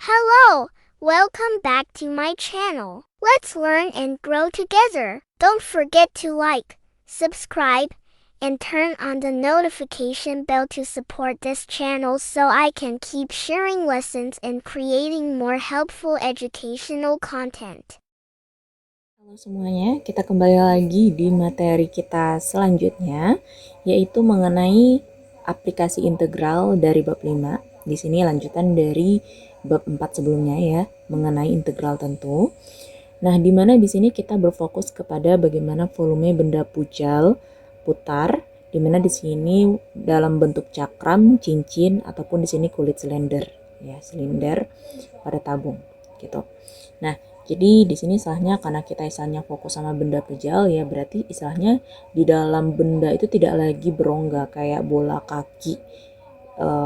Hello, welcome back to my channel. Let's learn and grow together. Don't forget to like, subscribe, and turn on the notification bell to support this channel so I can keep sharing lessons and creating more helpful educational content. Halo semuanya, kita kembali lagi di materi kita selanjutnya, yaitu mengenai aplikasi integral dari bab 5. Di sini lanjutan dari bab 4 sebelumnya ya, mengenai integral tentu. Nah, di mana di sini kita berfokus kepada bagaimana volume benda pujal putar, di mana di sini dalam bentuk cakram, cincin ataupun di sini kulit silinder, ya, silinder pada tabung gitu. Nah, jadi di sini istilahnya karena kita istilahnya fokus sama benda pujal ya, berarti istilahnya di dalam benda itu tidak lagi berongga kayak bola kaki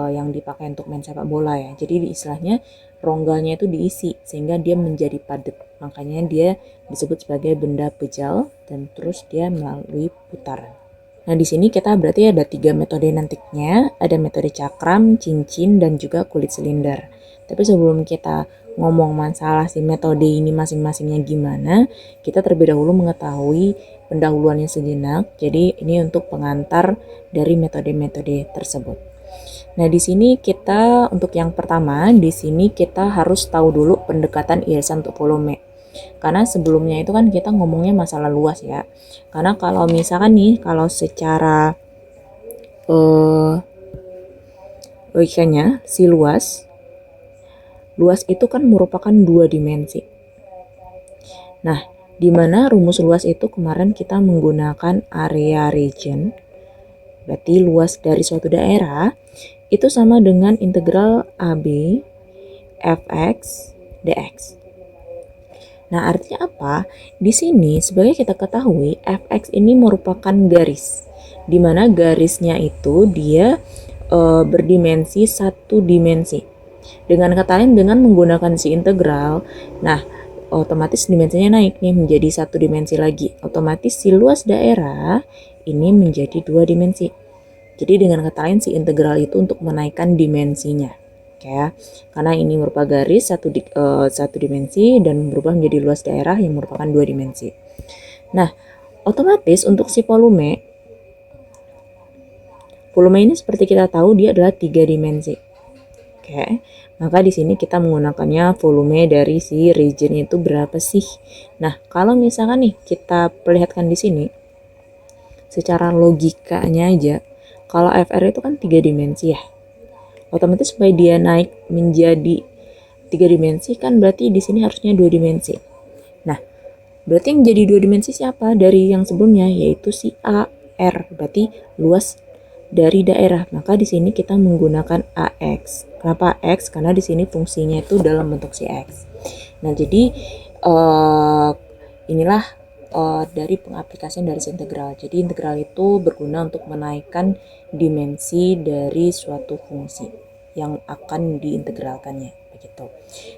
yang dipakai untuk main sepak bola ya. Jadi istilahnya rongganya itu diisi sehingga dia menjadi padat. Makanya dia disebut sebagai benda pujal dan terus dia melalui putaran. Nah, di sini kita berarti ada 3 metode nantiknya, ada metode cakram, cincin, dan juga kulit silinder. Tapi sebelum kita ngomong masalah si metode ini masing-masingnya gimana, kita terlebih dahulu mengetahui pendahuluannya sejenak. Jadi ini untuk pengantar dari metode-metode tersebut. Nah, di sini kita untuk yang pertama, di sini kita harus tahu dulu pendekatan irisan untuk volume. Karena sebelumnya itu kan kita ngomongnya masalah luas ya. Karena kalau misalkan nih, kalau secara logikanya si luas itu kan merupakan 2 dimensi. Nah, di mana rumus luas itu kemarin kita menggunakan area region. Berarti luas dari suatu daerah itu sama dengan integral AB fx dx. Nah, artinya apa? Di sini sebagai kita ketahui fx ini merupakan garis, di mana garisnya itu dia berdimensi 1 dimensi. Dengan kata lain, dengan menggunakan si integral, nah otomatis dimensinya naik nih menjadi 1 dimensi lagi. Otomatis si luas daerah ini menjadi 2 dimensi. Jadi dengan kata lain si integral itu untuk menaikkan dimensinya. Ya, karena ini merupakan garis 1 dimensi dan berubah menjadi luas daerah yang merupakan 2 dimensi. Nah, otomatis untuk si volume ini seperti kita tahu dia adalah 3 dimensi. Oke, maka di sini kita menggunakannya volume dari si region itu berapa sih? Nah, kalau misalkan nih kita perlihatkan di sini, secara logikanya aja, kalau FR itu kan 3 dimensi ya. Otomatis supaya dia naik menjadi 3 dimensi kan berarti di sini harusnya 2 dimensi. Nah, berarti yang jadi 2 dimensi siapa? Dari yang sebelumnya, yaitu si AR, berarti luas dari daerah. Maka di sini kita menggunakan AX. Kenapa X? Karena di sini fungsinya itu dalam bentuk si X. Nah, jadi inilah dari pengaplikasian dari integral. Jadi integral itu berguna untuk menaikkan dimensi dari suatu fungsi yang akan diintegralkannya begitu.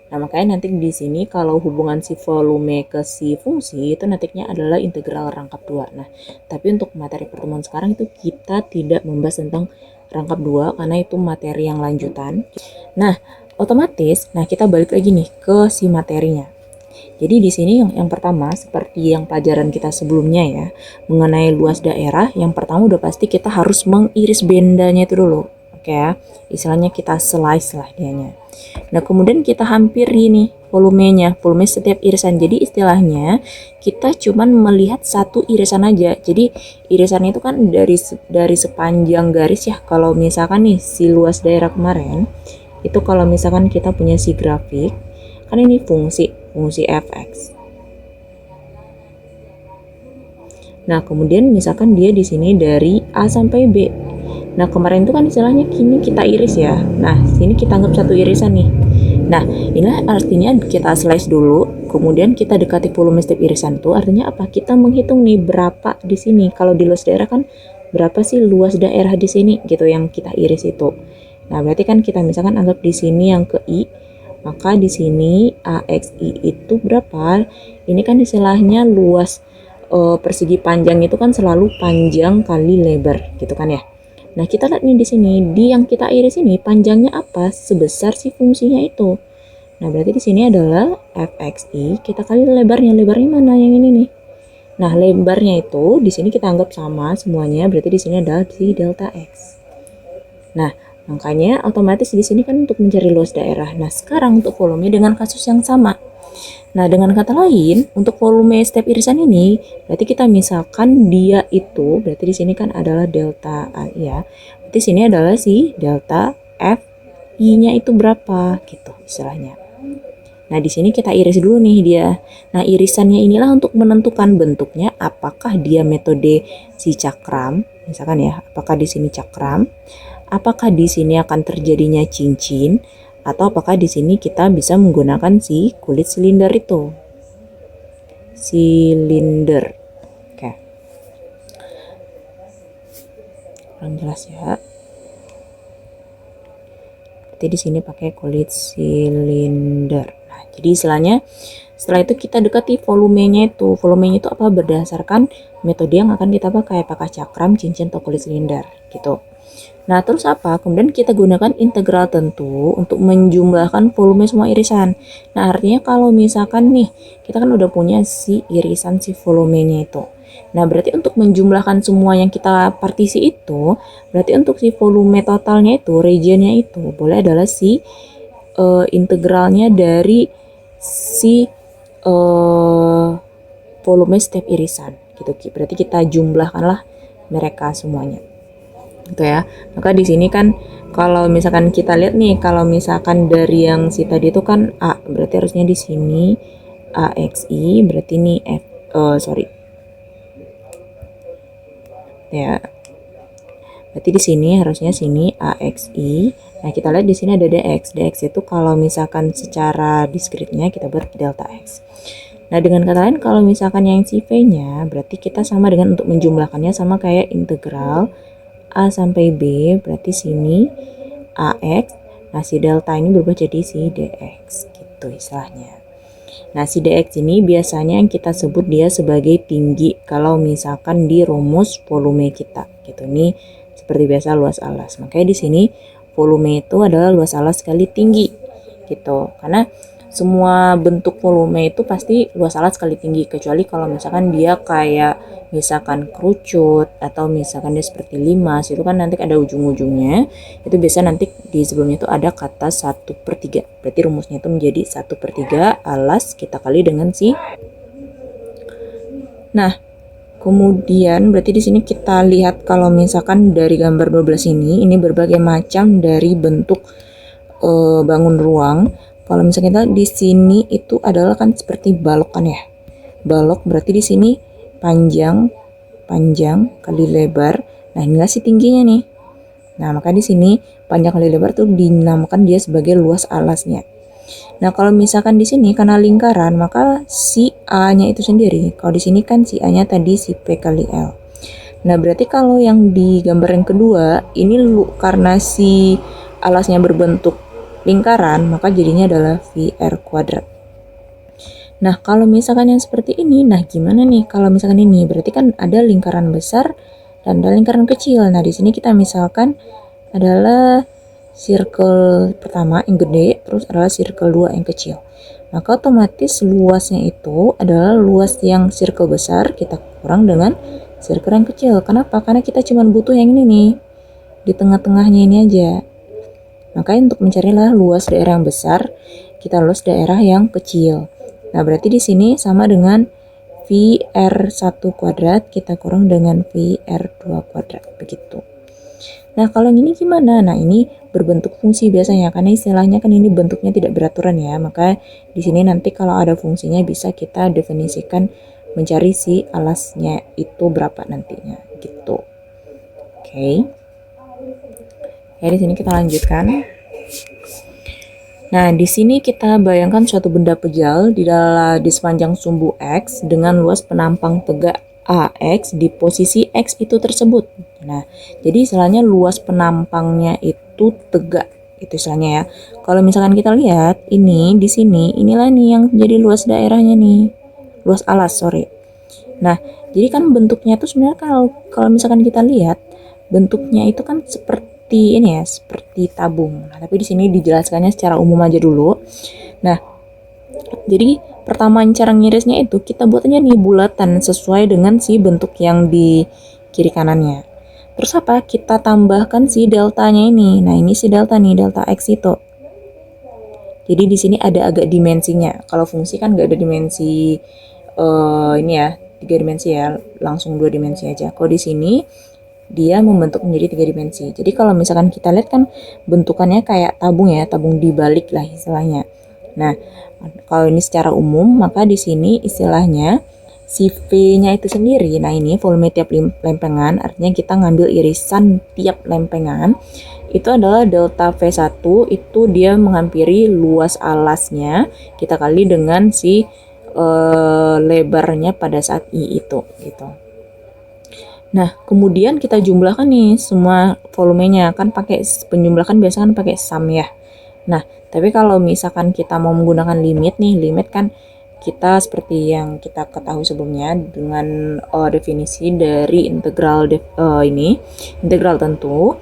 Nah, makanya nanti di sini kalau hubungan si volume ke si fungsi itu nantinya adalah integral rangkap 2. Nah, tapi untuk materi pertemuan sekarang itu kita tidak membahas tentang rangkap 2 karena itu materi yang lanjutan. Nah, otomatis kita balik lagi nih ke si materinya. Jadi di sini yang pertama seperti yang pelajaran kita sebelumnya ya, mengenai luas daerah, yang pertama udah pasti kita harus mengiris bendanya itu dulu. Oke ya, istilahnya kita slice lah dianya. Nah, kemudian kita hampiri nih volume setiap irisan. Jadi istilahnya kita cuman melihat satu irisan aja. Jadi irisan itu kan dari sepanjang garis ya. Kalau misalkan nih si luas daerah kemarin, itu kalau misalkan kita punya si grafik, kan ini fungsi fx. Nah, kemudian misalkan dia di sini dari A sampai B. Nah, kemarin itu kan istilahnya kini kita iris ya. Nah, sini kita anggap satu irisan nih. Nah, inilah artinya kita slice dulu, kemudian kita dekati volume setiap irisan itu. Artinya apa? Kita menghitung nih berapa di sini. Kalau di luas daerah kan berapa sih luas daerah di sini gitu yang kita iris itu. Nah, berarti kan kita misalkan anggap di sini yang ke I, maka di sini AXI itu berapa? Ini kan istilahnya luas persegi panjang itu kan selalu panjang kali lebar gitu kan ya. Nah, kita lihat nih di sini, di yang kita iris ini panjangnya apa? Sebesar si fungsinya itu. Nah, berarti di sini adalah fxi, kita kali lebarnya. Lebarnya mana yang ini nih? Nah, lebarnya itu di sini kita anggap sama semuanya, berarti di sini adalah si delta x. Nah, makanya otomatis di sini kan untuk mencari luas daerah. Nah, sekarang untuk volume dengan kasus yang sama. Nah, dengan kata lain, untuk volume step irisan ini, berarti kita misalkan dia itu, berarti di sini kan adalah delta A ya. Berarti sini adalah si delta F I-nya itu berapa gitu istilahnya. Nah, di sini kita iris dulu nih dia. Nah, irisannya inilah untuk menentukan bentuknya, apakah dia metode si cakram, misalkan ya, apakah di sini cakram, apakah di sini akan terjadinya cincin, atau apakah di sini kita bisa menggunakan si kulit silinder itu. Silinder. Oke. Kurang jelas ya. Berarti di sini pakai kulit silinder. Nah, jadi istilahnya setelah itu kita dekati volumenya itu. Volumenya itu apa? Berdasarkan metode yang akan kita pakai, apakah cakram, cincin, atau kulit silinder gitu. Nah, terus apa? Kemudian kita gunakan integral tentu untuk menjumlahkan volume semua irisan. Nah, artinya kalau misalkan nih, kita kan udah punya si irisan si volumenya itu. Nah, berarti untuk menjumlahkan semua yang kita partisi itu, berarti untuk si volume totalnya itu, regionnya itu, boleh adalah si integralnya dari si volume setiap irisan gitu. Berarti kita jumlahkanlah mereka semuanya gitu ya. Maka di sini kan kalau misalkan kita lihat nih, kalau misalkan dari yang si tadi itu kan A, berarti harusnya di sini AXI, berarti ini ya. Berarti di sini harusnya sini AXI. Nah, kita lihat di sini ada DX. DX itu kalau misalkan secara diskritnya kita buat delta X. Nah, dengan kata lain kalau misalkan yang si V-nya berarti kita sama dengan untuk menjumlahkannya sama kayak integral A sampai B, berarti sini AX. Nah, si delta ini berubah jadi si DX gitu istilahnya. Nah, si DX ini biasanya yang kita sebut dia sebagai tinggi kalau misalkan di rumus volume kita gitu. Nih seperti biasa luas alas. Makanya di sini volume itu adalah luas alas kali tinggi gitu. Karena semua bentuk volume itu pasti luas alas kali tinggi, kecuali kalau misalkan dia kayak misalkan kerucut atau misalkan dia seperti limas, itu kan nanti ada ujung-ujungnya, itu biasa nanti di sebelumnya itu ada kata 1/3, berarti rumusnya itu menjadi 1/3 alas kita kali dengan si. Nah, kemudian berarti di sini kita lihat kalau misalkan dari gambar 12 ini berbagai macam dari bentuk bangun ruang. Kalau misalnya kita di sini itu adalah kan seperti balok kan ya. Balok berarti di sini panjang kali lebar. Nah, inilah si tingginya nih. Nah, maka di sini panjang kali lebar tuh dinamakan dia sebagai luas alasnya. Nah, kalau misalkan di sini karena lingkaran, maka si A-nya itu sendiri. Kalau di sini kan si A-nya tadi si P kali L. Nah, berarti kalau yang di gambar yang kedua, ini karena si alasnya berbentuk lingkaran, maka jadinya adalah VR kuadrat. Nah, kalau misalkan yang seperti ini, nah gimana nih kalau misalkan ini? Berarti kan ada lingkaran besar dan ada lingkaran kecil. Nah, di sini kita misalkan adalah circle pertama yang gede, terus adalah circle 2 yang kecil. Maka otomatis luasnya itu adalah luas yang circle besar kita kurang dengan circle yang kecil. Kenapa? Karena kita cuma butuh yang ini nih, di tengah-tengahnya ini aja. Makanya untuk mencarilah luas daerah yang besar, kita luas daerah yang kecil. Nah, berarti di sini sama dengan VR1 kuadrat kita kurang dengan VR2 kuadrat, begitu. Nah, kalau ini gimana? Nah, ini berbentuk fungsi biasanya, karena istilahnya kan ini bentuknya tidak beraturan ya. Maka di sini nanti kalau ada fungsinya bisa kita definisikan mencari si alasnya itu berapa nantinya, gitu. Oke. Ya, di sini kita lanjutkan. Nah, di sini kita bayangkan suatu benda pejal di sepanjang sumbu X dengan luas penampang tegak AX di posisi X itu tersebut. Nah, jadi istilahnya luas penampangnya itu tegak, itu istilahnya ya. Kalau misalkan kita lihat ini di sini, inilah nih yang jadi luas daerahnya nih. Luas alas, sorry. Nah, jadi kan bentuknya itu sebenarnya kalau misalkan kita lihat bentuknya itu kan seperti ini ya, seperti tabung. Nah, tapi di sini dijelaskannya secara umum aja dulu. Nah, jadi pertama cara ngirisnya itu kita buat aja nih bulatan sesuai dengan si bentuk yang di kiri kanannya. Terus apa? Kita tambahkan si deltanya ini. Nah, ini si delta nih, delta X itu. Jadi di sini ada agak dimensinya. Kalau fungsi kan nggak ada dimensi ini ya, 3 dimensi ya, langsung 2 dimensi aja. Kalau di sini dia membentuk menjadi 3 dimensi. Jadi kalau misalkan kita lihat kan bentukannya kayak tabung ya, tabung dibalik lah istilahnya. Nah, kalau ini secara umum, maka di sini istilahnya si V-nya itu sendiri. Nah, ini volume tiap lempengan, artinya kita ngambil irisan tiap lempengan. Itu adalah delta V1, itu dia menghampiri luas alasnya, kita kali dengan si lebarnya pada saat I itu gitu. Nah, kemudian kita jumlahkan nih semua volumenya, kan pakai penjumlahan biasa kan pakai sum ya. Nah, tapi kalau misalkan kita mau menggunakan limit nih, limit kan kita seperti yang kita ketahui sebelumnya dengan definisi dari integral integral tentu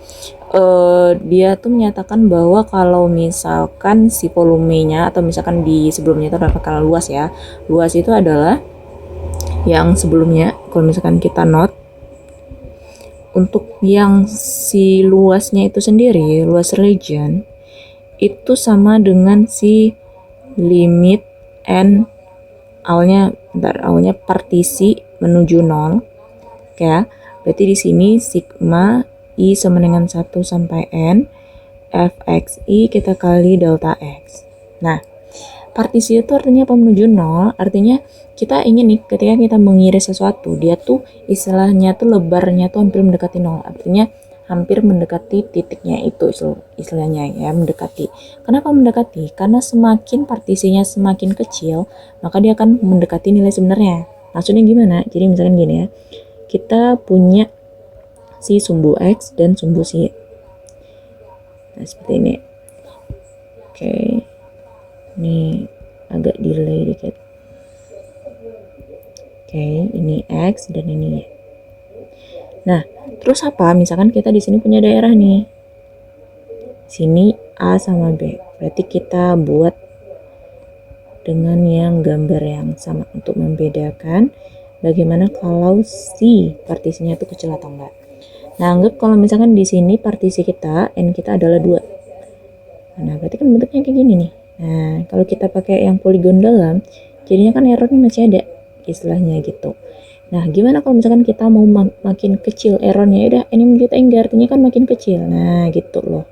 dia tuh menyatakan bahwa kalau misalkan si volumenya atau misalkan di sebelumnya itu adalah skala luas ya. Luas itu adalah yang sebelumnya, kalau misalkan kita note untuk yang si luasnya itu sendiri, luas region itu sama dengan si limit n awalnya partisi menuju 0. Oke ya. Berarti di sini sigma I sama dengan 1 sampai N Fxi kita kali delta X. Nah, partisi itu artinya apa? Menuju 0, artinya kita ingin nih ketika kita mengiris sesuatu, dia tuh istilahnya tuh lebarnya tuh hampir mendekati 0, artinya hampir mendekati titiknya itu istilahnya ya, mendekati. Kenapa mendekati? Karena semakin partisinya semakin kecil, maka dia akan mendekati nilai sebenarnya. Maksudnya gimana? Jadi misalkan gini ya, kita punya si sumbu X dan sumbu Y. Nah, seperti ini. Oke. Ini agak delay dikit. Oke, ini X dan ini Y. Nah, terus apa? Misalkan kita di sini punya daerah nih. Sini A sama B. Berarti kita buat dengan yang gambar yang sama untuk membedakan bagaimana kalau si partisinya itu kecil atau enggak. Nah, anggap kalau misalkan di sini partisi kita, N kita adalah 2. Nah, berarti kan bentuknya kayak gini nih. Nah, kalau kita pakai yang poligon dalam, jadinya kan errornya masih ada, istilahnya gitu. Nah, gimana kalau misalkan kita mau makin kecil errornya? Udah, ini menjadi enggak, artinya kan makin kecil. Nah, gitu loh.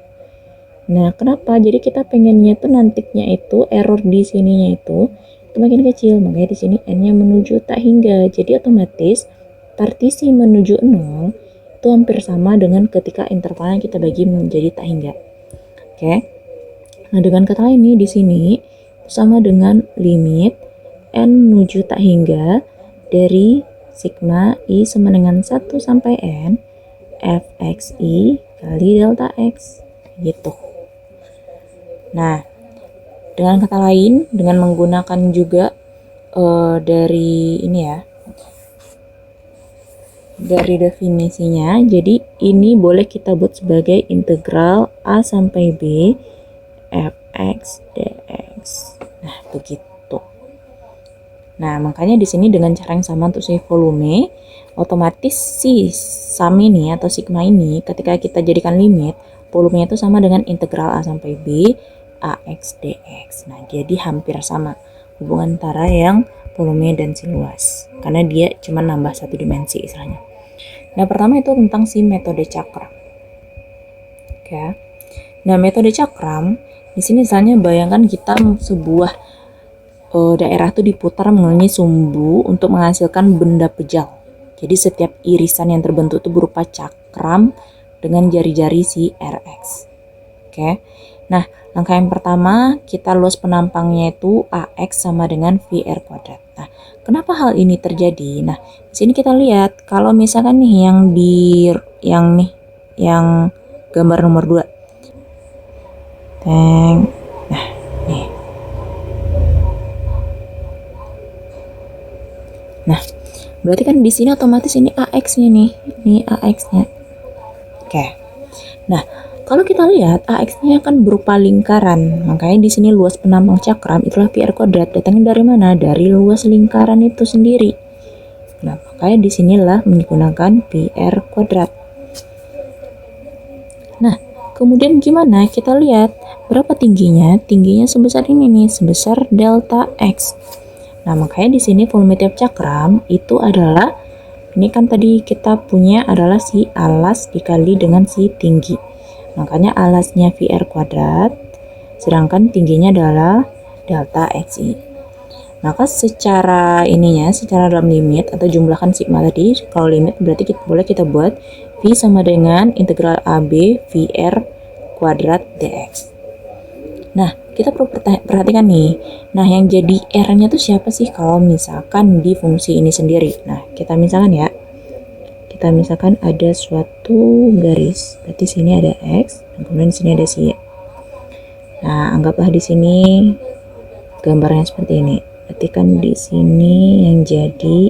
Nah, kenapa? Jadi kita pengennya tuh nantinya itu, error di sininya itu makin kecil. Makanya di sini N-nya menuju tak hingga. Jadi otomatis partisi menuju 0 itu hampir sama dengan ketika intervalnya kita bagi menjadi tak hingga. Oke. Nah, dengan kata lain nih di sini sama dengan limit n menuju tak hingga dari sigma I sama dengan 1 sampai n fxi kali delta x gitu. Nah, dengan kata lain, dengan menggunakan juga dari ini ya, dari definisinya, jadi ini boleh kita buat sebagai integral A sampai B fx dx. Nah, begitu. Nah, makanya di sini dengan cara yang sama untuk si volume, otomatis si sum ini atau sigma ini ketika kita jadikan limit, volumenya itu sama dengan integral A sampai B ax dx. Nah, jadi hampir sama hubungan antara yang volume dan si luas, karena dia cuma nambah satu dimensi istilahnya. Nah, pertama itu tentang si metode cakram. Oke. Nah, metode cakram di sini misalnya bayangkan kita sebuah daerah itu diputar mengelilingi sumbu untuk menghasilkan benda pejal. Jadi setiap irisan yang terbentuk itu berupa cakram dengan jari-jari si Rx. Oke. Nah, langkah yang pertama kita luas penampangnya itu AX sama dengan VR kuadrat. Nah, kenapa hal ini terjadi? Nah, di sini kita lihat kalau misalkan nih yang gambar nomor 2. Nah, nih. Nah, berarti kan di sini otomatis ini AX-nya nih. Ini AX-nya. Oke. Nah, kalau kita lihat AX-nya kan berupa lingkaran, makanya di sini luas penambang cakram itulah PR kuadrat. Datangnya dari mana? Dari luas lingkaran itu sendiri. Nah, makanya di sinilah menggunakan PR kuadrat. Nah, kemudian gimana? Kita lihat berapa tingginya? Tingginya sebesar ini nih, sebesar delta X. Nah, makanya di sini volume tiap cakram itu adalah, ini kan tadi kita punya adalah si alas dikali dengan si tinggi. Makanya alasnya VR kuadrat, sedangkan tingginya adalah delta XI. Maka secara ininya, secara dalam limit atau jumlahkan sigma tadi, kalau limit berarti boleh kita buat V sama dengan integral AB VR kuadrat dx. Nah, kita perlu perhatikan nih. Nah, yang jadi R-nya tuh siapa sih kalau misalkan di fungsi ini sendiri? Nah, kita misalkan ya. Kita misalkan ada suatu garis, berarti sini ada X, dan kemudian di sini ada Y. Nah, anggaplah di sini gambarnya seperti ini. Berarti kan di sini yang jadi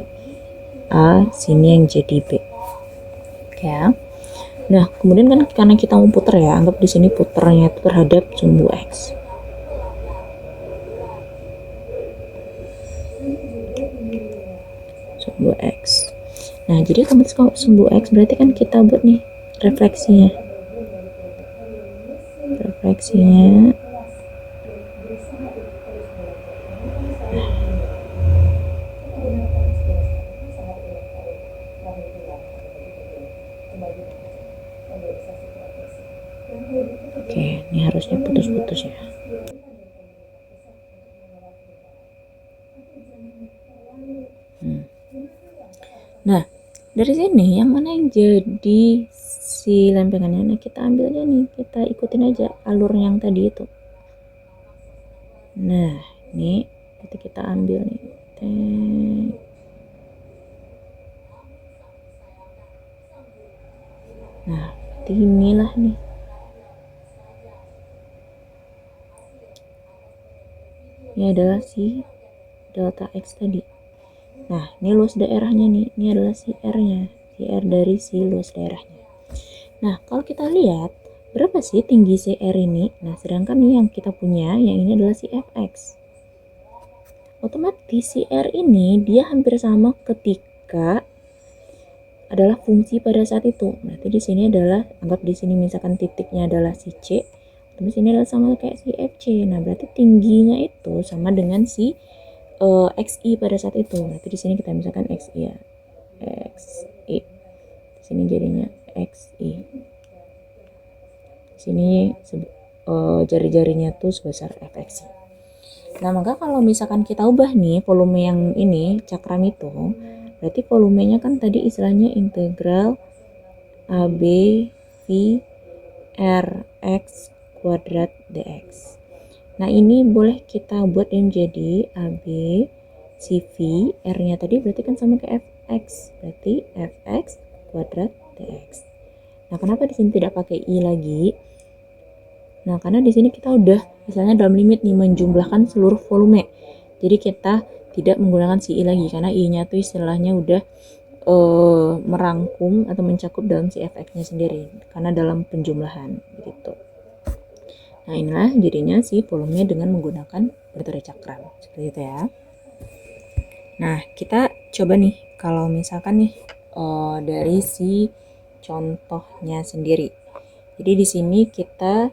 A, sini yang jadi B. Ya. Nah, kemudian kan karena kita mau putar ya, anggap di sini putarnya itu terhadap sumbu X. Sumbu X. Nah, jadi otomatis kalau sumbu X berarti kan kita buat nih refleksinya. Refleksinya. Oke, ini harusnya putus-putus ya. Nah, dari sini yang mana yang jadi si lempengannya? Nah, kita ambil aja nih, kita ikutin aja alur yang tadi itu. Nah, ini kita ambil nih. Nah, berarti inilah nih. Ini adalah si delta X tadi. Nah, ini luas daerahnya nih. Ini adalah si R-nya. Si R dari si luas daerahnya. Nah, kalau kita lihat, berapa sih tinggi si R ini? Nah, sedangkan nih yang kita punya, yang ini adalah si Fx. Otomatis si R ini, dia hampir sama ketika adalah fungsi pada saat itu. Berarti di sini adalah, anggap di sini misalkan titiknya adalah si C. Terus ini adalah sama kayak si FC. Nah, berarti tingginya itu sama dengan si XI pada saat itu. Berarti di sini kita misalkan XI ya. XI. Di sini jadinya XI. Di sini jari-jarinya tuh sebesar FXI. Nah, maka kalau misalkan kita ubah nih volume yang ini, cakram itu, berarti volumenya kan tadi istilahnya integral AB V Rx kuadrat dx. Nah, ini boleh kita buat yang jadi AB CV, R-nya tadi berarti kan sama kayak Fx, berarti Fx kuadrat dx. Nah, kenapa di sini tidak pakai I lagi? Nah, karena di sini kita udah misalnya dalam limit nih menjumlahkan seluruh volume. Jadi kita tidak menggunakan si I lagi karena I-nya tuh istilahnya udah merangkum atau mencakup dalam si Fx-nya sendiri karena dalam penjumlahan gitu. Nah, inilah jadinya si volume dengan menggunakan metode cakram. Seperti itu ya. Nah, kita coba nih kalau misalkan nih dari si contohnya sendiri. Jadi di sini kita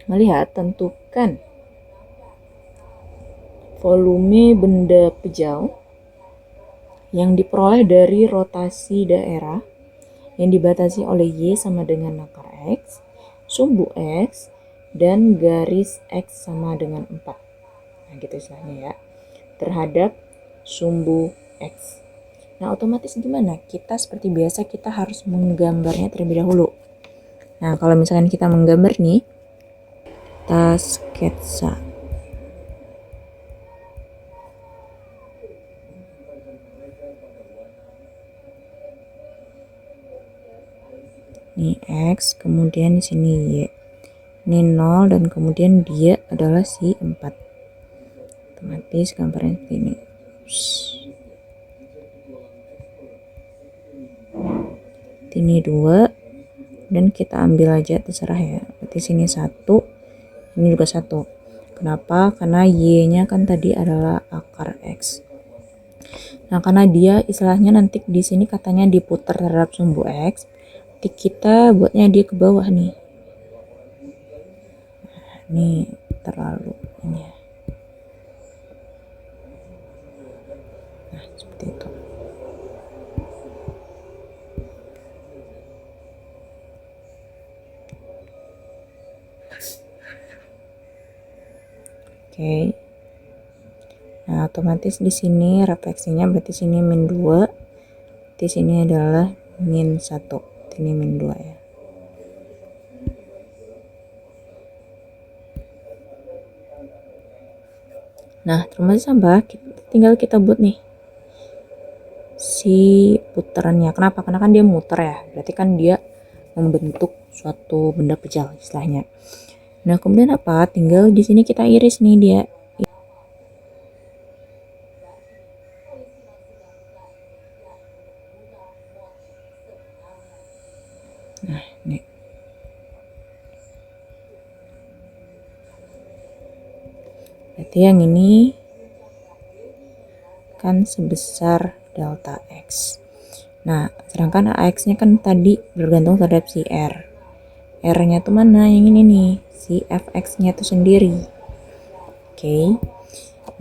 melihat tentukan volume benda pejau yang diperoleh dari rotasi daerah yang dibatasi oleh Y sama dengan akar X, sumbu X, dan garis X sama dengan 4. Nah, gitu istilahnya ya. Terhadap sumbu X. Nah, otomatis gimana? Kita seperti biasa kita harus menggambarnya terlebih dahulu. Nah, kalau misalkan kita menggambar nih, kita sketsa. Ini X, kemudian di sini Y. Ini 0 dan kemudian dia adalah si 4. Otomatis gambarnya seperti ini. Ini 2, dan kita ambil aja terserah ya. Berarti sini 1, ini juga 1. Kenapa? Karena y-nya kan tadi adalah akar x. Nah, karena dia istilahnya nanti di sini katanya diputar terhadap sumbu x, berarti kita buatnya dia ke bawah nih. Nah, ini terlalu ini ya. Nah, seperti itu. Oke. Nah, otomatis di sini refleksinya berarti sini min 2. Di sini adalah min 1. Ini min 2 ya. Nah, terus apa? Tinggal kita buat nih si putarannya. Kenapa? Karena kan dia muter ya. Berarti kan dia membentuk suatu benda pejal istilahnya. Nah, kemudian apa? Tinggal di sini kita iris nih dia. Nah, ini. Berarti yang ini kan sebesar delta x. Nah, sedangkan AX-nya kan tadi bergantung terhadap si R. R-nya tuh mana? Yang ini nih, si Fx-nya tuh sendiri. Oke.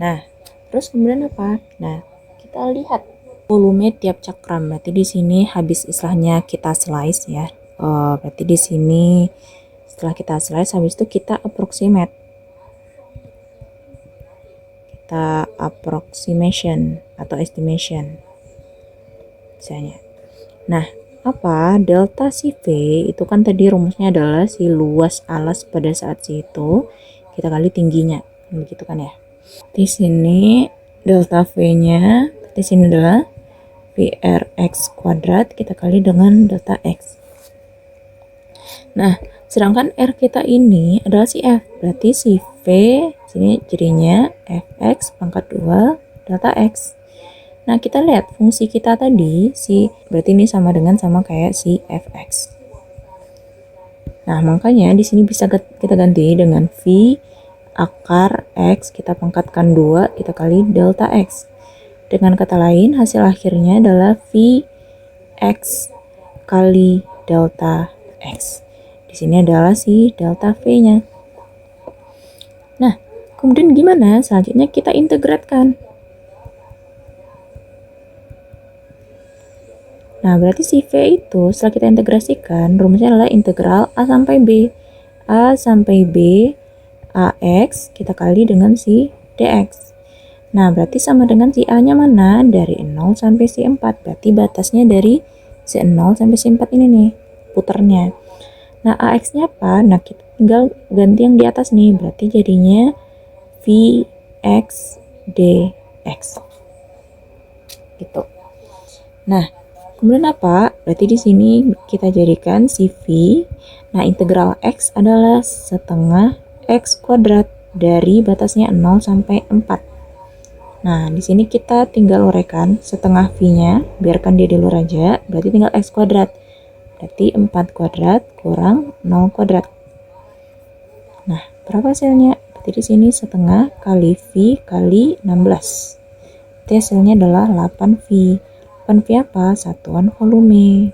Nah, terus kemudian apa? Nah, kita lihat volume tiap cakram. Berarti di sini habis istilahnya kita slice ya. Berarti di sini setelah kita slice habis itu kita approximate. Kita approximation atau estimation misalnya. Nah, apa delta si V itu kan tadi rumusnya adalah si luas alas pada saat itu kita kali tingginya, begitu kan ya. Di sini delta V-nya di sini adalah VRX kuadrat kita kali dengan delta X. Nah, sedangkan R kita ini adalah si F, berarti si V sini jadinya Fx pangkat 2 delta X. Nah, kita lihat fungsi kita tadi berarti ini sama kayak si Fx. Nah, makanya di sini bisa kita ganti dengan V akar X kita pangkatkan 2 kita kali delta X. Dengan kata lain, hasil akhirnya adalah Vx kali delta X. Di sini adalah si delta V-nya. Nah, kemudian gimana? Selanjutnya kita integrasikan. Nah, berarti si V itu setelah kita integrasikan, rumusnya adalah integral A sampai B. A sampai B, AX kita kali dengan si DX. Nah, berarti sama dengan si A-nya mana? Dari 0 sampai si 4. Berarti batasnya dari si 0 sampai si 4 ini nih, puternya. Nah, AX-nya apa? Nah, kita tinggal ganti yang di atas nih. Berarti jadinya VX DX. Gitu. Nah, kemudian apa? Berarti di sini kita jadikan si V. Nah, integral X adalah setengah X kuadrat dari batasnya 0 sampai 4. Nah, di sini kita tinggal uraikan setengah V-nya, biarkan dia di luar aja, berarti tinggal X kuadrat. Berarti 4 kuadrat kurang 0 kuadrat. Nah, berapa hasilnya? Berarti di sini setengah kali V kali 16. Berarti hasilnya adalah 8V. 8V apa? Satuan volume.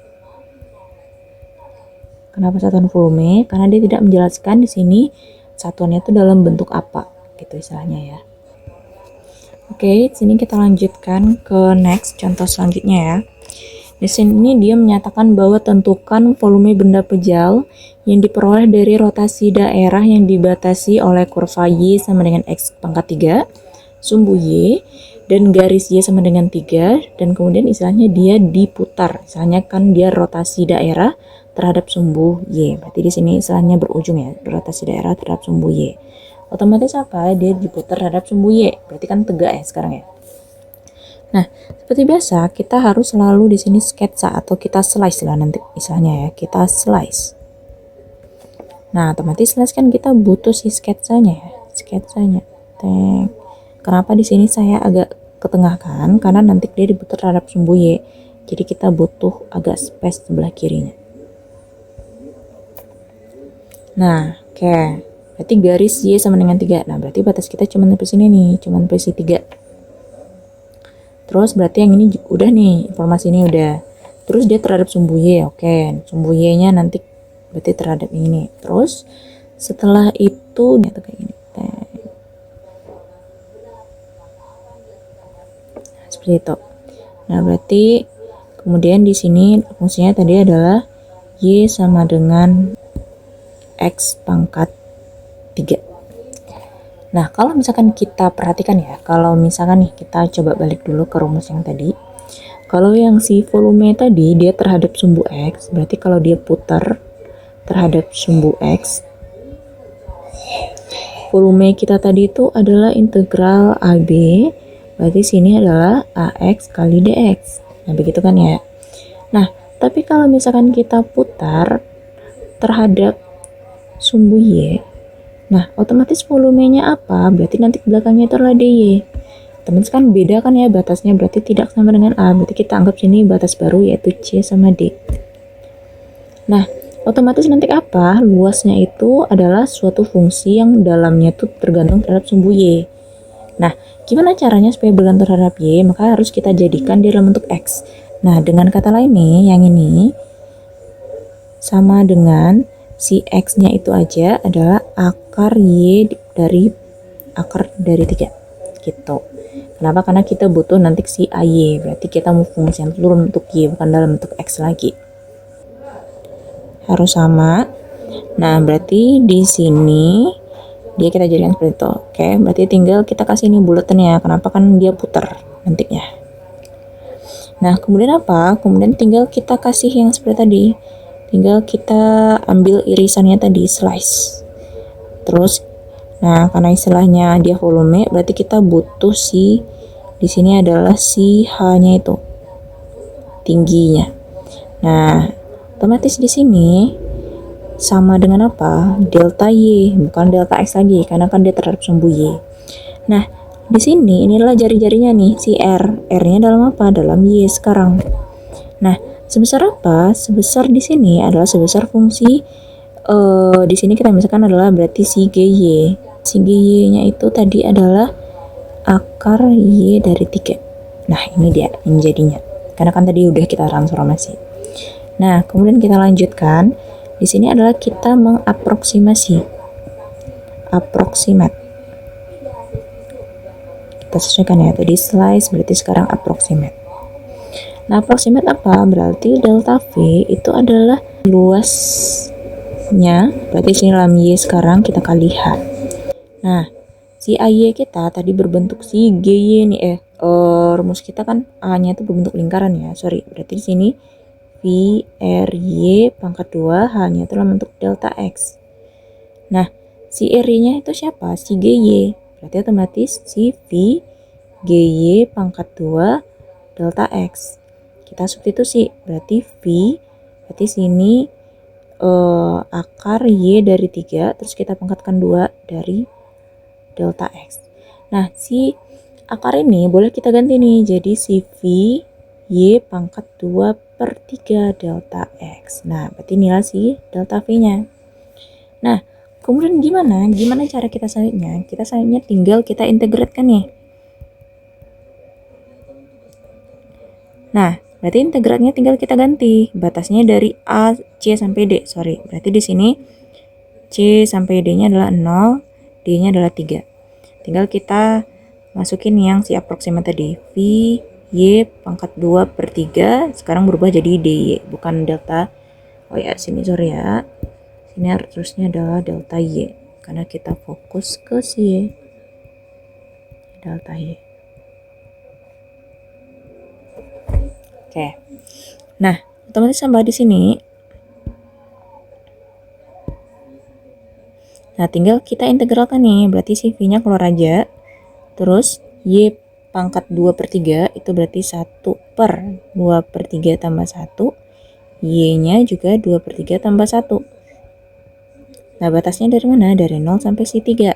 Kenapa satuan volume? Karena dia tidak menjelaskan di sini satuannya itu dalam bentuk apa, gitu istilahnya ya. Oke, di sini kita lanjutkan ke next contoh selanjutnya ya. Di sini dia menyatakan bahwa tentukan volume benda pejal yang diperoleh dari rotasi daerah yang dibatasi oleh kurva Y sama dengan X pangkat 3, sumbu Y, dan garis Y sama dengan 3, dan kemudian istilahnya dia diputar. Misalnya kan dia rotasi daerah terhadap sumbu Y. Berarti di sini istilahnya berujung ya, rotasi daerah terhadap sumbu Y. Otomatis apa? Dia diputar terhadap sumbu Y. Berarti kan tegak ya sekarang ya. Nah, seperti biasa kita harus selalu di sini sketsa atau kita slice lah nanti istilahnya ya, kita slice. Nah, otomatis slice kan kita butuh si sketsanya ya, sketsanya. Kenapa di sini saya agak ketengahkan? Karena nanti dia diputar terhadap sumbu Y. Jadi kita butuh agak space sebelah kirinya. Nah, oke. Berarti garis Y sama dengan 3. Nah, berarti batas kita cuma sampai sini nih, cuma sampai si 3. Terus berarti yang ini udah nih, informasi ini udah. Terus dia terhadap sumbu Y, oke. Sumbu Y-nya nanti berarti terhadap ini. Terus setelah itu nyata kayak gini. Seperti itu. Nah, berarti kemudian di sini fungsinya tadi adalah Y sama dengan X pangkat 3. Nah, kalau misalkan kita perhatikan ya, kalau misalkan nih kita coba balik dulu ke rumus yang tadi. Kalau yang si volume tadi dia terhadap sumbu X, berarti kalau dia putar terhadap sumbu X, volume kita tadi itu adalah integral AB, berarti sini adalah AX kali DX. Nah, begitu kan ya. Nah, tapi kalau misalkan kita putar terhadap sumbu Y, nah otomatis volumenya apa? Berarti nanti belakangnya itu adalah DY. Teman kan beda kan ya batasnya, berarti tidak sama dengan A. Berarti kita anggap sini batas baru yaitu C sama D. Nah, otomatis nanti apa? Luasnya itu adalah suatu fungsi yang dalamnya itu tergantung terhadap sumbu Y. Nah, gimana caranya supaya bergantung terhadap Y? Maka harus kita jadikan di dalam bentuk X. Nah, dengan kata lain nih, yang ini sama dengan si X-nya itu aja adalah akar Y dari 3. Gitu. Kenapa? Karena kita butuh nanti si AY. Berarti kita mau fungsi yang turun untuk Y, bukan dalam bentuk X lagi. Harus sama. Nah, berarti di sini dia kita jadikan seperti itu. Oke, berarti tinggal kita kasih ini bulatan ya. Kenapa? Kan dia putar nantinya. Nah, kemudian apa? Kemudian tinggal kita kasih yang seperti tadi. Tinggal kita ambil irisannya tadi, slice. Terus, nah karena istilahnya dia volume, berarti kita butuh si di sini adalah si H-nya itu tingginya. Nah, otomatis di sini sama dengan apa? Delta Y, bukan delta X lagi, karena kan dia terhadap sumbu Y. Nah, di sini inilah jari-jarinya nih, si R. R-nya dalam apa? Dalam Y sekarang. Nah, sebesar apa? Sebesar di sini adalah sebesar fungsi di sini kita misalkan adalah berarti si GY. Si GY-nya itu tadi adalah akar Y dari 3. Nah, ini dia yang jadinya. Karena kan tadi udah kita transformasi. Nah, kemudian kita lanjutkan. Di sini adalah kita mengaproksimasi. Approximate. Kita sesuaikan ya. Tadi slice, berarti sekarang approximate. Nah, approximate apa? Berarti delta V itu adalah luasnya. Berarti sini dalam Y sekarang kita kali H. Nah, si AY kita tadi berbentuk si GY nih. Rumus kita kan A-nya itu berbentuk lingkaran ya. Sorry, berarti di sini V R Y pangkat 2, H-nya itu dalam bentuk delta X. Nah, si R-nya itu siapa? Si GY. Berarti otomatis si V GY pangkat 2 delta X. Kita substitusi, berarti V, berarti sini akar Y dari 3, terus kita pangkatkan 2 dari delta X. Nah, si akar ini boleh kita ganti nih, jadi si V Y pangkat 2 per 3 delta X. Nah, berarti nilai si delta V-nya. Nah, kemudian gimana cara kita selanjutnya? Kita selanjutnya tinggal kita integrate-kan nih. Nah, berarti integratnya tinggal kita ganti. Batasnya dari A, C sampai D. Sorry, berarti di sini C sampai D-nya adalah 0, D-nya adalah 3. Tinggal kita masukin yang si approximate tadi. V, Y pangkat 2 per 3. Sekarang berubah jadi DY, bukan delta. Oh ya, sini sorry ya. Sini harusnya adalah delta Y. Karena kita fokus ke si Y. Delta Y. Oke. Nah, otomatis tambah di sini. Nah, tinggal kita integralkan nih. Berarti si V-nya keluar aja. Terus Y pangkat 2 per 3 itu berarti 1 per 2 per 3 tambah 1. Y-nya juga 2 per 3 tambah 1. Nah, batasnya dari mana? Dari 0 sampai si 3.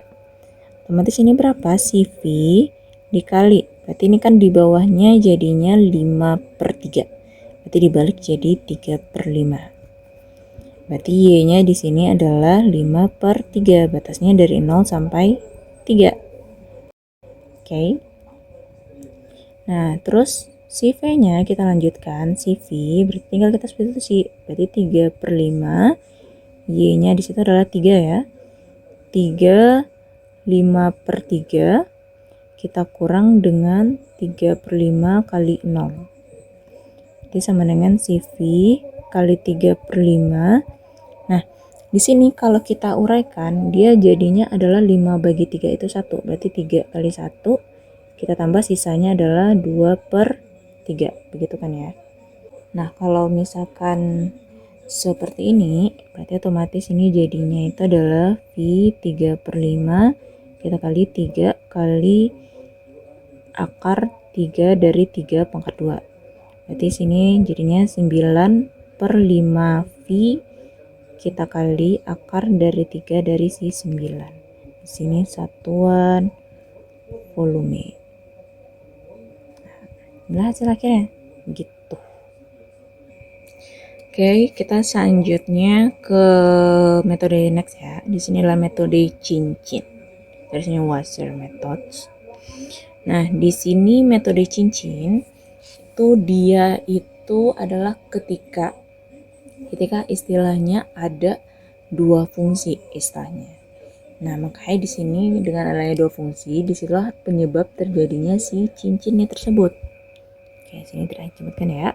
Otomatis ini berapa? Si V dikali. Berarti ini kan di bawahnya jadinya 5 per 3. Berarti dibalik jadi 3 per 5. Berarti Y-nya di sini adalah 5/3. Batasnya dari 0 sampai 3. Oke. Nah, terus si V-nya kita lanjutkan. Si V berarti tinggal kita substitusi. Berarti 3/5. Y-nya di situ adalah 3 ya. 3 5/3 kita kurang dengan 3/5 kali 0. Jadi sama dengan si V kali 3/5. Nah, di sini kalau kita uraikan, dia jadinya adalah 5/3 itu 1. Berarti 3 kali 1, kita tambah sisanya adalah 2/3. Begitu kan ya. Nah, kalau misalkan seperti ini, berarti otomatis ini jadinya itu adalah V 3/5 kita kali 3 kali akar 3 dari 3 pangkat 2. Berarti sini jadinya 9/5 V kita kali akar dari 3 dari si 9. Di sini satuan volume. Nah, hasil akhirnya gitu. Oke, kita selanjutnya ke metode next ya. Di sini adalah metode cincin. Dari sini Wasser methods. Nah, di sini metode cincin itu dia itu adalah ketika istilahnya ada dua fungsi istilahnya. Nah, makanya di sini dengan adanya dua fungsi, disitulah penyebab terjadinya si cincinnya tersebut. Oke, sini tidak disebutkan ya.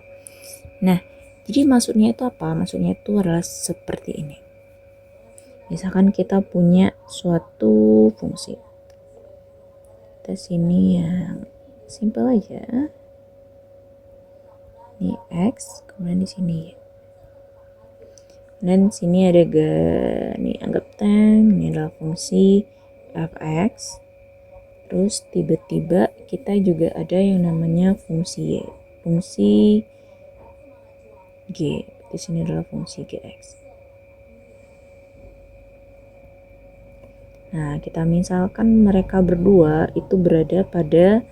Nah, jadi maksudnya itu apa? Maksudnya itu adalah seperti ini. Misalkan kita punya suatu fungsi. Kita sini yang simple aja. Ini X, kemudian di sini Y. Dan sini ada nih anggap ini adalah fungsi fx. Terus tiba-tiba kita juga ada yang namanya fungsi y, fungsi g. Di sini adalah fungsi gx. Nah, kita misalkan mereka berdua itu berada pada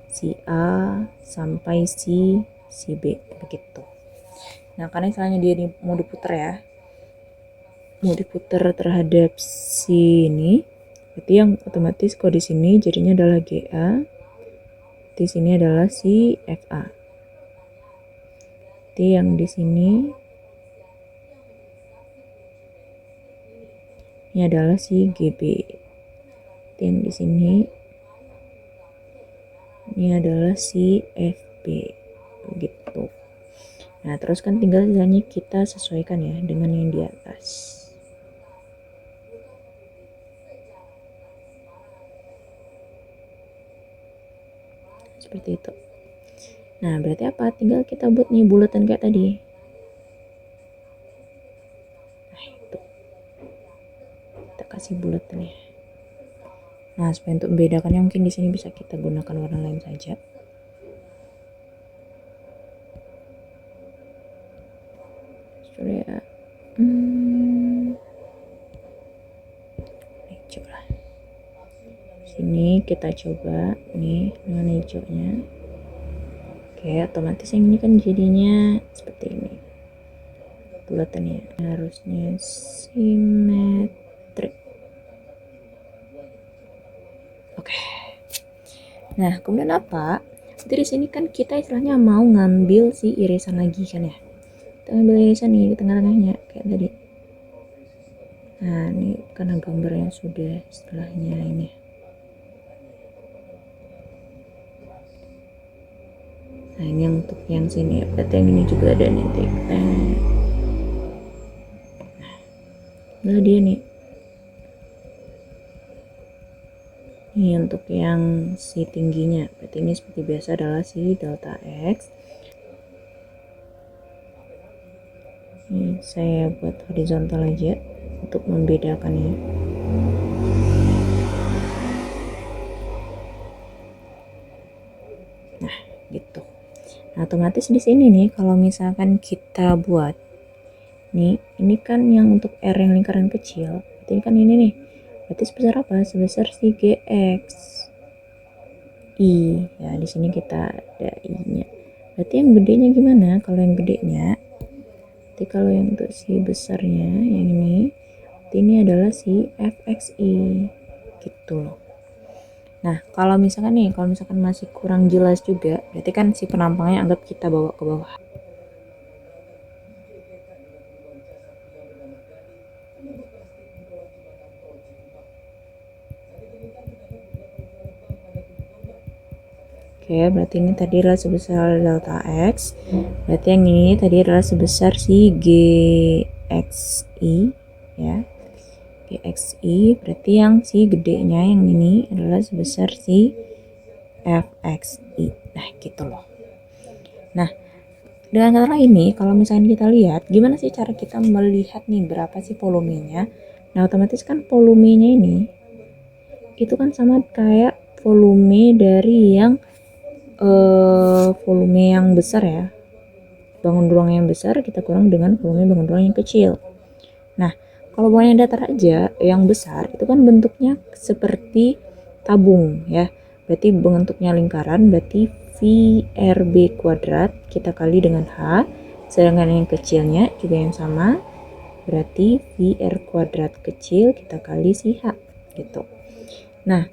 si A sampai si B begitu. Nah, karena misalnya dia mau diputar ya, mau diputar terhadap si ini, berarti yang otomatis kalau di sini jadinya adalah GA, di sini adalah si FA. Berarti yang di sini ini adalah si GB. Berarti yang di sini ini adalah si FB. Begitu. Nah, terus kan tinggal sisanya kita sesuaikan ya dengan yang di atas. Seperti itu. Nah, berarti apa? Tinggal kita buat nih bulatan kayak tadi. Nah, itu. Kita kasih bulatan ya. Nah, supaya untuk membedakannya mungkin di sini bisa kita gunakan warna lain saja. Surya. Hijau lah. Sini kita coba nih warna hijaunya. Oke, otomatis yang ini kan jadinya seperti ini. Bulatannya harusnya simetrik. Oke. Nah, kemudian apa? Jadi di sini kan kita istilahnya mau ngambil si irisan lagi kan ya. Kita ngambil irisan nih di tengah-tengahnya kayak tadi. Nah, ini karena gambarnya sudah istilahnya ini. Nah, ini untuk yang sini ya. Berarti yang ini juga ada nih. Nah, dia nih. Ini untuk yang si tingginya. Berarti ini seperti biasa adalah si delta X. Ini saya buat horizontal aja untuk membedakannya. Nah, gitu. Nah, otomatis di sini nih kalau misalkan kita buat nih, ini kan yang untuk R yang lingkaran kecil, berarti kan ini nih. Berarti sebesar apa? Sebesar si GX. I. Ya, di sini kita ada I-nya. Berarti yang gedenya gimana? Kalau yang gedenya, berarti Berarti kalau yang untuk si besarnya yang ini adalah si fxi gitu loh. Nah, kalau misalkan masih kurang jelas juga, berarti kan si penampangnya anggap kita bawa ke bawah. Oke, berarti ini tadi adalah sebesar delta X. Berarti yang ini tadi adalah sebesar si GXI, ya. GXI, berarti yang si gedenya yang ini adalah sebesar si FXI. Nah, gitu loh. Nah, dengan kata lain nih, kalau misalnya kita lihat, gimana sih cara kita melihat nih berapa sih volumenya? Nah, otomatis kan volumenya ini itu kan sama kayak volume dari yang volume yang besar ya. Bangun ruang yang besar kita kurang dengan volume bangun ruang yang kecil. Nah, kalau bangun yang datar aja, yang besar itu kan bentuknya seperti tabung ya. Berarti bentuknya lingkaran, berarti VRB kuadrat kita kali dengan H. Sedangkan yang kecilnya juga yang sama, berarti VR kuadrat kecil kita kali si H gitu. Nah,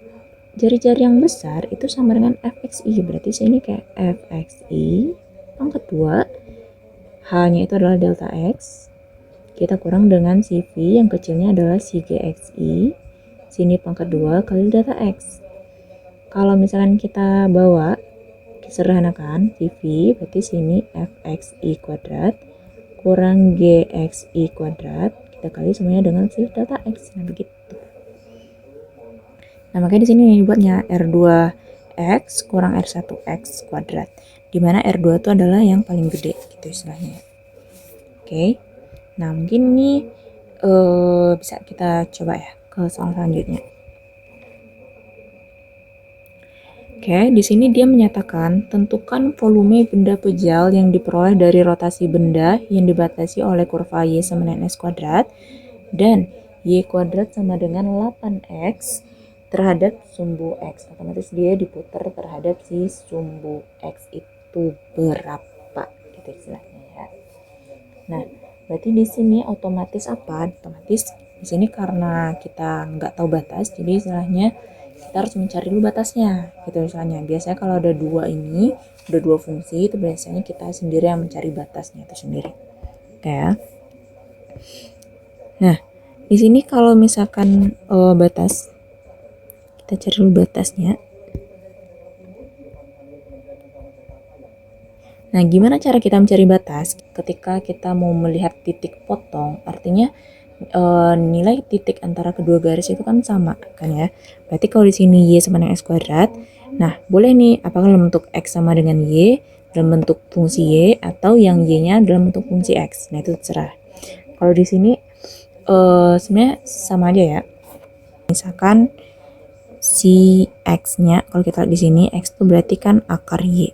jari-jari yang besar itu sama dengan fxi, berarti sini kayak fxi pangkat 2, H-nya itu adalah delta X, kita kurang dengan si V yang kecilnya adalah si GXI, sini pangkat 2 kali delta X. Kalau misalkan kita bawa disederhanakan si V, berarti sini fxi kuadrat kurang GXI kuadrat, kita kali semuanya dengan si delta X. Nah, begitu. Nah, makanya di sini dibuatnya R2X kurang R1X kuadrat, dimana R2 itu adalah yang paling gede gitu istilahnya. Oke. Nah, mungkin ini bisa kita coba ya ke soal selanjutnya. Oke, di sini dia menyatakan tentukan volume benda pejal yang diperoleh dari rotasi benda yang dibatasi oleh kurva Y sama dengan S kuadrat dan Y kuadrat sama dengan 8X terhadap sumbu X. Otomatis dia diputar terhadap si sumbu X itu berapa gitu istilahnya ya. Nah, berarti di sini otomatis apa? Otomatis di sini karena kita nggak tahu batas, jadi istilahnya kita harus mencari dulu batasnya gitu misalnya. Biasanya kalau ada dua fungsi itu biasanya kita sendiri yang mencari batasnya itu sendiri. Oke ya. Nah, di sini kalau misalkan batas, kita cari dulu batasnya. Nah, gimana cara kita mencari batas? Ketika kita mau melihat titik potong, artinya nilai titik antara kedua garis itu kan sama kan ya. Berarti kalau di sini Y sama dengan X kuadrat, nah boleh nih apakah dalam bentuk X sama dengan Y dalam bentuk fungsi Y atau yang Y-nya dalam bentuk fungsi X. Nah, itu terserah. Kalau di sini sebenarnya sama aja ya. Misalkan si X-nya, kalau kita lihat di sini X itu berarti kan akar Y.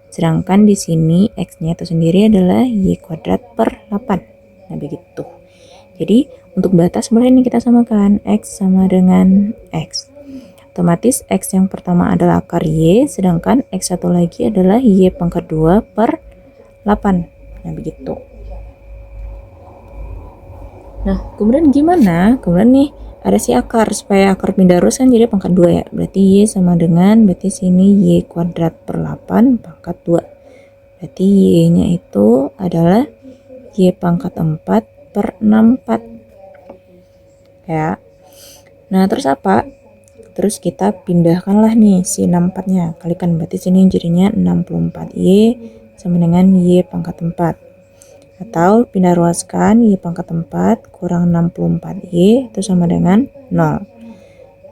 Sedangkan di sini X-nya itu sendiri adalah Y kuadrat per 8. Nah, begitu. Jadi, untuk batas boleh nih kita samakan X sama dengan X. Otomatis X yang pertama adalah akar Y, sedangkan X satu lagi adalah Y pangkat 2 per 8. Nah, begitu. Nah, kemudian gimana? Kemudian nih, ada si akar, supaya akar pindah lurus kan jadi pangkat 2 ya. Berarti Y sama dengan, berarti sini Y kuadrat per 8 pangkat 2. Berarti Y-nya itu adalah Y pangkat 4 per 64 ya. Nah, terus apa? Terus kita pindahkanlah nih si 64-nya, kalikan, berarti sini jadinya 64Y sama dengan Y pangkat 4. Atau pindah ruaskan Y pangkat 4 kurang 64Y itu sama dengan 0.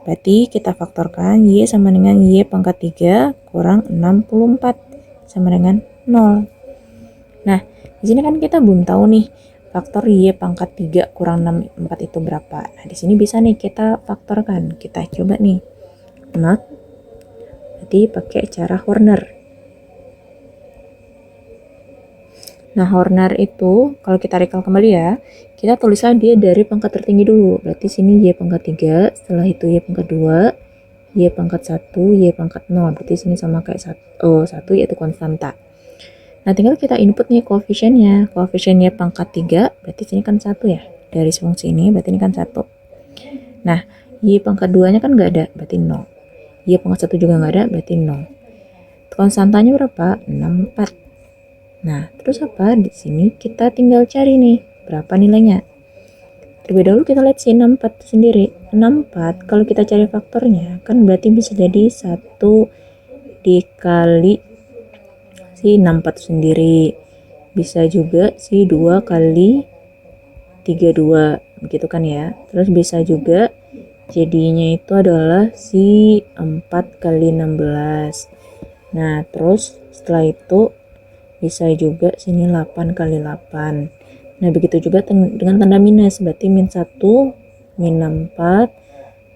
Berarti kita faktorkan Y sama dengan Y pangkat 3 kurang 64 sama dengan 0. Nah, di sini kan kita belum tahu nih faktor Y pangkat 3 kurang 64 itu berapa. Nah, di sini bisa nih kita faktorkan. Kita coba nih. Not. Berarti pakai cara Horner. Nah, Horner itu kalau kita recall kembali ya, kita tulislah dia dari pangkat tertinggi dulu. Berarti sini Y pangkat 3, setelah itu Y pangkat 2, Y pangkat 1, Y pangkat 0. Berarti sini sama kayak 1 yaitu konstanta. Nah, tinggal kita input nih koefisiennya. Koefisiennya pangkat 3, berarti sini kan 1 ya. Dari fungsi ini, berarti ini kan 1. Nah, Y pangkat 2-nya kan nggak ada, berarti 0. Y pangkat 1 juga nggak ada, berarti 0. Konstantanya berapa? 64. Nah, terus apa? Di sini kita tinggal cari nih, berapa nilainya. Terlebih dahulu kita lihat si 64 sendiri. 64, kalau kita cari faktornya, kan berarti bisa jadi 1 dikali si 64 sendiri. Bisa juga si 2 kali 32, begitu kan ya. Terus bisa juga jadinya itu adalah si 4 kali 16. Nah, terus setelah itu bisa juga sini 8 kali 8. Nah, begitu juga dengan tanda minus, berarti min 1, min 64,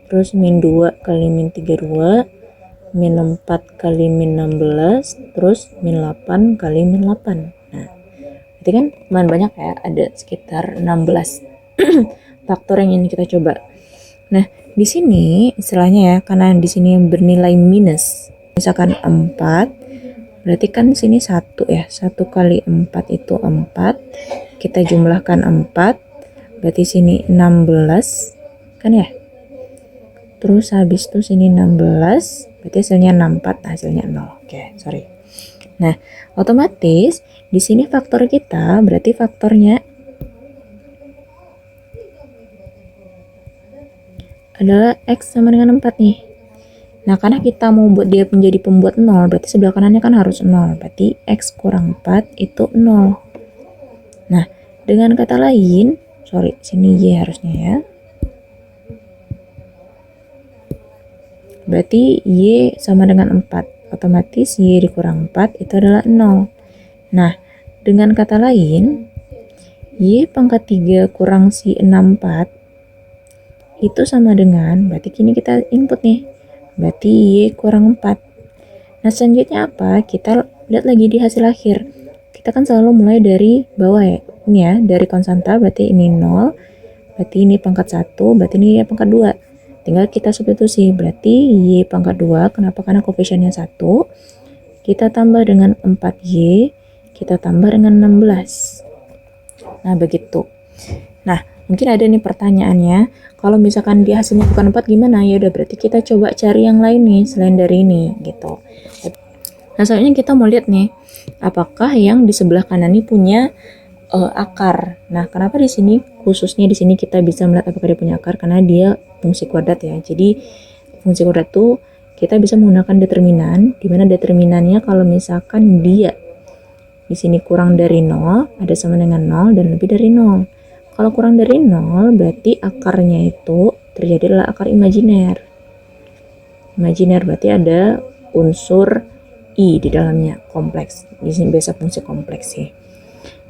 terus min 2 kali min 32, min 4 kali min 16, terus min 8 kali min 8. Nah, berarti kan lumayan banyak ya, ada sekitar 16 faktor yang ini kita coba. Nah, di sini istilahnya ya, karena di sini bernilai minus, misalkan 4, berarti kan di sini 1 ya, 1 kali 4 itu 4, kita jumlahkan 4, berarti sini 16 kan ya. Terus habis itu sini 16, berarti hasilnya 64, hasilnya 0. Oke, sorry. Nah, otomatis di sini faktor kita berarti faktornya adalah X sama dengan 4 nih. Nah, karena kita mau buat dia menjadi pembuat 0, berarti sebelah kanannya kan harus 0. Berarti X kurang 4 itu 0. Nah, dengan kata lain, sini Y harusnya ya. Berarti Y sama dengan 4. Otomatis Y dikurang 4 itu adalah 0. Nah, dengan kata lain, Y pangkat 3 kurang si 64 itu sama dengan, berarti kini kita input nih, berarti Y kurang 4. Nah, selanjutnya apa? Kita lihat lagi di hasil akhir. Kita kan selalu mulai dari bawah ya. Ini ya, dari konstanta, berarti ini 0, berarti ini pangkat 1, berarti ini Y pangkat 2. Tinggal kita substitusi, berarti Y pangkat 2, kenapa? Karena koefisiennya 1, kita tambah dengan 4Y, kita tambah dengan 16. Nah, begitu. Nah, mungkin ada nih pertanyaannya, kalau misalkan dia hasilnya bukan 4 gimana? Ya udah, berarti kita coba cari yang lain nih selain dari ini gitu. Nah, soalnya kita mau lihat nih, apakah yang di sebelah kanan ini punya akar. Nah, kenapa di sini khususnya di sini kita bisa melihat apakah dia punya akar? Karena dia fungsi kuadrat ya. Jadi fungsi kuadrat tuh kita bisa menggunakan determinan, di mana determinannya kalau misalkan dia di sini kurang dari 0, ada sama dengan 0 dan lebih dari 0. Kalau kurang dari 0, berarti akarnya itu terjadi adalah akar imajiner. Imajiner berarti ada unsur I di dalamnya, kompleks. Di sini biasa fungsi kompleks ya.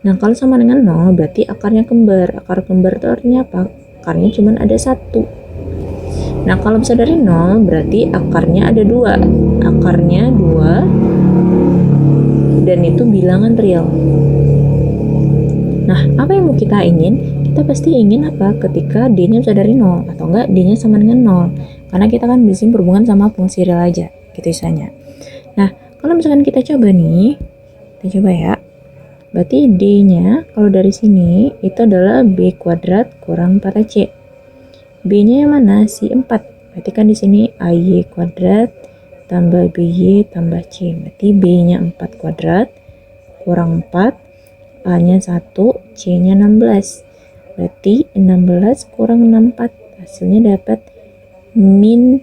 Nah, kalau sama dengan 0, berarti akarnya kembar. Akar kembar itu artinya apa? Akarnya cuma ada 1. Nah, kalau bisa dari 0, berarti akarnya ada 2. Akarnya 2, dan itu bilangan real. Nah, apa yang mau kita ingin? Kita pasti ingin apa? Ketika D-nya bisa dari 0, atau enggak D-nya sama dengan 0. Karena kita kan di sini berhubungan sama fungsi real aja, gitu misalnya. Nah, kalau misalkan kita coba nih, kita coba ya. Berarti D-nya kalau dari sini itu adalah B kuadrat kurang 4AC. B-nya yang mana? Si 4. Berarti kan di sini AY kuadrat tambah BY tambah C. Berarti B-nya 4 kuadrat kurang 4, A-nya 1, C-nya 16. Berarti 16 kurang 64. Hasilnya dapat min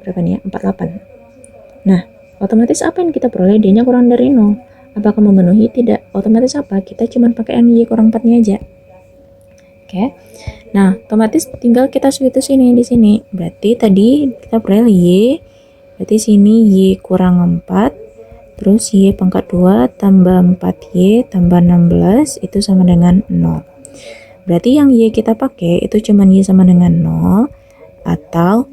berapa nih ya? 48. Nah, otomatis apa yang kita peroleh? D-nya kurang dari 0. Apakah memenuhi? Tidak. Otomatis apa? Kita cuma pakai yang Y kurang 4-nya aja. Oke. Nah, otomatis tinggal kita substitusi ini di sini. Berarti tadi kita peroleh Y. Berarti sini Y kurang 4. Terus Y pangkat 2 tambah 4Y tambah 16 itu sama dengan 0. Berarti yang Y kita pakai itu cuma Y sama dengan 0 atau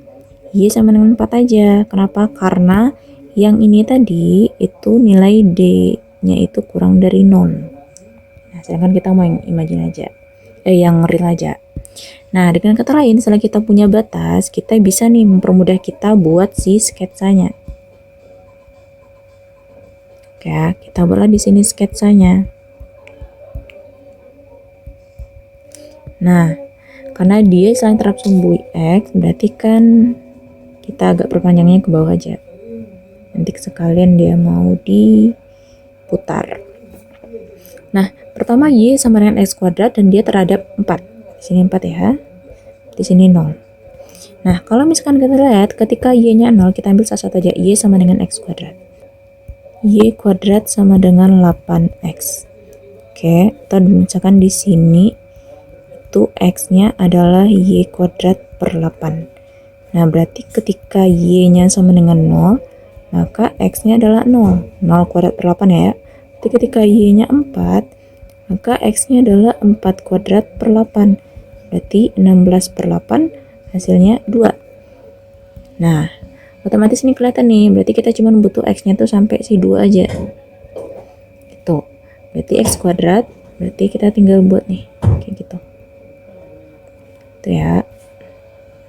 Y sama dengan 4 aja. Kenapa? Karena yang ini tadi itu nilai D-nya itu kurang dari 0. Nah, sedangkan kita mau yang imagine aja. Yang real aja. Nah, dengan kata lain, setelah kita punya batas, kita bisa nih mempermudah kita buat si sketsanya. Oke, kita buatlah di sini sketsanya. Nah, karena dia selain terhadap sumbu X, berarti kan kita agak perpanjangnya ke bawah aja. Nanti sekalian dia mau diputar. Nah, pertama Y sama dengan X kuadrat dan dia terhadap 4. Di sini 4 ya. Di sini 0. Nah, kalau misalkan kita lihat ketika Y-nya 0, kita ambil satu-satu aja. Y sama dengan X kuadrat. Y kuadrat sama dengan 8X. Oke, atau misalkan di sini itu X-nya adalah Y kuadrat per 8. Nah, berarti ketika Y-nya sama dengan 0, maka X-nya adalah 0. 0 kuadrat per 8 ya. Jadi ketika Y-nya 4, maka X-nya adalah 4 kuadrat per 8. Berarti 16 per 8 hasilnya 2. Nah, otomatis ini kelihatan nih. Berarti kita cuma butuh X-nya tuh sampai si 2 aja. Gitu. Berarti X kuadrat, berarti kita tinggal buat nih. Kayak gitu. Itu ya.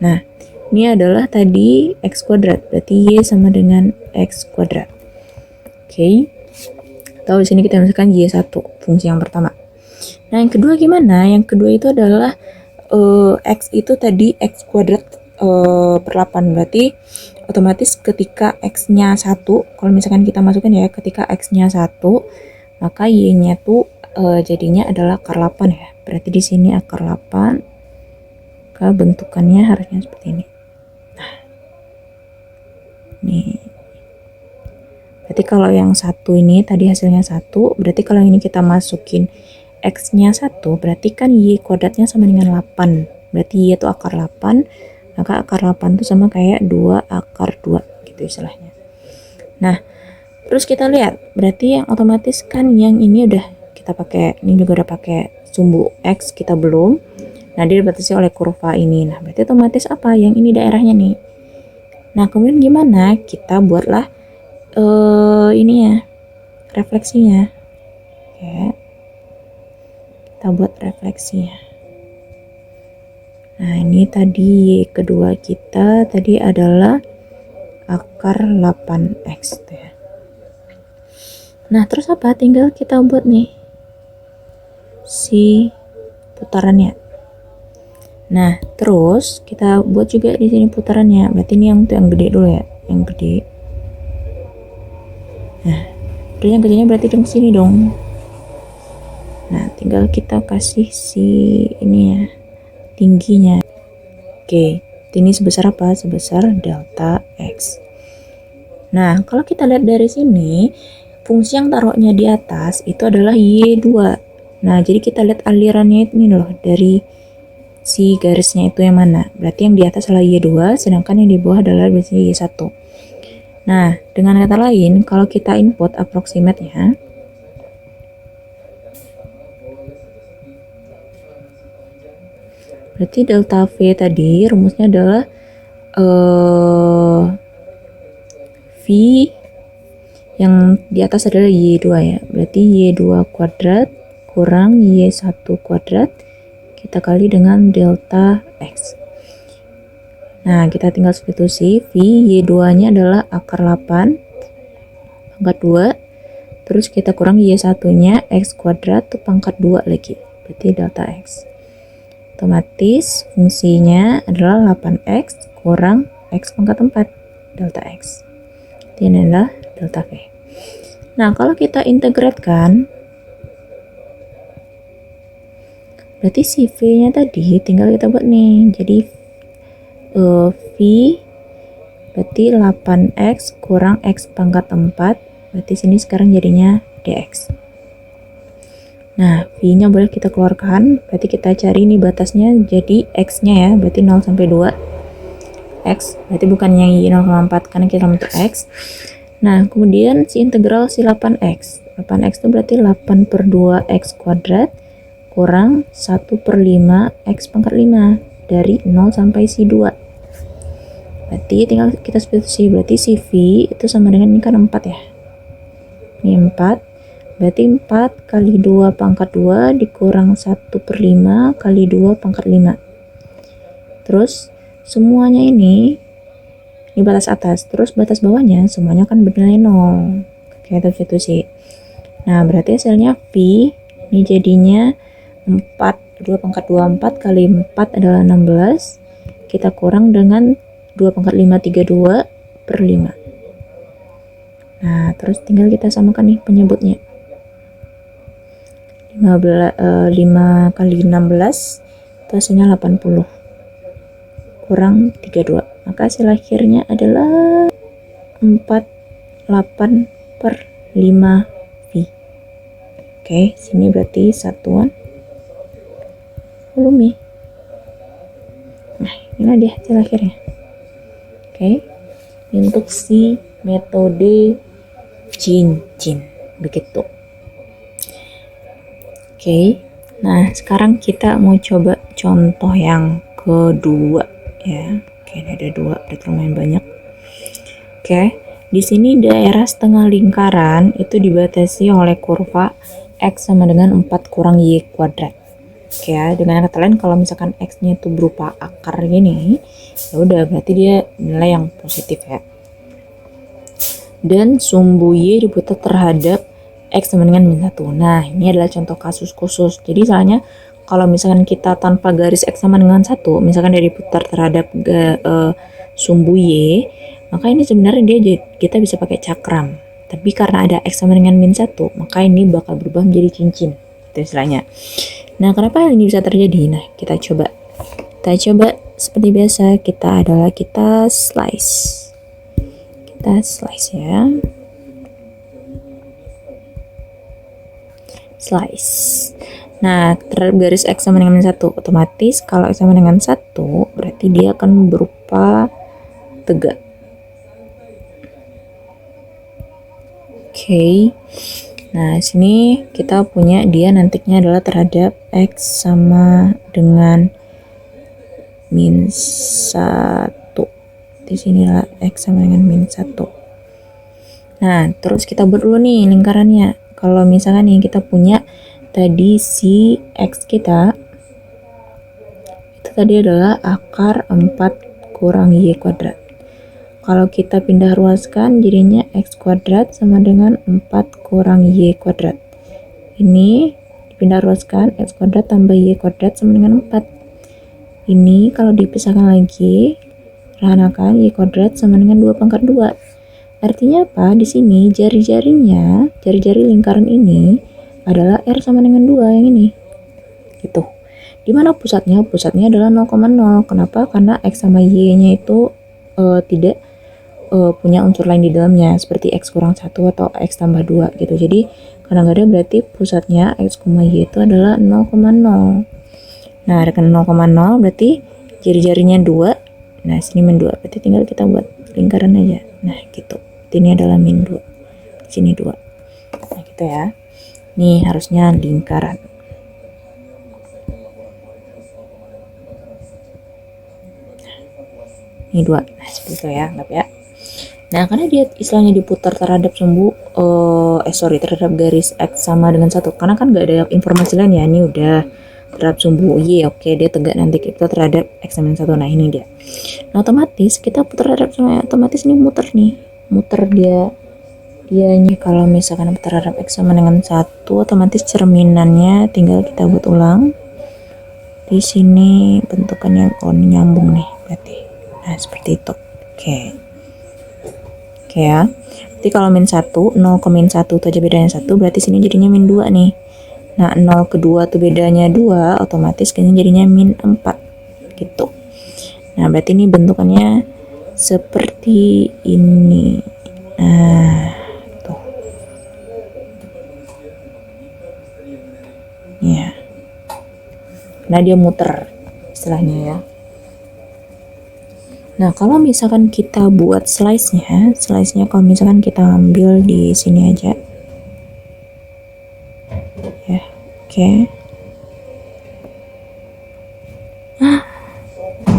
Nah, ini adalah tadi X kuadrat, berarti Y sama dengan X kuadrat. Oke. Atau di sini kita misalkan Y1, fungsi yang pertama. Nah, yang kedua gimana? Yang kedua itu adalah X itu tadi X kuadrat per 8. Berarti otomatis ketika X-nya 1, kalau misalkan kita masukkan ya, ketika X-nya 1, maka Y-nya tuh jadinya adalah akar 8 ya. Berarti di sini akar 8. Maka bentukannya harusnya seperti ini. Nih. Berarti kalau yang satu ini tadi hasilnya 1, berarti kalau ini kita masukin X-nya 1, berarti kan Y kuadratnya sama dengan 8. Berarti Y itu akar 8, maka akar 8 itu sama kayak 2 akar 2 gitu istilahnya. Nah, terus kita lihat, berarti yang otomatis kan yang ini udah kita pakai, ini juga udah pakai sumbu X, kita belum. Nah, dia dibatasi oleh kurva ini. Nah, berarti otomatis apa? Yang ini daerahnya nih. Nah, kemudian gimana? Kita buatlah ini ya, refleksinya. Oke. Kita buat refleksinya. Nah, ini tadi Y kedua kita tadi adalah akar 8X tuh ya. Nah, terus apa? Tinggal kita buat nih si putarannya. Nah, terus kita buat juga di sini putarannya. Berarti ini yang gede dulu ya, yang gede. Nah, terus yang gedenya berarti di sini dong. Nah, tinggal kita kasih si ini ya, tingginya. Oke, ini sebesar apa? Sebesar delta X. Nah, kalau kita lihat dari sini, fungsi yang taruhnya di atas itu adalah Y2. Nah, jadi kita lihat alirannya ini loh, dari si garisnya itu yang mana. Berarti yang di atas adalah Y2, sedangkan yang di bawah adalah biasanya Y1. Nah, dengan kata lain, kalau kita input approximate ya, berarti delta V tadi rumusnya adalah V yang di atas adalah Y2 ya. Berarti Y2 kuadrat kurang Y1 kuadrat kita kali dengan delta X. Nah, kita tinggal substitusi. V Y2 nya adalah akar 8 pangkat 2. Terus kita kurang Y1 nya X kuadrat tuh pangkat 2 lagi. Berarti delta X. Otomatis fungsinya adalah 8X kurang X pangkat 4 delta X. Ini adalah delta V. Nah, kalau kita integrate-kan, berarti si V-nya tadi tinggal kita buat nih. Jadi V berarti 8X kurang X pangkat 4. Berarti sini sekarang jadinya DX. Nah, V-nya boleh kita keluarkan. Berarti kita cari nih batasnya jadi X-nya ya. Berarti 0 sampai 2. X. Berarti bukan yang Y 0,4 karena kita bentuk X. Nah, kemudian si integral si 8X. 8X itu berarti 8 per 2X kuadrat kurang 1 per 5 X pangkat 5. Dari 0 sampai si 2. Berarti tinggal kita substitusi. Berarti si V itu sama dengan ini kan 4 ya. Ini 4. Berarti 4 kali 2 pangkat 2 dikurang 1 per 5 kali 2 pangkat 5. Terus semuanya ini batas atas. Terus batas bawahnya semuanya kan bernilai 0. Oke, terus itu sih. Nah, berarti hasilnya V ini jadinya 4, 2 pangkat 24 kali 4 adalah 16. Kita kurang dengan 2 pangkat 532 per 5. Nah, terus tinggal kita samakan nih penyebutnya. 5 kali 16 itu hasilnya 80. Kurang 32. Maka hasil akhirnya adalah 48 per 5 V. Oke, sini berarti satuan volume. Nah, inilah dia hasil akhirnya. Oke, untuk si metode cincin begitu. Oke, nah sekarang kita mau coba contoh yang kedua ya. Oke, ini ada 2, berarti lumayan banyak. Oke, di sini daerah setengah lingkaran itu dibatasi oleh kurva X sama dengan 4 kurang Y kuadrat. Oke ya, dengan kata lain kalau misalkan X-nya itu berupa akar gini, ya udah berarti dia nilai yang positif ya. Dan sumbu Y diputar terhadap X sama dengan min 1. Nah, ini adalah contoh kasus khusus. Jadi soalnya kalau misalkan kita tanpa garis X sama dengan 1, misalkan dia diputar terhadap sumbu Y, maka ini sebenarnya kita bisa pakai cakram. Tapi karena ada X sama dengan min 1, maka ini bakal berubah menjadi cincin. Itu istilahnya. Nah, kenapa hal ini bisa terjadi? Nah, kita coba seperti biasa, kita slice. Kita slice ya. Slice. Nah, terhadap garis X sama dengan 1, otomatis kalau X sama dengan 1, berarti dia akan berupa tegak. Oke. Nah, sini kita punya dia nantinya adalah terhadap X sama dengan min 1. Di sinilah X sama dengan min 1. Nah, terus kita buat dulu nih lingkarannya. Kalau misalkan nih kita punya tadi si X kita, itu tadi adalah akar 4 kurang Y kuadrat. Kalau kita pindah ruaskan jadinya X kuadrat sama dengan 4 kurang Y kuadrat. Ini dipindah ruaskan, X kuadrat tambah Y kuadrat sama dengan 4. Ini kalau dipisahkan lagi, sederhanakan Y kuadrat sama dengan 2 pangkat 2. Artinya apa? Di sini jari-jari lingkaran ini adalah R sama dengan 2 yang ini. Gitu. Di mana pusatnya? Pusatnya adalah 0,0. Kenapa? Karena X sama Y-nya itu tidak punya unsur lain di dalamnya, seperti X kurang 1 atau X tambah 2 gitu. Jadi kadang-kadang berarti pusatnya X, Y itu adalah 0,0. Nah, dengan 0,0 berarti jari-jarinya 2. Nah, sini min 2. Berarti tinggal kita buat lingkaran aja. Nah, gitu. Ini adalah min 2. Sini 2. Nah, gitu ya. Nih harusnya lingkaran. Ini 2. Nah, seperti itu ya, anggap ya. Nah, karena dia istilahnya diputar terhadap terhadap garis X sama dengan 1. Karena kan nggak ada informasi lain ya. Ini udah terhadap sumbu Y, oke, dia tegak, nanti kita terhadap X sama dengan 1. Nah, ini dia. Nah, otomatis kita putar terhadap otomatis ini muter dianya. Kalau misalkan terhadap X sama dengan 1, otomatis cerminannya tinggal kita buat ulang. Di sini bentukannya nyambung nih berarti. Nah, seperti itu. Oke ya. Berarti kalau min 1, 0 ke min 1 itu aja bedanya 1, berarti sini jadinya min 2 nih. Nah, 0 ke 2 tuh bedanya 2, otomatis kayaknya jadinya min 4 gitu. Nah, berarti ini bentukannya seperti ini. Nah, tuh. Ya. Nah, dia muter istilahnya ya. Nah, kalau misalkan kita buat slice-nya kalau misalkan kita ambil di sini aja. Ya, oke.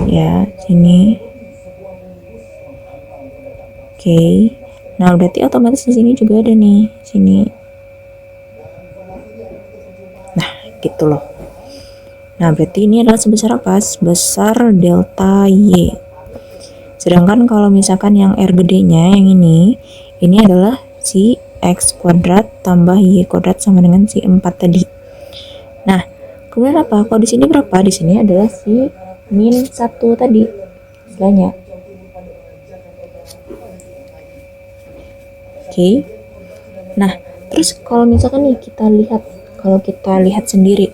Ya, sini. Oke. Nah, berarti otomatis di sini juga ada nih, sini. Nah, gitu loh. Nah, berarti ini adalah sebesar apa? Sebesar delta Y. Sedangkan kalau misalkan yang R gedenya yang ini adalah si x kuadrat tambah y kuadrat sama dengan si 4 tadi. Nah, kemudian apa? Kalau di sini berapa? Di sini adalah si min 1 tadi istilahnya. Oke. Nah, terus kalau misalkan nih kita lihat sendiri,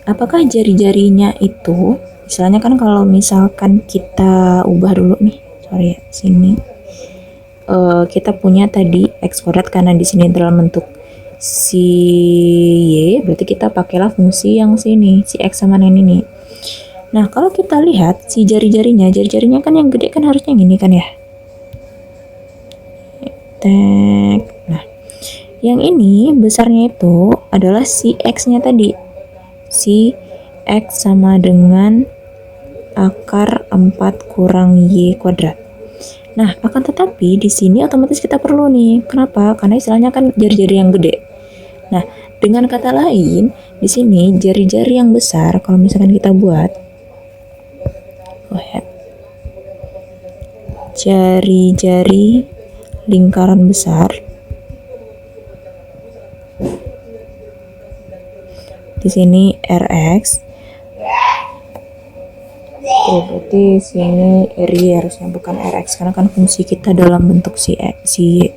apakah jari-jarinya itu, misalnya kan kalau misalkan kita ubah dulu nih, sorry ya, sini kita punya tadi x kuadrat karena di sini dalam bentuk si y, berarti kita pakailah fungsi yang sini, si x sama dengan ini. Nah, kalau kita lihat si jari-jarinya kan yang gede kan harusnya gini kan ya. Nah, yang ini besarnya itu adalah si x-nya tadi. Si x sama dengan akar 4 kurang y kuadrat. Nah, akan tetapi di sini otomatis kita perlu nih. Kenapa? Karena istilahnya kan jari-jari yang gede. Nah, dengan kata lain, di sini jari-jari yang besar, kalau misalkan kita buat, jari-jari lingkaran besar, di sini rx. Berarti sini RY harusnya, bukan RX karena kan fungsi kita dalam bentuk si Y.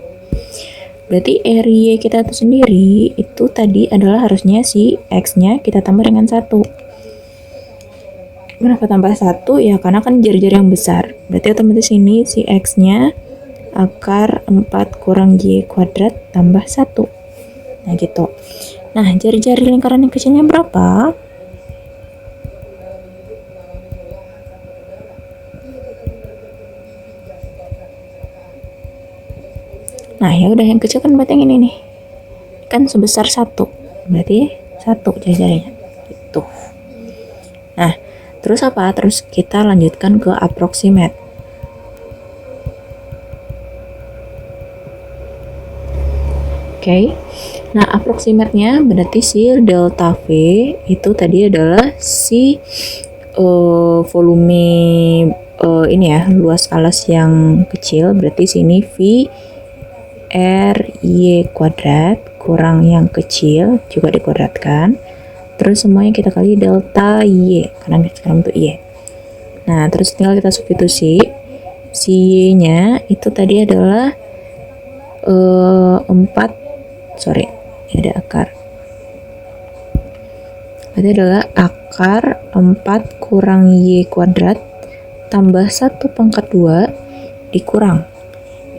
Berarti RY kita itu sendiri itu tadi adalah harusnya si X-nya kita tambah dengan 1. Kenapa tambah 1? Ya karena kan jari-jari yang besar. Berarti otomatis ini si X-nya akar 4 kurang Y kuadrat tambah 1. Nah gitu. Nah, jari-jari lingkaran yang kecilnya berapa? Nah, ya udah yang kecil kan berarti yang ini nih. Kan sebesar 1. Berarti 1 jari-jarinya. Gitu. Nah, terus apa? Terus kita lanjutkan ke approximate. Oke. Nah, approximate-nya berarti si delta V itu tadi adalah si volume ini ya, luas alas yang kecil, berarti sini V RY kuadrat kurang yang kecil juga dikuadratkan, terus semuanya kita kali delta Y karena sekarang untuk Y. Nah, terus tinggal kita substitusi si Y nya itu tadi adalah 4, ada akar, berarti adalah akar 4 kurang Y kuadrat tambah 1 pangkat 2 dikurang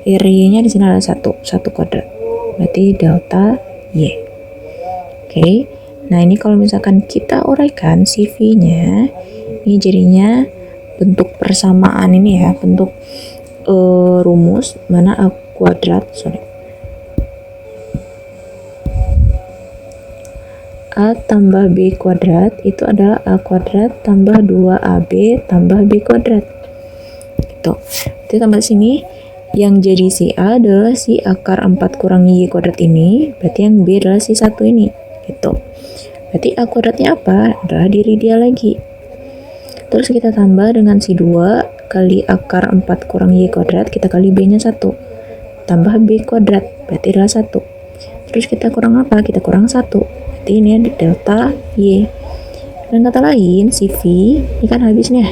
RY-nya di sini ada 1 kuadrat. Berarti delta Y. Oke. Nah, ini kalau misalkan kita uraikan si V-nya, ini jadinya bentuk persamaan ini ya, bentuk rumus mana A kuadrat, A tambah B kuadrat itu adalah A kuadrat tambah 2AB tambah B kuadrat. Gitu. Jadi tambah sini yang jadi si A adalah si akar 4 kurang Y kuadrat ini, berarti yang B adalah si 1 ini, gitu. Berarti A kuadratnya apa? Adalah diri dia lagi. Terus kita tambah dengan si 2 kali akar 4 kurang Y kuadrat, kita kali B nya 1, tambah B kuadrat, berarti adalah 1. Terus kita kurang apa? Kita kurang 1, berarti ini delta Y. Dan kata lain, si V ini kan habisnya,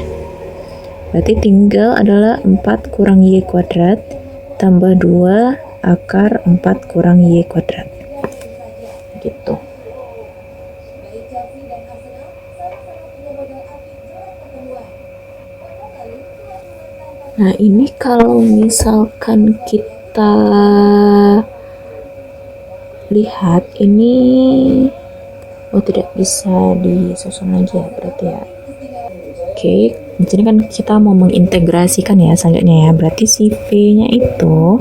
berarti tinggal adalah 4 kurang Y kuadrat tambah 2 akar 4 kurang Y kuadrat. Gitu. Nah, ini kalau misalkan kita lihat ini tidak bisa disusun lagi ya berarti ya. Oke, di sini kan kita mau mengintegrasikan ya selanjutnya ya. Berarti si V-nya itu,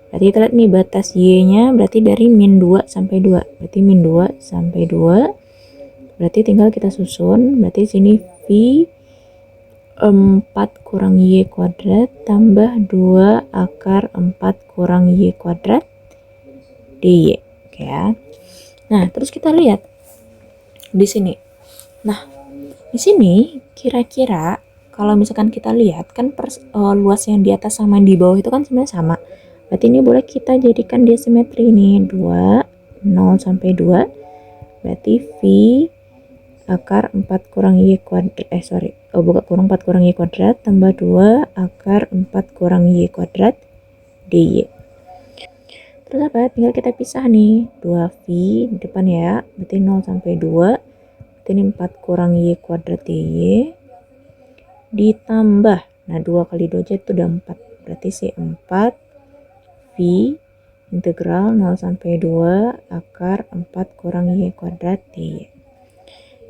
berarti kita lihat nih batas Y-nya berarti dari min 2 sampai 2. Berarti min 2 sampai 2. Berarti tinggal kita susun, berarti sini V 4 kurang Y kuadrat tambah 2 akar 4 kurang Y kuadrat DY. Oke ya. Nah, terus kita lihat di sini. Nah, di sini kira-kira kalau misalkan kita lihat kan luas yang di atas sama yang di bawah itu kan sebenarnya sama. Berarti ini boleh kita jadikan dia simetri nih, 2, 0 sampai 2. Berarti V akar 4 kurang Y kuadrat, bukan 4 kurang Y kuadrat tambah 2 akar 4 kurang Y kuadrat dy. Terus apa? Tinggal kita pisah nih, 2V di depan ya, berarti 0 sampai 2, berarti ini 4 kurang Y kuadrat dy, ditambah, nah 2 kali 2 itu udah 4, berarti C4 V integral 0 sampai 2 akar 4 kurang Y kuadrat dy.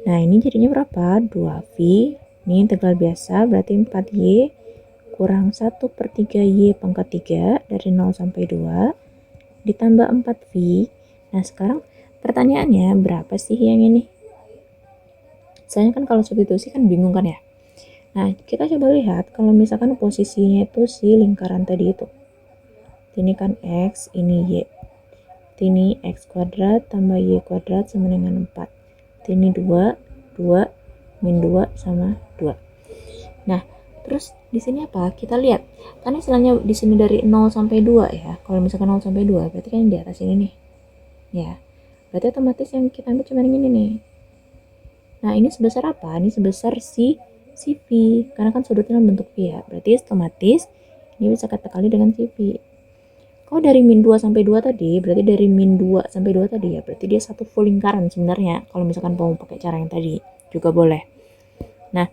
Nah ini jadinya berapa? 2V, ini integral biasa, berarti 4Y kurang 1/3Y pangkat 3 dari 0 sampai 2 ditambah 4V. Nah sekarang pertanyaannya berapa sih yang ini? Soalnya kan kalau substitusi kan bingung kan ya. Nah kita coba lihat kalau misalkan posisinya itu si lingkaran tadi itu. Ini kan X, ini Y. Ini X kuadrat tambah Y kuadrat sama dengan 4. Ini 2, 2, min 2 sama 2. Nah terus di sini apa? Kita lihat. Kan istilahnya di sini dari 0 sampai 2 ya. Kalau misalkan 0 sampai 2 berarti kan di atas ini nih. Ya. Berarti otomatis yang kita ambil cuma yang ini nih. Nah, ini sebesar apa? Ini sebesar si V. Karena kan sudutnya bentuk V ya. Berarti otomatis ini bisa kata kali dengan si V. Kalau dari min 2 sampai 2 tadi, berarti dari min 2 sampai 2 tadi ya. Berarti dia satu full lingkaran sebenarnya. Kalau misalkan mau pakai cara yang tadi juga boleh. Nah,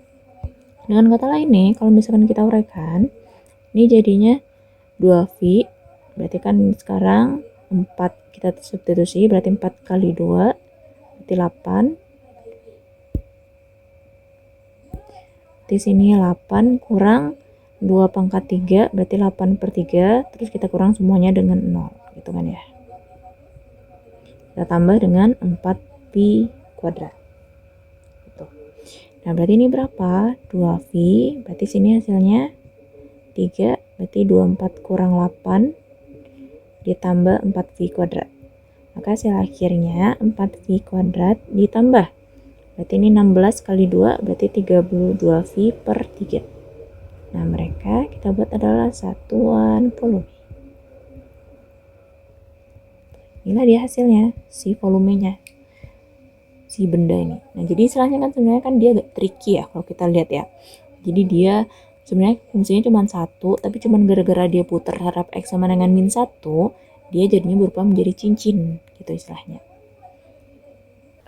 dengan kata lain nih, kalau misalkan kita uraikan, ini jadinya 2V, berarti kan sekarang 4 kita substitusi, berarti 4 kali 2, berarti 8. Di sini 8 kurang 2 pangkat 3, berarti 8/3, terus kita kurang semuanya dengan 0, gitu kan ya. Kita tambah dengan 4V kuadrat. Nah, berarti ini berapa? 2V, berarti sini hasilnya 3, berarti 24 kurang 8 ditambah 4V kuadrat. Maka hasil akhirnya 4V kuadrat ditambah. Berarti ini 16 kali 2, berarti 32V/3. Nah, mereka kita buat adalah satuan volume. Inilah dia hasilnya, si volumenya. Si benda ini. Nah, jadi istilahnya kan sebenarnya kan dia agak tricky ya kalau kita lihat ya. Jadi dia sebenarnya fungsinya cuma 1, tapi cuma gara-gara dia putar terhadap X sama dengan min 1, dia jadinya berubah menjadi cincin, gitu istilahnya.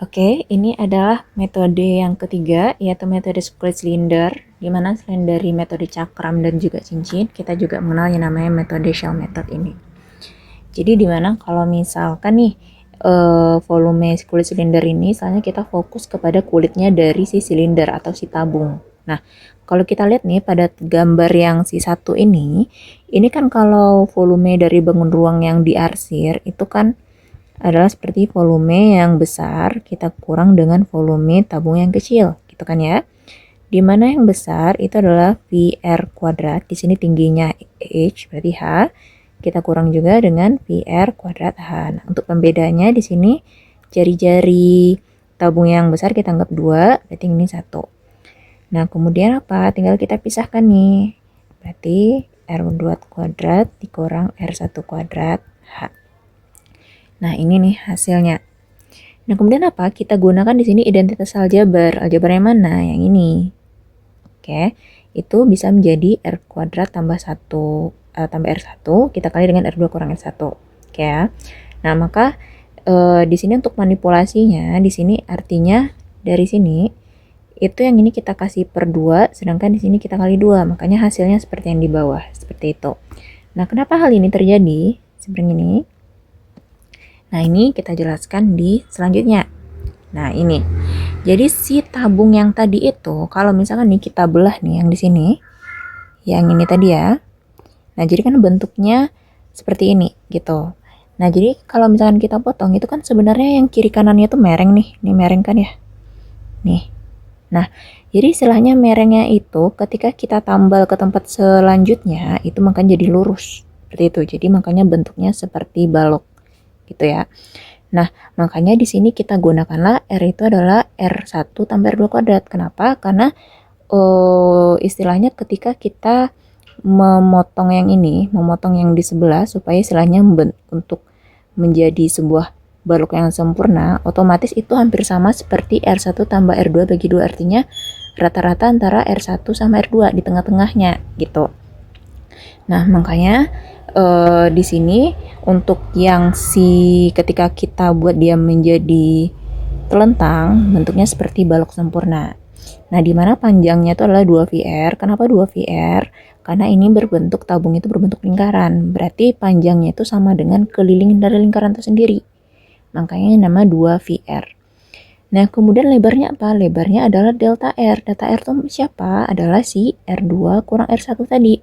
Oke, ini adalah metode yang ketiga, yaitu metode split cylinder, di mana selain dari metode cakram dan juga cincin, kita juga mengenal yang namanya metode shell method ini. Jadi di mana kalau misalkan nih volume kulit silinder ini, misalnya kita fokus kepada kulitnya dari si silinder atau si tabung. Nah, kalau kita lihat nih pada gambar yang si satu ini kan kalau volume dari bangun ruang yang diarsir itu kan adalah seperti volume yang besar kita kurang dengan volume tabung yang kecil, gitu kan ya. Dimana yang besar itu adalah VR kuadrat, di sini tingginya H berarti H, kita kurang juga dengan VR kuadrat H. Nah, untuk pembedanya di sini jari-jari tabung yang besar kita anggap 2, berarti ini 1. Nah, kemudian apa? Tinggal kita pisahkan nih. Berarti R2 kuadrat dikurang R1 kuadrat H. Nah, ini nih hasilnya. Nah, kemudian apa? Kita gunakan di sini identitas aljabar. Aljabar yang mana? Yang ini. Oke, itu bisa menjadi R kuadrat tambah 1 tambah R1, kita kali dengan R2 kurang R1. Oke ya. Nah, maka di sini untuk manipulasinya, di sini artinya dari sini itu yang ini kita kasih per 2, sedangkan di sini kita kali 2. Makanya hasilnya seperti yang di bawah, seperti itu. Nah, kenapa hal ini terjadi? Seperti ini. Nah, ini kita jelaskan di selanjutnya. Nah, ini. Jadi si tabung yang tadi itu, kalau misalkan nih kita belah nih yang di sini, yang ini tadi ya. Nah, jadi kan bentuknya seperti ini gitu. Nah, jadi kalau misalkan kita potong itu kan sebenarnya yang kiri kanannya itu mereng nih. Ini mereng kan ya? Nih. Nah, jadi istilahnya merengnya itu ketika kita tambal ke tempat selanjutnya itu makanya jadi lurus. Seperti itu. Jadi makanya bentuknya seperti balok gitu ya. Nah, makanya di sini kita gunakanlah R itu adalah R1 tambah R2 kuadrat. Kenapa? Karena istilahnya ketika kita memotong yang ini, memotong yang di sebelah supaya istilahnya untuk menjadi sebuah balok yang sempurna, otomatis itu hampir sama seperti R1 tambah R2 bagi 2, artinya rata-rata antara R1 sama R2 di tengah-tengahnya gitu. Nah, makanya di sini untuk yang ketika kita buat dia menjadi telentang, bentuknya seperti balok sempurna. Nah, di mana panjangnya itu adalah 2 VR. Kenapa 2 VR? Karena ini berbentuk, tabung itu berbentuk lingkaran. Berarti panjangnya itu sama dengan keliling dari lingkaran itu sendiri. Makanya nama 2 VR. Nah, kemudian lebarnya apa? Lebarnya adalah delta R. Delta R itu siapa? Adalah si R2 kurang R1 tadi.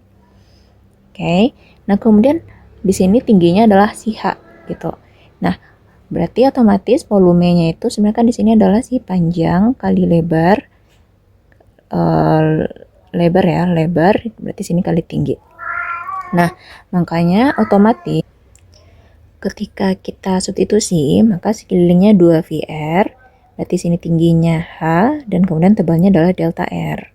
Oke. Nah, kemudian di sini tingginya adalah si H gitu. Nah, berarti otomatis volumenya itu sebenarnya kan di sini adalah si panjang kali lebar. Lebar berarti sini kali tinggi. Nah, makanya otomatis ketika kita substitusi, maka sekelilingnya 2 VR, berarti sini tingginya H, dan kemudian tebalnya adalah delta R.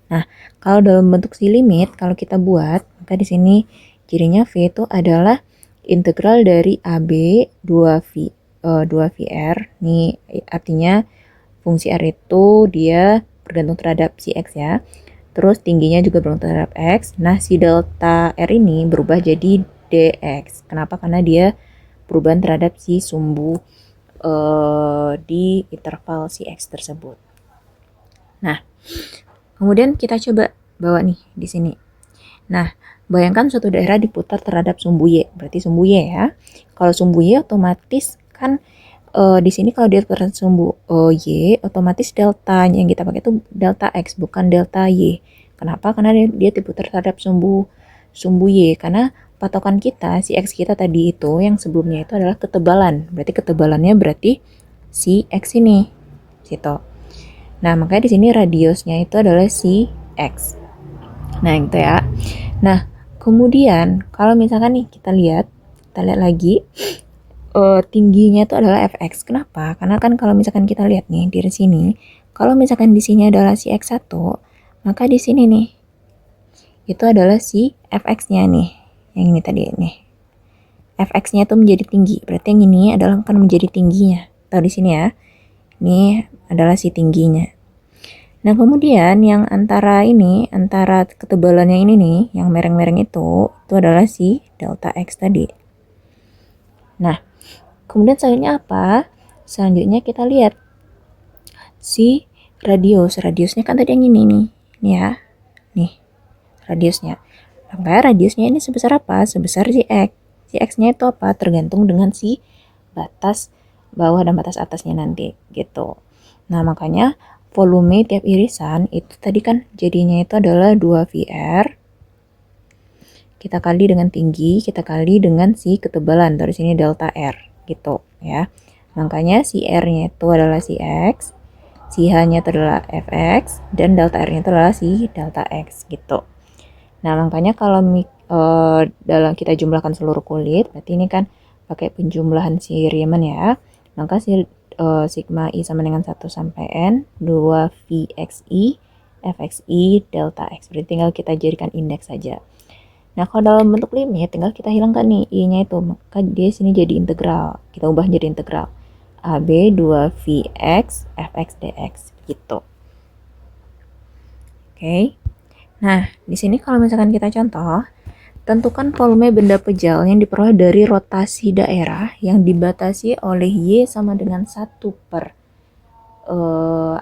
Nah, kalau dalam bentuk si limit, kalau kita buat, maka di sini cirinya V itu adalah integral dari AB 2 VR. Ini artinya fungsi R itu dia bergantung terhadap si X ya. Terus tingginya juga bergantung terhadap X. Nah, si delta R ini berubah jadi dx. Kenapa? Karena dia perubahan terhadap si sumbu di interval si X tersebut. Nah, kemudian kita coba bawa nih di sini. Nah, bayangkan suatu daerah diputar terhadap sumbu Y. Berarti sumbu Y ya. Kalau sumbu Y otomatis kan di sini kalau dia terhadap sumbu Y, otomatis deltanya yang kita pakai itu delta X, bukan delta Y. Kenapa? Karena dia diputar terhadap sumbu Y. Karena patokan kita, si X kita tadi itu, yang sebelumnya itu adalah ketebalan. Berarti ketebalannya berarti si X ini. Gitu. Nah, makanya di sini radiusnya itu adalah si X. Nah, itu ya. Nah, kemudian kalau misalkan nih kita lihat lagi tingginya itu adalah fx. Kenapa? Karena kan kalau misalkan kita lihat nih di sini, kalau misalkan di sini adalah si x1, maka di sini nih itu adalah si fx-nya nih. Yang ini tadi nih. Fx-nya itu menjadi tinggi. Berarti yang ini adalah akan menjadi tingginya. Tahu di sini ya. Ini adalah si tingginya. Nah, kemudian yang antara ketebalannya ini nih, yang mereng-mereng itu adalah si delta x tadi. Nah, kemudian selanjutnya apa? Selanjutnya kita lihat si radiusnya kan tadi yang ini nih ya, nih radiusnya. Maka radiusnya ini sebesar apa? Sebesar si x. Si x-nya itu apa? Tergantung dengan si batas bawah dan batas atasnya nanti gitu. Nah, makanya volume tiap irisan itu tadi kan jadinya itu adalah 2 VR. Kita kali dengan tinggi, kita kali dengan si ketebalan. Dari sini delta R gitu ya. Makanya si R-nya itu adalah si X, si H-nya itu adalah Fx, dan delta R-nya itu adalah si delta X gitu. Nah, makanya kalau dalam kita jumlahkan seluruh kulit, berarti ini kan pakai penjumlahan si Riemann ya. Maka si sigma I sama dengan 1 sampai N, 2 VXI, FXI, delta X. Berarti tinggal kita jadikan indeks saja. Nah, kalau dalam bentuk limit, tinggal kita hilangkan nih I-nya itu. Maka dia sini jadi integral. Kita ubah jadi integral. AB 2 VX, FX, DX. Gitu. Oke. Nah, di sini kalau misalkan kita contoh, tentukan volume benda pejal yang diperoleh dari rotasi daerah yang dibatasi oleh Y sama dengan 1 per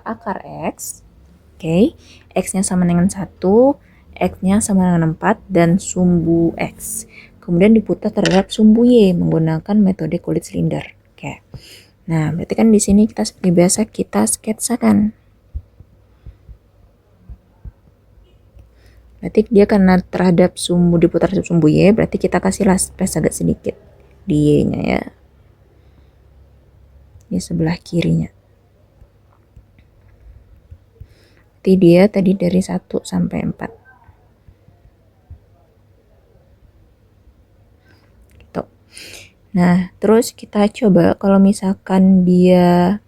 akar X. Oke. X-nya sama dengan 1, X-nya sama dengan 4, dan sumbu X. Kemudian diputar terhadap sumbu Y menggunakan metode kulit silinder. Oke. Nah, berarti kan di sini kita seperti biasa kita sketsakan. Berarti dia karena diputar terhadap sumbu Y, berarti kita kasihlah space agak sedikit di Y-nya ya. Di sebelah kirinya. Berarti dia tadi dari 1 sampai 4. Gitu. Nah, terus kita coba kalau misalkan dia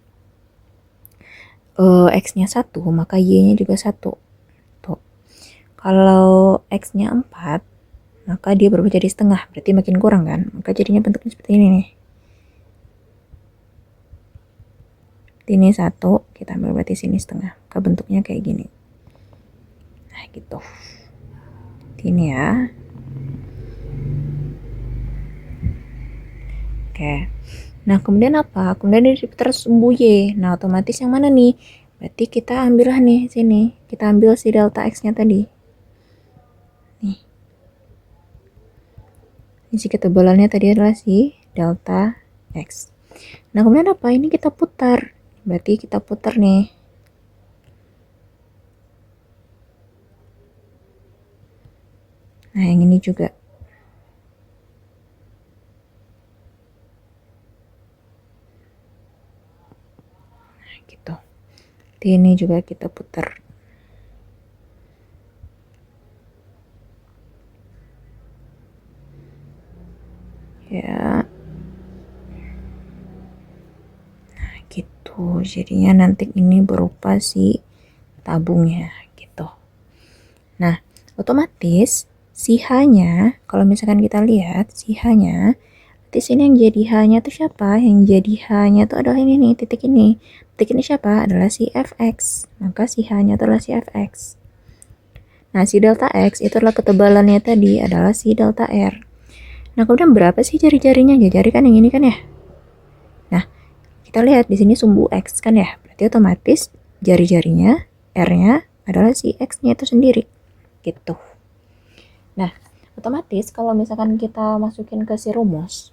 X-nya 1, maka Y-nya juga 1. Kalau X-nya 4, maka dia berubah jadi setengah, berarti makin kurang kan? Maka jadinya bentuknya seperti ini nih. Ini 1, kita ambil berarti sini setengah. Maka bentuknya kayak gini. Nah, gitu. Ini ya. Oke. Nah, kemudian apa? Kemudian ini diputar sumbu Y. Nah, otomatis yang mana nih? Berarti kita ambillah nih sini. Kita ambil si delta X-nya tadi. Nih. Isi ketebalannya tadi adalah si delta X. Nah, kemudian apa? Ini kita putar. Berarti kita putar nih. Nah, yang ini juga. Nah, gitu. Ini juga kita putar. Ya. Nah, gitu. Jadinya nanti ini berupa si tabungnya gitu. Nah, otomatis si H-nya, kalau misalkan kita lihat si H-nya, di sini yang jadi H-nya itu siapa? Yang jadi H-nya itu adalah ini nih, titik ini. Titik ini siapa? Adalah si Fx. Maka si H-nya itu adalah si Fx. Nah, si delta X itu adalah ketebalannya tadi adalah si delta R. Nah, kemudian berapa sih jari-jarinya? Jari kan yang ini kan ya? Nah, kita lihat di sini sumbu X kan ya? Berarti otomatis jari-jarinya, R-nya adalah si X-nya itu sendiri. Gitu. Nah, otomatis kalau misalkan kita masukin ke si rumus,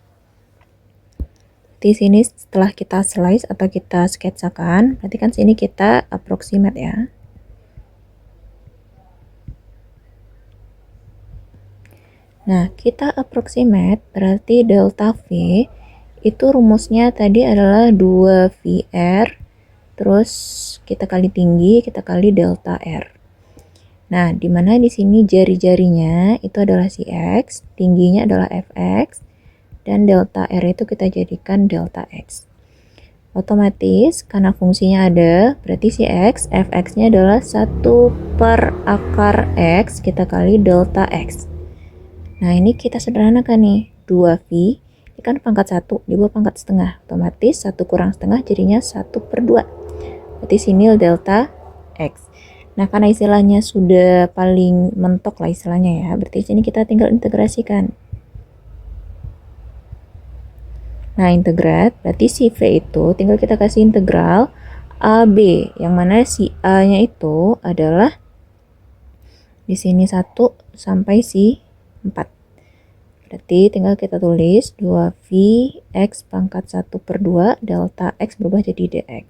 di sini setelah kita slice atau kita sketsakan, berarti kan sini kita approximate ya. Nah, kita approximate berarti delta V itu rumusnya tadi adalah 2VR, terus kita kali tinggi, kita kali delta R. Nah, dimana di sini jari-jarinya itu adalah si X, tingginya adalah Fx, dan delta R itu kita jadikan delta X. Otomatis, karena fungsinya ada, berarti si X, Fx-nya adalah 1 per akar X, kita kali delta X. Nah, ini kita sederhanakan nih, 2V, ini kan pangkat 1, di bawah pangkat setengah. Otomatis, 1 kurang setengah jadinya 1 per 2. Berarti sini delta X. Nah, karena istilahnya sudah paling mentok lah istilahnya ya, berarti sini kita tinggal integrasikan. Nah, integrat, berarti si V itu tinggal kita kasih integral AB, yang mana si A-nya itu adalah di sini 1 sampai si 4. Berarti tinggal kita tulis 2V X pangkat 1 per 2, delta X berubah jadi dx.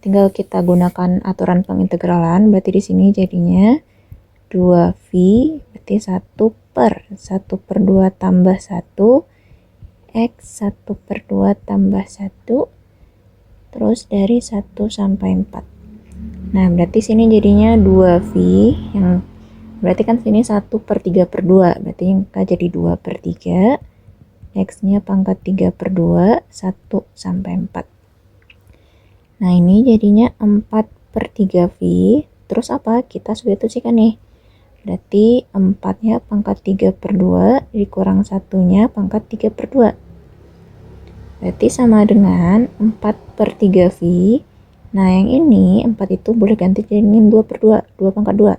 Tinggal kita gunakan aturan pengintegralan, berarti di sini jadinya 2V, berarti 1 per 2 tambah 1, X 1 per 2 tambah 1, terus dari 1 sampai 4. Nah, berarti sini jadinya 2V, yang berarti kan sini 1 per 3 per 2, berarti yang jadi 2 per 3, X-nya pangkat 3 per 2, 1 sampai 4. Nah, ini jadinya 4 per 3V, terus apa? Kita substitusikan nih. Berarti 4-nya pangkat 3 per 2, dikurang 1-nya pangkat 3 per 2. Berarti sama dengan 4 per 3V. Nah, yang ini 4 itu boleh ganti dengan 2 per 2, 2 pangkat 2.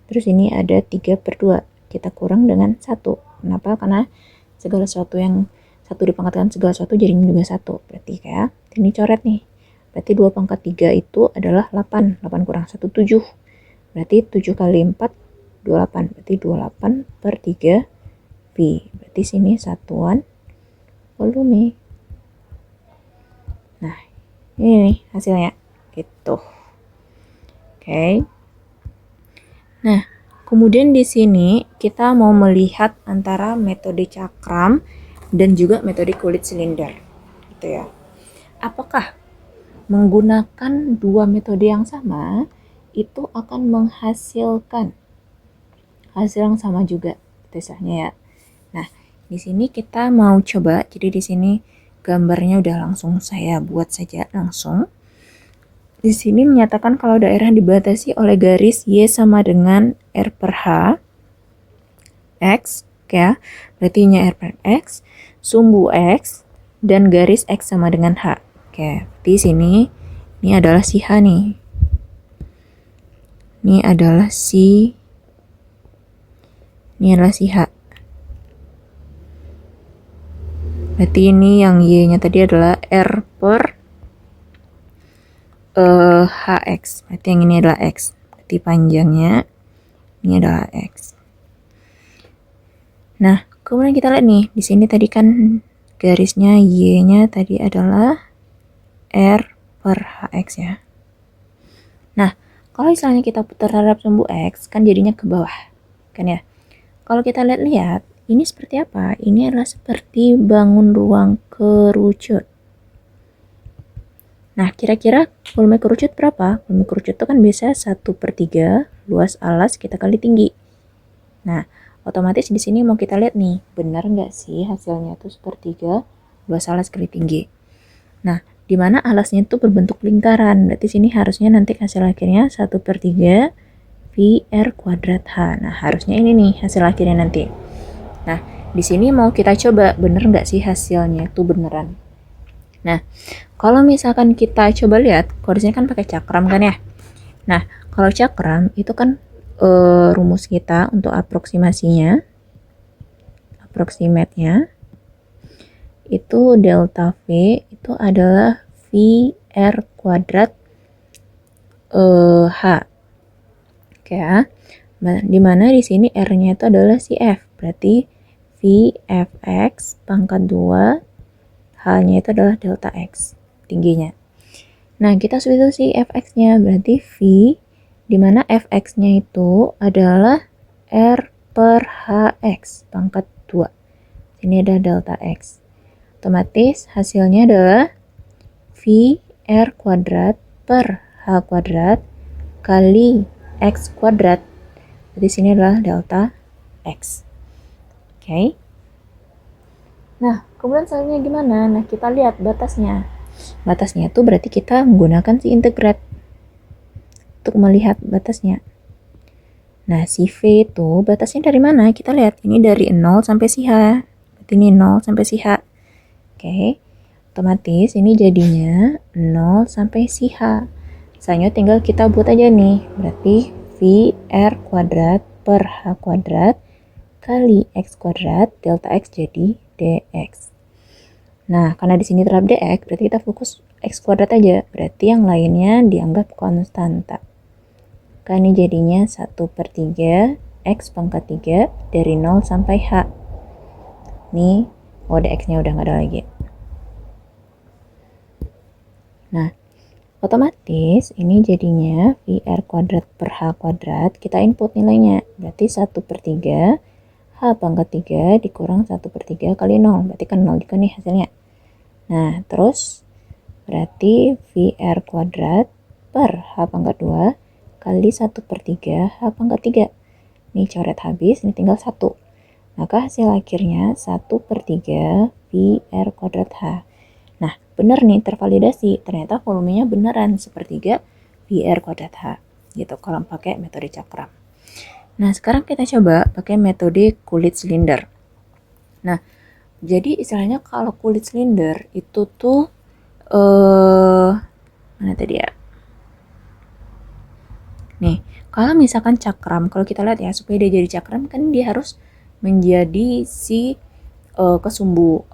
Terus ini ada 3 per 2, kita kurang dengan 1. Kenapa? Karena segala sesuatu yang 1 dipangkatkan segala sesuatu jadinya juga 1. Berarti kayak ini coret nih. Berarti 2 pangkat 3 itu adalah 8. 8 kurang 1, 7. Berarti 7 kali 4, 28. Berarti 28 per 3V. Berarti sini satuan volume. Nah, ini nih hasilnya. Gitu. Oke. Nah, kemudian di sini kita mau melihat antara metode cakram dan juga metode kulit silinder. Gitu ya. Apakah menggunakan dua metode yang sama itu akan menghasilkan hasil yang sama juga tesanya ya. Nah, di sini kita mau coba, jadi di sini gambarnya udah langsung saya buat saja langsung. Di sini menyatakan kalau daerah dibatasi oleh garis Y sama dengan R per H, X, ya, berarti ini R per X, sumbu X, dan garis X sama dengan H. Oke, di sini, ini adalah si H nih. Ini adalah si H. Berarti ini yang Y-nya tadi adalah R per HX. Berarti yang ini adalah X. Berarti panjangnya ini adalah X. Nah, kemudian kita lihat nih, di sini tadi kan garisnya Y-nya tadi adalah R per HX ya. Nah, kalau misalnya kita putar terhadap sumbu X, kan jadinya ke bawah. Kan ya? Kalau kita lihat, ini seperti apa? Ini adalah seperti bangun ruang kerucut. Nah, kira-kira volume kerucut berapa? Volume kerucut itu kan biasa 1/3 luas alas kita kali tinggi. Nah, otomatis di sini mau kita lihat nih, benar nggak sih hasilnya itu 1/3 luas alas kali tinggi. Nah, di mana alasnya itu berbentuk lingkaran. Berarti sini harusnya nanti hasil akhirnya 1/3 VR kuadrat H. Nah, harusnya ini nih hasil akhirnya nanti. Nah, di sini mau kita coba, bener nggak sih hasilnya itu beneran. Nah, kalau misalkan kita coba lihat, garisnya kan pakai cakram kan ya. Nah, kalau cakram itu kan rumus kita untuk approximate-nya itu delta V itu adalah VR kuadrat H. Oke ya. Dimana di sini R-nya itu adalah si F. Berarti VFX pangkat 2 H-nya itu adalah delta X tingginya. Nah, kita substitusi Fx-nya berarti V, dimana Fx-nya itu adalah R per Hx pangkat 2. Ini ada delta X. Otomatis hasilnya adalah VR kuadrat per H kuadrat kali X kuadrat. Jadi sini adalah delta X. Oke. Nah, kemudian selanjutnya gimana? Nah, kita lihat batasnya. Batasnya itu berarti kita menggunakan si integrat untuk melihat batasnya. Nah, si V itu batasnya dari mana? Kita lihat, ini dari 0 sampai si H. Berarti ini 0 sampai si H. Oke. Otomatis ini jadinya 0 sampai si H. Misalnya tinggal kita buat aja nih. Berarti VR kuadrat per H kuadrat kali X kuadrat, delta X jadi dx. Nah, karena di sini terhadap dx, berarti kita fokus X kuadrat aja. Berarti yang lainnya dianggap konstanta. Kan ini jadinya 1/3 X pangkat 3 dari 0 sampai H. Nih, dx-nya udah nggak ada lagi. Nah, otomatis ini jadinya VR kuadrat per H kuadrat, kita input nilainya. Berarti 1/3 H pangkat 3 dikurang 1/3 kali 0. Berarti kan 0 juga nih hasilnya. Nah, terus berarti VR kuadrat per H pangkat 2 kali 1/3 H pangkat 3. Ini coret habis, ini tinggal 1. Maka hasil akhirnya 1/3 VR kuadrat H. Nah, benar nih tervalidasi. Ternyata volumenya beneran 1/3 VR kuadrat H. Gitu kalau pakai metode cakram. Nah, sekarang kita coba pakai metode kulit silinder. Nah, jadi istilahnya kalau kulit silinder itu tuh mana tadi ya? Nih, kalau misalkan cakram, kalau kita lihat ya, supaya dia jadi cakram kan dia harus menjadi si kesumbu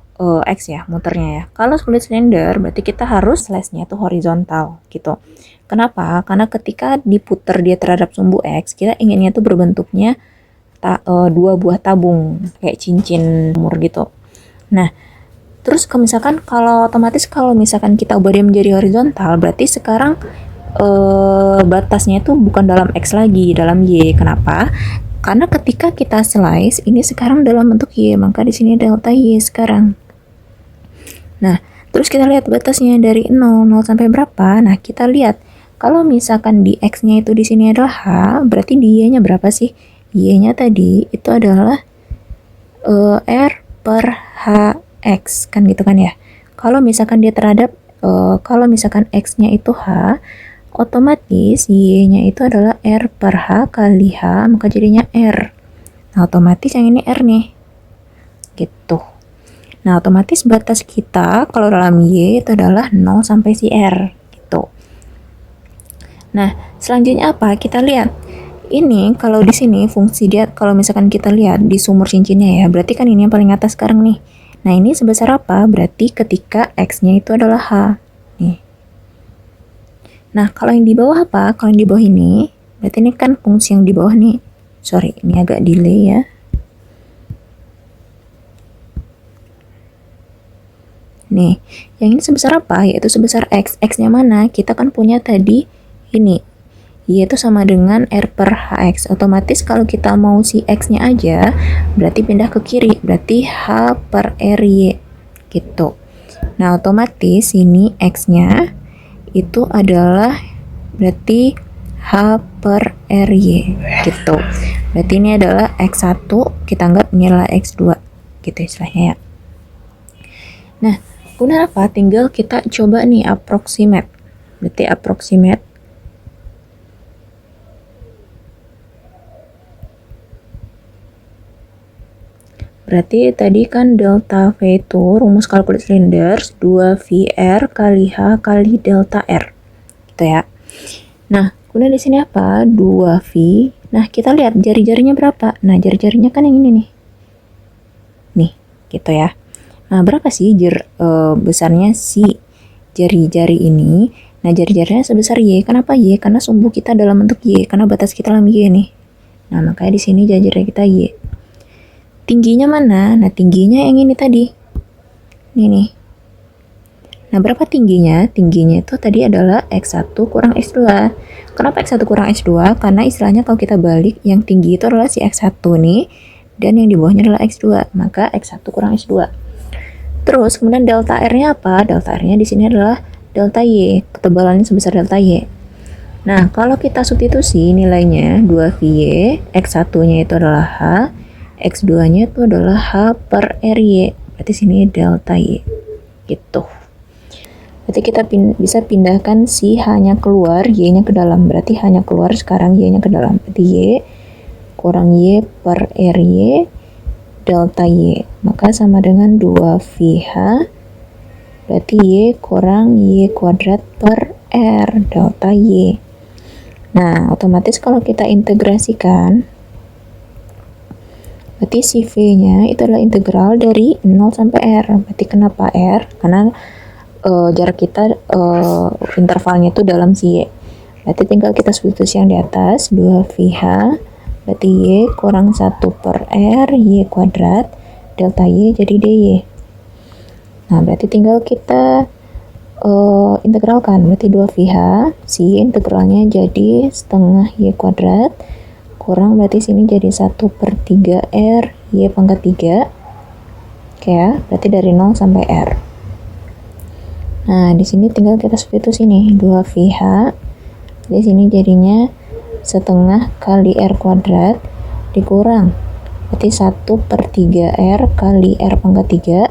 X ya, muternya ya. Kalau kulit silinder berarti kita harus slash-nya tuh horizontal gitu. Kenapa? Karena ketika diputar dia terhadap sumbu X, kita inginnya tuh berbentuknya 2 buah tabung kayak cincin umur gitu. Nah, terus kalau otomatis kalau misalkan kita ubah dia menjadi horizontal, berarti sekarang batasnya itu bukan dalam X lagi, dalam Y. Kenapa? Karena ketika kita slice ini sekarang dalam bentuk Y, maka di sini delta Y sekarang. Nah, terus kita lihat batasnya dari 0 sampai berapa? Nah, kita lihat kalau misalkan di X-nya itu di sini adalah H, berarti di Y-nya berapa sih? Y-nya tadi itu adalah R per HX, kan gitu kan ya. Kalau misalkan dia terhadap, kalau misalkan X-nya itu H, Otomatis Y-nya itu adalah R per H kali H, maka jadinya R. Nah, otomatis yang ini R nih. Gitu. Nah, otomatis batas kita kalau dalam Y itu adalah 0 sampai si R. Gitu. Nah, selanjutnya apa? Kita lihat. Ini kalau di sini fungsi dia, kalau misalkan kita lihat di sumur cincinnya ya, berarti kan ini yang paling atas sekarang nih. Nah, ini sebesar apa? Berarti ketika X-nya itu adalah H. Nih. Nah, kalau yang di bawah apa? Kalau yang di bawah ini, berarti ini kan fungsi yang di bawah nih. Sorry, ini agak delay ya. Nih, yang ini sebesar apa? Yaitu sebesar X. X-nya mana? Kita kan punya tadi ini. Y itu sama dengan R per HX. Otomatis kalau kita mau si X-nya aja, berarti pindah ke kiri. Berarti H per RY. Gitu. Nah, otomatis ini X-nya itu adalah berarti H per RY. Gitu. Berarti ini adalah X1, kita anggap ini adalah X2. Gitu istilahnya ya. Nah, kemudian apa? Tinggal kita coba nih approximate. Berarti approximate berarti tadi kan delta V itu rumus kalkulus Flinders 2VR kali H kali delta R. Gitu ya. Nah, kemudian di sini apa? 2V. Nah, kita lihat jari-jarinya berapa? Nah, jari-jarinya kan yang ini nih. Nih, gitu ya. Nah, berapa sih besarnya si jari-jari ini? Nah, jari-jarinya sebesar Y. Kenapa Y? Karena sumbu kita dalam bentuk Y. Karena batas kita dalam Y nih. Nah, makanya di sini jari-jari kita Y. Tingginya mana? Nah, tingginya yang ini tadi. Ini nih. Nah, berapa tingginya? Tingginya itu tadi adalah X1 kurang X2. Kenapa X1 kurang X2? Karena istilahnya kalau kita balik, yang tinggi itu adalah si X1 nih, dan yang di bawahnya adalah X2. Maka X1 kurang X2. Terus, kemudian delta R-nya apa? Delta R-nya di sini adalah delta Y. Ketebalannya sebesar delta Y. Nah, kalau kita substitusi nilainya 2VY, X1-nya itu adalah H, X2-nya itu adalah H per RY. Berarti sini delta Y. Gitu. Berarti kita bisa pindahkan si H-nya keluar, Y-nya ke dalam. Berarti H-nya keluar, sekarang Y-nya ke dalam. Berarti Y kurang Y per RY delta Y. Maka sama dengan 2VH. Berarti Y kurang Y kuadrat per R delta Y. Nah, otomatis kalau kita integrasikan, berarti si V-nya itu adalah integral dari 0 sampai R. Berarti kenapa R? Karena jarak kita intervalnya itu dalam si Y. Berarti tinggal kita substitusi yang di atas, 2VH. Berarti Y kurang 1 per R, Y kuadrat, delta Y jadi DY. Nah, berarti tinggal kita integralkan. Berarti 2VH, si Y integralnya jadi setengah Y kuadrat, kurang berarti sini jadi 1 per 3 R Y pangkat 3. Oke ya, berarti dari 0 sampai R. Nah, di sini tinggal kita substitusi nih, 2VH. Di sini jadinya setengah kali R kuadrat dikurang. Berarti 1 per 3 R kali R pangkat 3.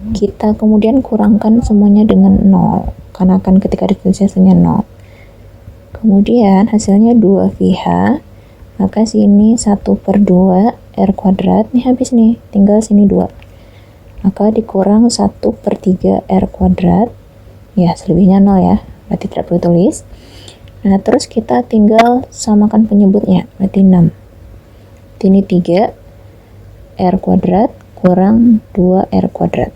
Kita kemudian kurangkan semuanya dengan 0. Karena kan ketika diferensiasinya 0. Kemudian hasilnya 2VH. Maka sini 1 per 2 R kuadrat. Nih habis nih, tinggal sini 2. Maka dikurang 1 per 3 R kuadrat. Ya, selebihnya 0 ya. Berarti tidak perlu tulis. Nah, terus kita tinggal samakan penyebutnya. Berarti 6. Ini 3 R kuadrat kurang 2 R kuadrat.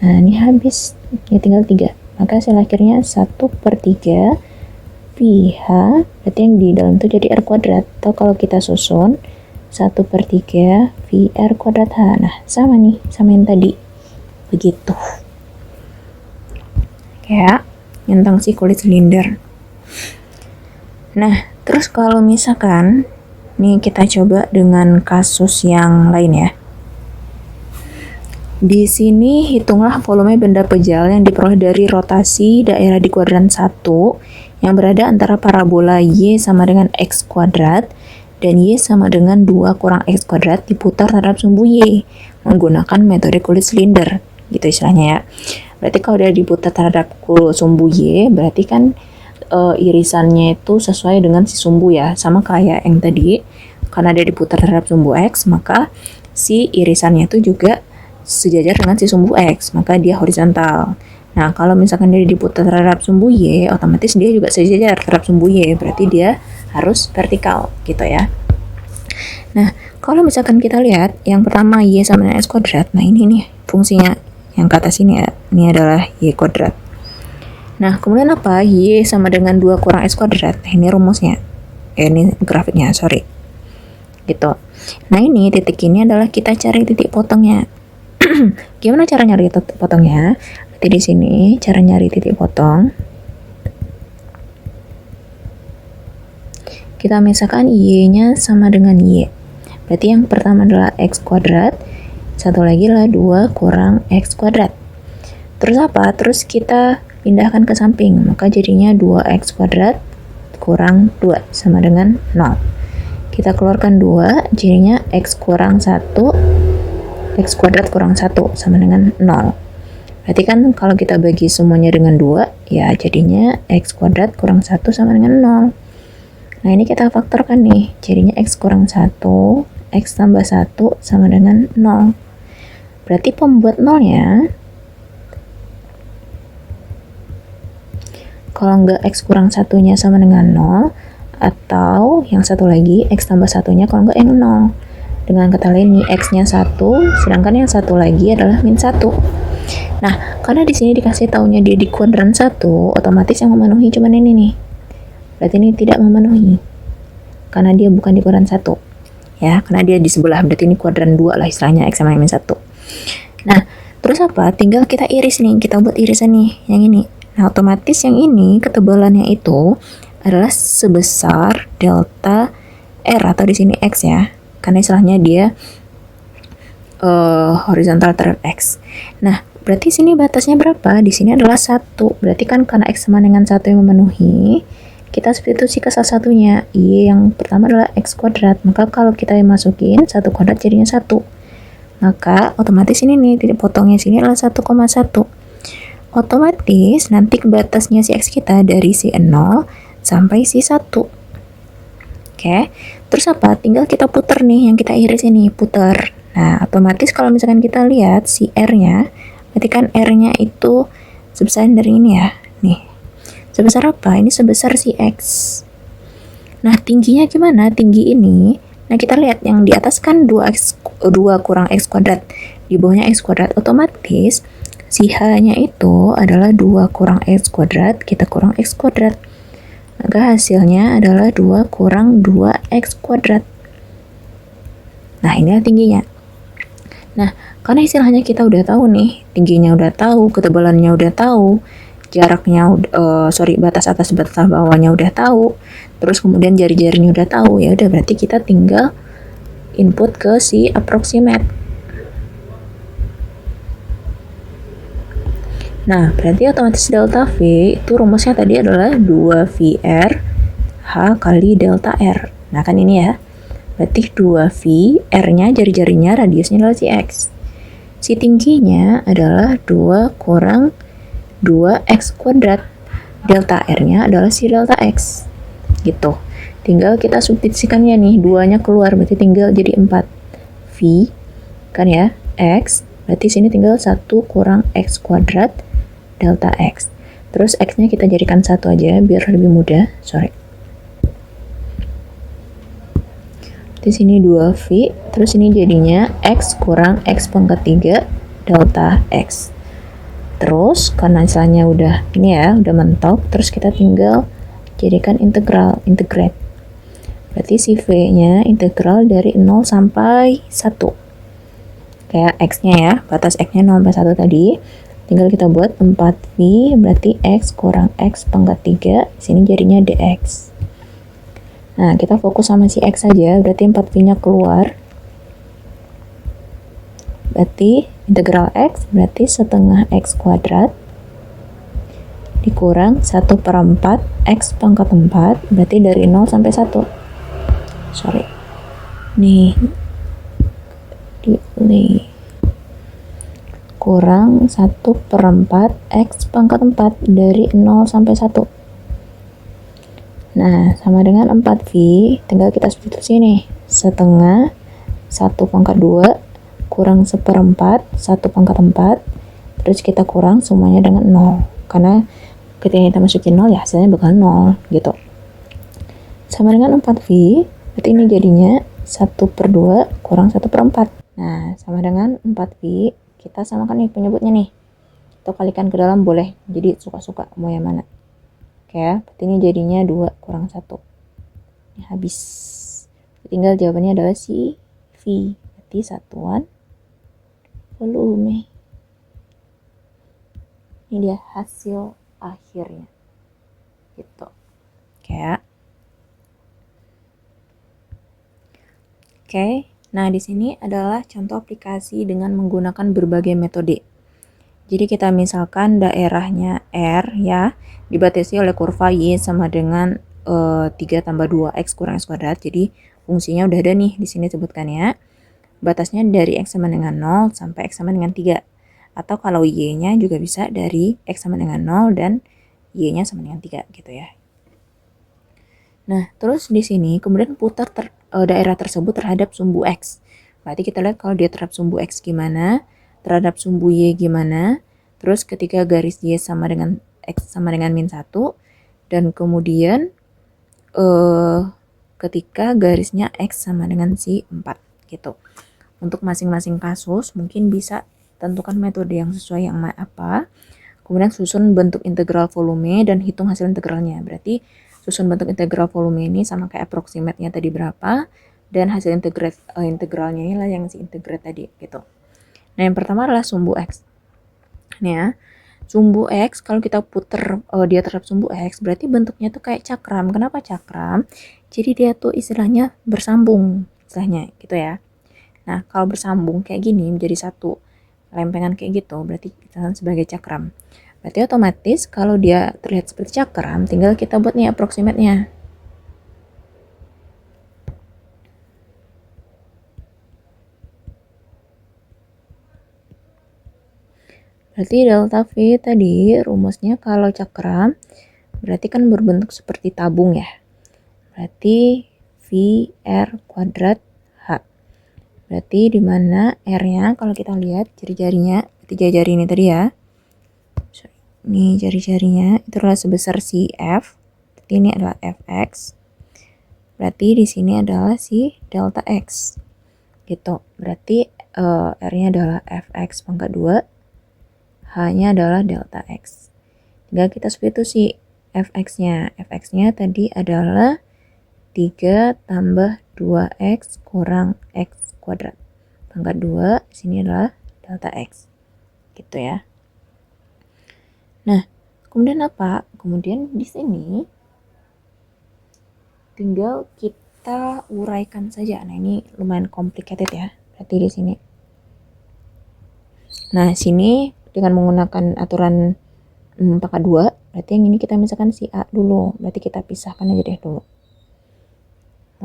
Nah, ini habis. Ini tinggal 3. Maka hasil akhirnya 1 per 3 VH, berarti yang di dalam itu jadi R kuadrat. Atau kalau kita susun 1 per 3 VR kuadrat H. Nah, sama nih, sama yang tadi. Begitu. Ya, tentang si kulit silinder. Nah, terus kalau misalkan nih kita coba dengan kasus yang lain ya. Di sini hitunglah volume benda pejal yang diperoleh dari rotasi daerah di kuadran 1 yang berada antara parabola Y sama dengan X kuadrat dan Y sama dengan 2 kurang X kuadrat diputar terhadap sumbu Y menggunakan metode kulit silinder. Gitu istilahnya ya. Berarti kalau dia diputar terhadap sumbu Y, berarti kan irisannya itu sesuai dengan si sumbu ya, sama kayak yang tadi. Karena dia diputar terhadap sumbu X, maka si irisannya itu juga sejajar dengan si sumbu X, maka dia horizontal. Nah, kalau misalkan dia diputar terhadap sumbu Y, otomatis dia juga sejajar terhadap sumbu Y, berarti dia harus vertikal gitu ya. Nah, kalau misalkan kita lihat yang pertama Y sama dengan X kuadrat, nah ini nih fungsinya yang ke atas ini ya, ini adalah Y kuadrat. Nah, kemudian apa? Y sama dengan 2 kurang X kuadrat, nah, ini rumusnya, ini grafiknya, sorry gitu. Nah, ini titik ini adalah kita cari titik potongnya. Gimana cara nyari titik potongnya? Berarti di sini cara nyari titik potong. Kita misalkan Y-nya sama dengan Y. Berarti yang pertama adalah X kuadrat, satu lagi adalah 2 kurang X kuadrat. Terus apa? Terus kita pindahkan ke samping, maka jadinya 2X kuadrat kurang 2 sama dengan 0. Kita keluarkan 2, jadinya X kurang 1, X kuadrat kurang 1 sama dengan 0. Berarti kan kalau kita bagi semuanya dengan 2, ya jadinya X kuadrat kurang 1 sama dengan 0. Nah, ini kita faktorkan nih, jadinya X kurang 1, X tambah 1 sama dengan 0. Berarti pembuat 0-nya, kalau nggak X kurang 1-nya sama dengan 0, atau yang satu lagi X tambah 1-nya kalau nggak yang 0. Dengan kata lain nih, X-nya 1, sedangkan yang satu lagi adalah min 1. Nah, karena di sini dikasih taunya dia di kuadran 1, otomatis yang memenuhi cuma ini nih. Berarti ini tidak memenuhi, karena dia bukan di kuadran 1. Ya, karena dia di sebelah, berarti ini kuadran 2 lah istilahnya, X sama min 1. Nah, terus apa? Tinggal kita iris nih, kita buat irisan nih, yang ini. Nah, otomatis yang ini ketebalannya itu adalah sebesar delta R atau di sini X ya. Karena istilahnya dia horizontal terhadap X. Nah, berarti sini batasnya berapa? Di sini adalah 1. Berarti kan karena X sama dengan 1 yang memenuhi, kita substitusi ke salah satunya. Y yang pertama adalah X kuadrat. Maka kalau kita masukin 1 kuadrat jadinya 1. Maka otomatis ini nih titik potongnya sini adalah 1,1. Otomatis nanti batasnya si X kita dari si 0 sampai si 1. Oke, terus apa? Tinggal kita putar nih, yang kita iris ini, putar. Nah, otomatis kalau misalkan kita lihat si R-nya, berarti kan R-nya itu sebesar dari ini ya. Nih, sebesar apa? Ini sebesar si X. Nah, tingginya gimana? Tinggi ini, nah kita lihat yang di atas kan 2 kurang X kuadrat. Di bawahnya X kuadrat, otomatis si H-nya itu adalah 2 kurang X kuadrat, kita kurang X kuadrat. Maka hasilnya adalah 2 kurang 2X kuadrat. Nah, inilah tingginya. Nah, karena istilahnya kita udah tahu nih, tingginya udah tahu, ketebalannya udah tahu, jaraknya, batas atas batas bawahnya udah tahu, terus kemudian jari-jarinya udah tahu, ya udah berarti kita tinggal input ke si approximate. Nah, berarti otomatis delta V itu rumusnya tadi adalah 2VR H kali delta R. Nah, kan ini ya. Berarti 2V, R-nya jari-jarinya, radiusnya adalah si X. Si tingginya adalah 2 kurang 2X kuadrat. Delta R-nya adalah si delta X. Gitu. Tinggal kita substitusikannya nih, 2-nya keluar, berarti tinggal jadi 4. V, kan ya, X, berarti sini tinggal 1 kurang X kuadrat delta X. Terus X-nya kita jadikan 1 aja biar lebih mudah. Di sini 2V, terus ini jadinya X kurang X pangkat 3 delta X. Terus karena misalnya udah ini ya, udah mentok, terus kita tinggal jadikan integrate. Berarti si V-nya integral dari 0 sampai 1. Kayak X-nya ya, batas X-nya 0 sampai 1 tadi. Tinggal kita buat 4V, berarti X kurang X pangkat 3, sini jadinya DX. Nah, kita fokus sama si X saja, berarti 4V-nya keluar. Berarti integral X, berarti setengah X kuadrat, dikurang 1/4 X pangkat 4, berarti dari 0 sampai 1. Nih, kurang 1/4 X pangkat 4 dari 0 sampai 1. Nah, sama dengan 4V, tinggal kita substitusi nih. Setengah 1/2 kurang 1/4 1/4, terus kita kurang semuanya dengan 0. Karena ketika kita masukin 0 ya hasilnya bakal 0 gitu. Sama dengan 4V, berarti ini jadinya 1/2 kurang 1/4. Nah, sama dengan 4V, kita samakan nih penyebutnya nih. Atau kalikan ke dalam boleh, jadi suka-suka mau yang mana. Oke ya, berarti ini jadinya 2 kurang 1. Ya, habis. Tinggal jawabannya adalah si V, berarti satuan volume. Ini dia hasil akhirnya. Gitu. Oke ya. Oke, nah di sini adalah contoh aplikasi dengan menggunakan berbagai metode. Jadi kita misalkan daerahnya R ya, dibatasi oleh kurva Y sama dengan 3 tambah 2X kurang X kuadrat. Jadi fungsinya udah ada nih di sini sebutkannya. Batasnya dari X sama dengan 0 sampai X sama dengan 3. Atau kalau Y-nya juga bisa dari X sama dengan 0 dan Y-nya sama dengan 3 gitu ya. Nah, terus di sini kemudian putar daerah tersebut terhadap sumbu X. Berarti kita lihat kalau dia terhadap sumbu X gimana, terhadap sumbu Y gimana, terus ketika garis Y sama dengan X sama dengan -1, dan kemudian ketika garisnya X sama dengan si 4 gitu. Untuk masing-masing kasus mungkin bisa tentukan metode yang sesuai yang apa, kemudian susun bentuk integral volume dan hitung hasil integralnya. Berarti susun bentuk integral volume ini sama kayak approximate-nya tadi berapa, dan hasil integralnya inilah yang si integrate tadi gitu. Nah, yang pertama adalah sumbu X. Nih ya, sumbu X kalau kita puter dia terhadap sumbu X, berarti bentuknya tuh kayak cakram. Kenapa cakram? Jadi dia tuh istilahnya bersambung, istilahnya gitu ya. Nah, kalau bersambung kayak gini menjadi satu lempengan kayak gitu, berarti kita sebagai cakram. Berarti otomatis kalau dia terlihat seperti cakram, tinggal kita buat nih approximate-nya. Berarti delta V tadi rumusnya kalau cakram, berarti kan berbentuk seperti tabung ya. Berarti V R kuadrat H. Berarti di mana R-nya kalau kita lihat jari-jarinya, berarti jari-jari ini tadi ya. Ini jari-jarinya itu adalah sebesar si F. Berarti ini adalah Fx. Berarti di sini adalah si delta X. Gitu. Berarti R-nya adalah Fx pangkat 2. H-nya adalah delta X. Tinggal kita substitusi Fx-nya. Fx-nya tadi adalah 3 tambah 2X kurang X kuadrat. Pangkat 2, sini adalah delta X. Gitu ya. Nah, kemudian apa? Kemudian di sini tinggal kita uraikan saja. Nah, ini lumayan complicated ya. Berarti di sini. Nah, sini dengan menggunakan aturan pangkat 2, berarti yang ini kita misalkan si A dulu. Berarti kita pisahkan aja deh dulu.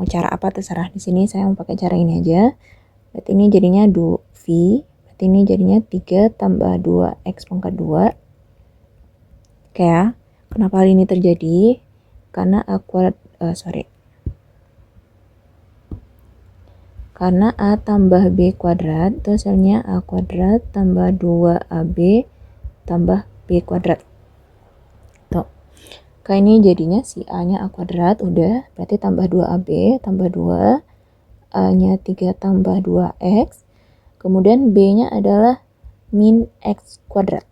Mau cara apa terserah. Di sini saya mau pakai cara ini aja. Berarti ini jadinya V. Berarti ini jadinya 3 tambah 2X pangkat 2. Oke ya. Kenapa hal ini terjadi? Karena karena A tambah B kuadrat itu hasilnya A kuadrat tambah 2AB tambah B kuadrat. Tuh. Kayak ini jadinya si A-nya A kuadrat udah, berarti tambah 2AB tambah 2, A-nya 3 tambah 2X, kemudian B-nya adalah min X kuadrat.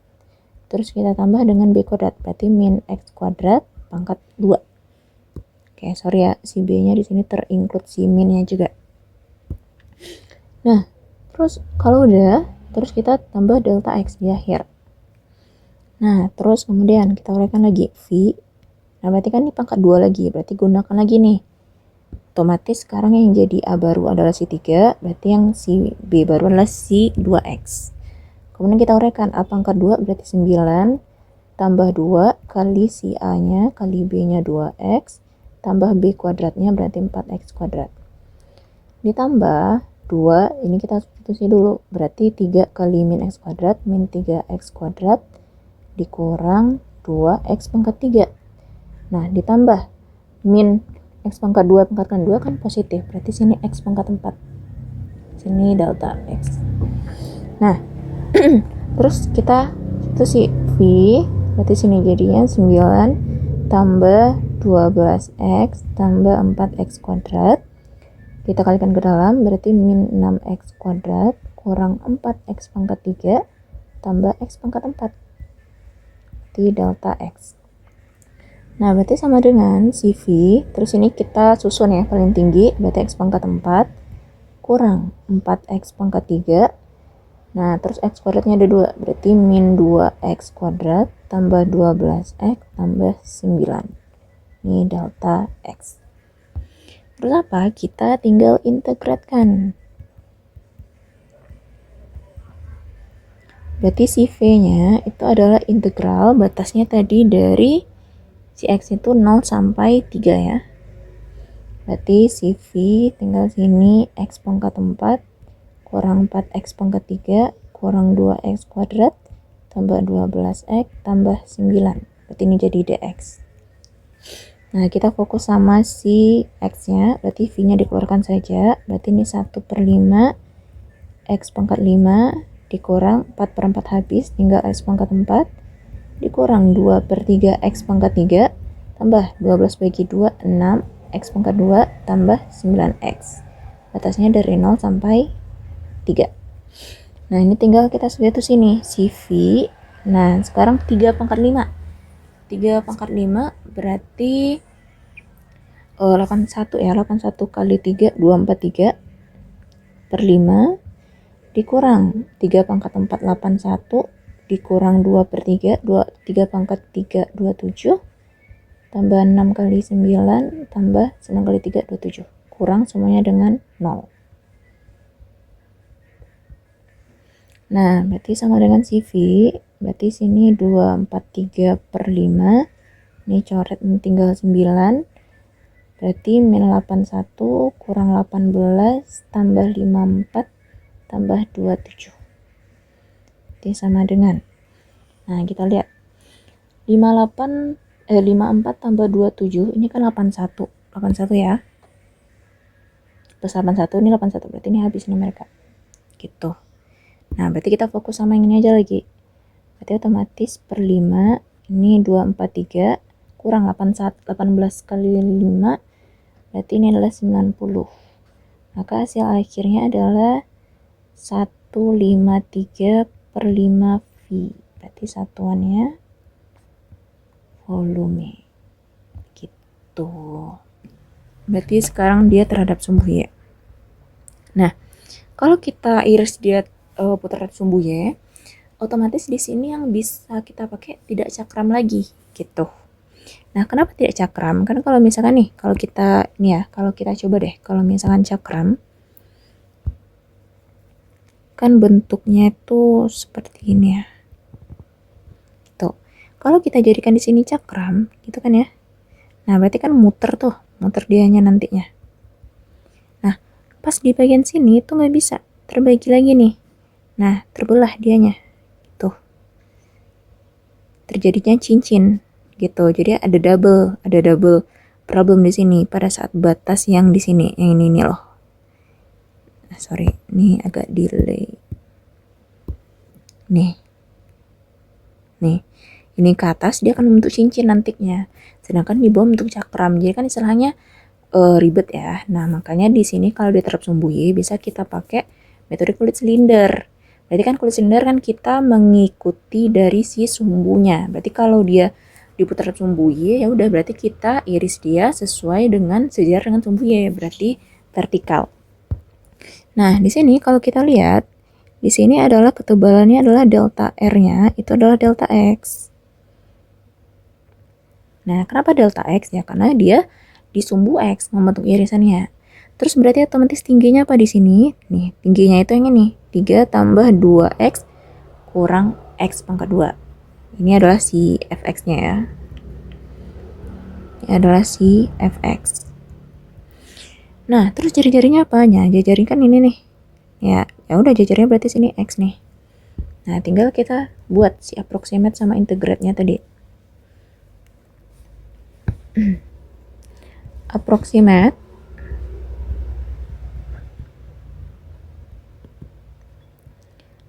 Terus kita tambah dengan B kuadrat, berarti min X kuadrat pangkat 2. Oke, sorry ya, si B-nya di sini terinclude si min-nya juga. Nah, terus kalau udah, terus kita tambah delta X di akhir. Nah, terus kemudian kita uraikan lagi V. Nah, berarti kan ini pangkat 2 lagi, berarti gunakan lagi nih. Otomatis sekarang yang jadi A baru adalah si 3, berarti yang si B baru adalah si 2X. Kemudian kita uraikan A pangkat 2 berarti 9 tambah 2 kali si A-nya kali B-nya 2X tambah B kuadratnya berarti 4X kuadrat. Ditambah 2, ini kita substitusi dulu. Berarti 3 kali min x kuadrat, min 3x kuadrat, dikurang 2x pangkat 3. Nah, ditambah min x pangkat 2 pangkatkan 2 kan positif. Berarti sini x pangkat 4. Sini delta x. Nah, terus kita substitusi v, berarti sini jadinya 9 tambah 12x tambah 4x kuadrat. Kita kalikan ke dalam, berarti min 6x kuadrat kurang 4x pangkat 3 tambah x pangkat 4. Di delta x. Nah, berarti sama dengan si v, terus ini kita susun ya, paling tinggi, berarti x pangkat 4 kurang 4x pangkat 3. Nah, terus x kuadratnya ada 2, berarti min 2x kuadrat tambah 12x tambah 9. Ini delta x. Terus apa? Kita tinggal integratkan. Berarti si v-nya itu adalah integral, batasnya tadi dari si x itu 0 sampai 3 ya. Berarti si v tinggal sini x pangkat 4 kurang 4x pangkat 3 kurang 2x kuadrat tambah 12x tambah 9. Berarti ini jadi dx. Nah, kita fokus sama si x-nya, berarti v-nya dikeluarkan saja. Berarti ini 1/5 x pangkat 5 dikurang 4/4 habis, tinggal x pangkat 4 dikurang 2/3 x pangkat 3 tambah 12 bagi 2, 6 x pangkat 2 tambah 9x. Batasnya dari 0 sampai 3. Nah, ini tinggal kita substitusi sini si v. Nah, sekarang 3/5. 3/5 berarti 81 ya, 81 kali 3, 243 per 5 dikurang 3 pangkat 4, 81 dikurang 2/3, 3 pangkat 3, 27 tambah 6 kali 9 tambah 9 kali 3, 27, kurang semuanya dengan 0. Nah, berarti sama dengan si v, berarti sini 243 per 5, ini coret tinggal 9, berarti min 81 kurang 18 tambah 54 tambah 27. Berarti sama dengan, nah kita lihat, 54 tambah 27, ini kan 81 ya, plus 81, ini 81, berarti ini habis nih mereka, gitu. Nah, berarti kita fokus sama yang ini aja lagi. Berarti otomatis per 5, ini 243, kurang 18 kali 5, berarti ini adalah 90. Maka hasil akhirnya adalah 153 per 5 V. Berarti satuannya volume. Gitu. Berarti sekarang dia terhadap sumbu Y. Nah, kalau kita iris dia putaran sumbu Y, otomatis di sini yang bisa kita pakai tidak cakram lagi, gitu. Nah, kenapa tidak cakram? Kan kalau misalkan nih, kalau kita coba deh, kalau misalkan cakram, kan bentuknya itu seperti ini ya. Tuh. Kalau kita jadikan di sini cakram, gitu kan ya. Nah, berarti kan muter dianya nantinya. Nah, pas di bagian sini itu nggak bisa, terbagi lagi nih. Nah, terbelah dianya. Tuh. Terjadinya cincin gitu. Jadi ada double problem di sini pada saat batas yang di sini, yang ini loh. Nah, sorry, ini agak delay. Nih. Ini ke atas dia akan membentuk cincin nantinya. Sedangkan di bawah membentuk cakram. Jadi kan istilahnya ribet ya. Nah, makanya di sini kalau diterap sumbu Y bisa kita pakai metode kulit silinder. Berarti kan kulit silinder kan kita mengikuti dari si sumbunya. Berarti kalau dia diputar sumbu Y, ya udah berarti kita iris dia sesuai dengan sejajar dengan sumbu Y, berarti vertikal. Nah, di sini kalau kita lihat, di sini adalah ketebalannya adalah delta R-nya itu adalah delta X. Nah, kenapa delta X? Ya karena dia di sumbu X membentuk irisannya. Terus berarti otomatis tingginya apa di sini? Nih, tingginya itu yang ini, 3 tambah 2x kurang x pangkat 2. Ini adalah si fx-nya ya. Ini adalah si fx. Nah, terus jari-jarinya apa? Nah, jari-jari kan ini nih. Ya udah jajarnya berarti sini X nih. Nah, tinggal kita buat si approximate sama integrate-nya tadi. Approximate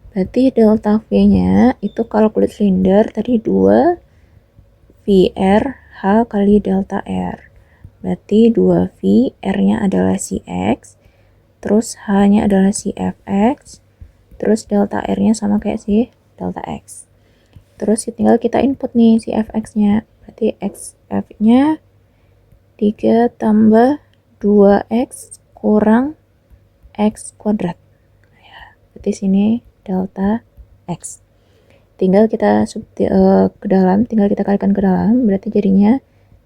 berarti delta V-nya itu kalau kulit silinder tadi 2 VR H kali delta R. Berarti 2V, R-nya adalah si X, terus H-nya adalah si Fx, terus delta R-nya sama kayak si delta X. Terus tinggal kita input nih si Fx-nya. Berarti Xf-nya 3 tambah 2X kurang X kuadrat. Ya, berarti sini delta X. Tinggal kita ke dalam, tinggal kita kalikan ke dalam, berarti jadinya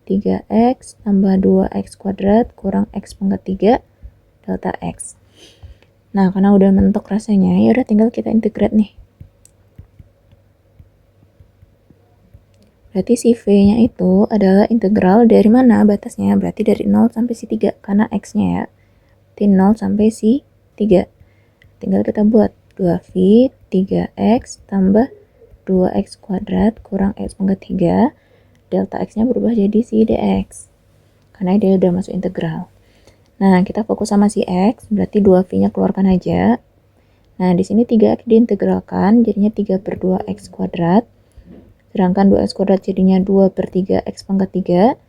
3X tambah 2X kuadrat kurang X pangkat 3 delta X. Nah, karena udah mentok rasanya, ya udah tinggal kita integrate nih. Berarti si V-nya itu adalah integral dari mana batasnya? Berarti dari 0 sampai si 3, karena X-nya ya. Berarti 0 sampai si 3. Tinggal kita buat 2V, 3X tambah 2X kuadrat kurang X pangkat 3. Delta X-nya berubah jadi si dx. Karena dia udah masuk integral. Nah, kita fokus sama si X, berarti 2V-nya keluarkan aja. Nah, di sini 3X diintegralkan, jadinya 3 per 2X kuadrat. Sedangkan 2X kuadrat jadinya 2 per 3X pangkat 3.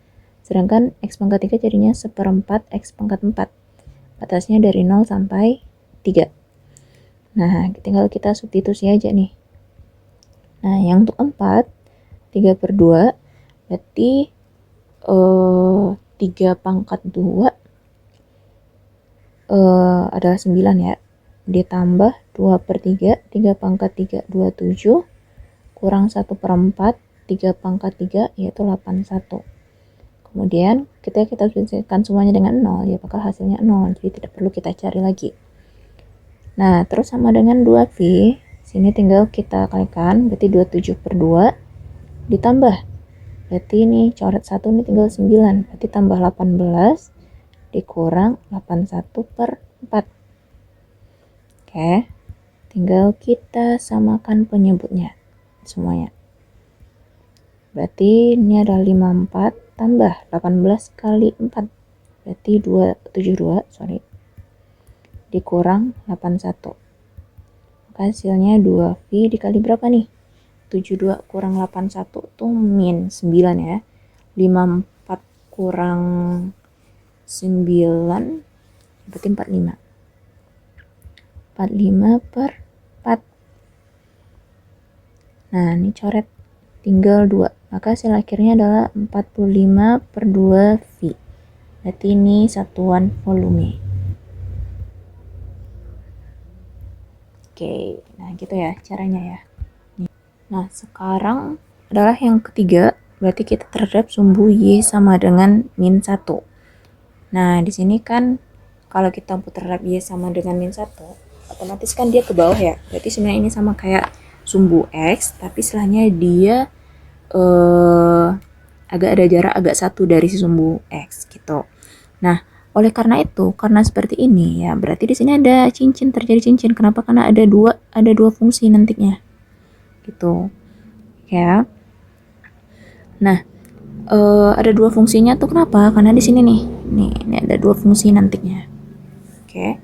Sedangkan X pangkat 3 jadinya 1/4 X pangkat 4. Batasnya dari 0 sampai 3. Nah, tinggal kita substitusi aja nih. Nah, yang untuk 4, 3 per 2, berarti 3 pangkat 2 adalah 9 ya. Ditambah 2 per 3, 3 pangkat 3, 27. Kurang 1/4, 3 pangkat 3, yaitu 81. Kemudian, kita substitusikan semuanya dengan 0, ya bakal hasilnya 0. Jadi tidak perlu kita cari lagi. Nah, terus sama dengan 2V. Sini tinggal kita kalikan, berarti 27 per 2. Ditambah. Berarti ini coret 1 ini tinggal 9. Berarti tambah 18 dikurang 81 per 4. Oke. Tinggal kita samakan penyebutnya semuanya. Berarti ini ada 54 tambah 18 kali 4. Berarti 272, dikurang 81. Maka hasilnya 2V dikali berapa nih? 72 kurang 81 tuh min 9 ya. 54 kurang 9 berarti 45. 45 per 4. Nah, ini coret tinggal 2. Maka hasil akhirnya adalah 45 per 2V. Berarti ini satuan volume. Oke, nah gitu ya caranya ya. Nah, sekarang adalah yang ketiga, berarti kita terhadap sumbu Y sama dengan min 1. Nah, di sini kan kalau kita terhadap Y sama dengan min 1, otomatis kan dia ke bawah ya. Berarti sebenarnya ini sama kayak sumbu X, tapi istilahnya dia agak ada jarak agak satu dari si sumbu X gitu. Nah, oleh karena itu, karena seperti ini ya, berarti di sini ada cincin, terjadi cincin. Kenapa? Karena ada dua fungsi nantinya. Gitu ya. Nah, ada dua fungsinya tuh kenapa? Karena di sini nih ini ada dua fungsi nantinya. Oke.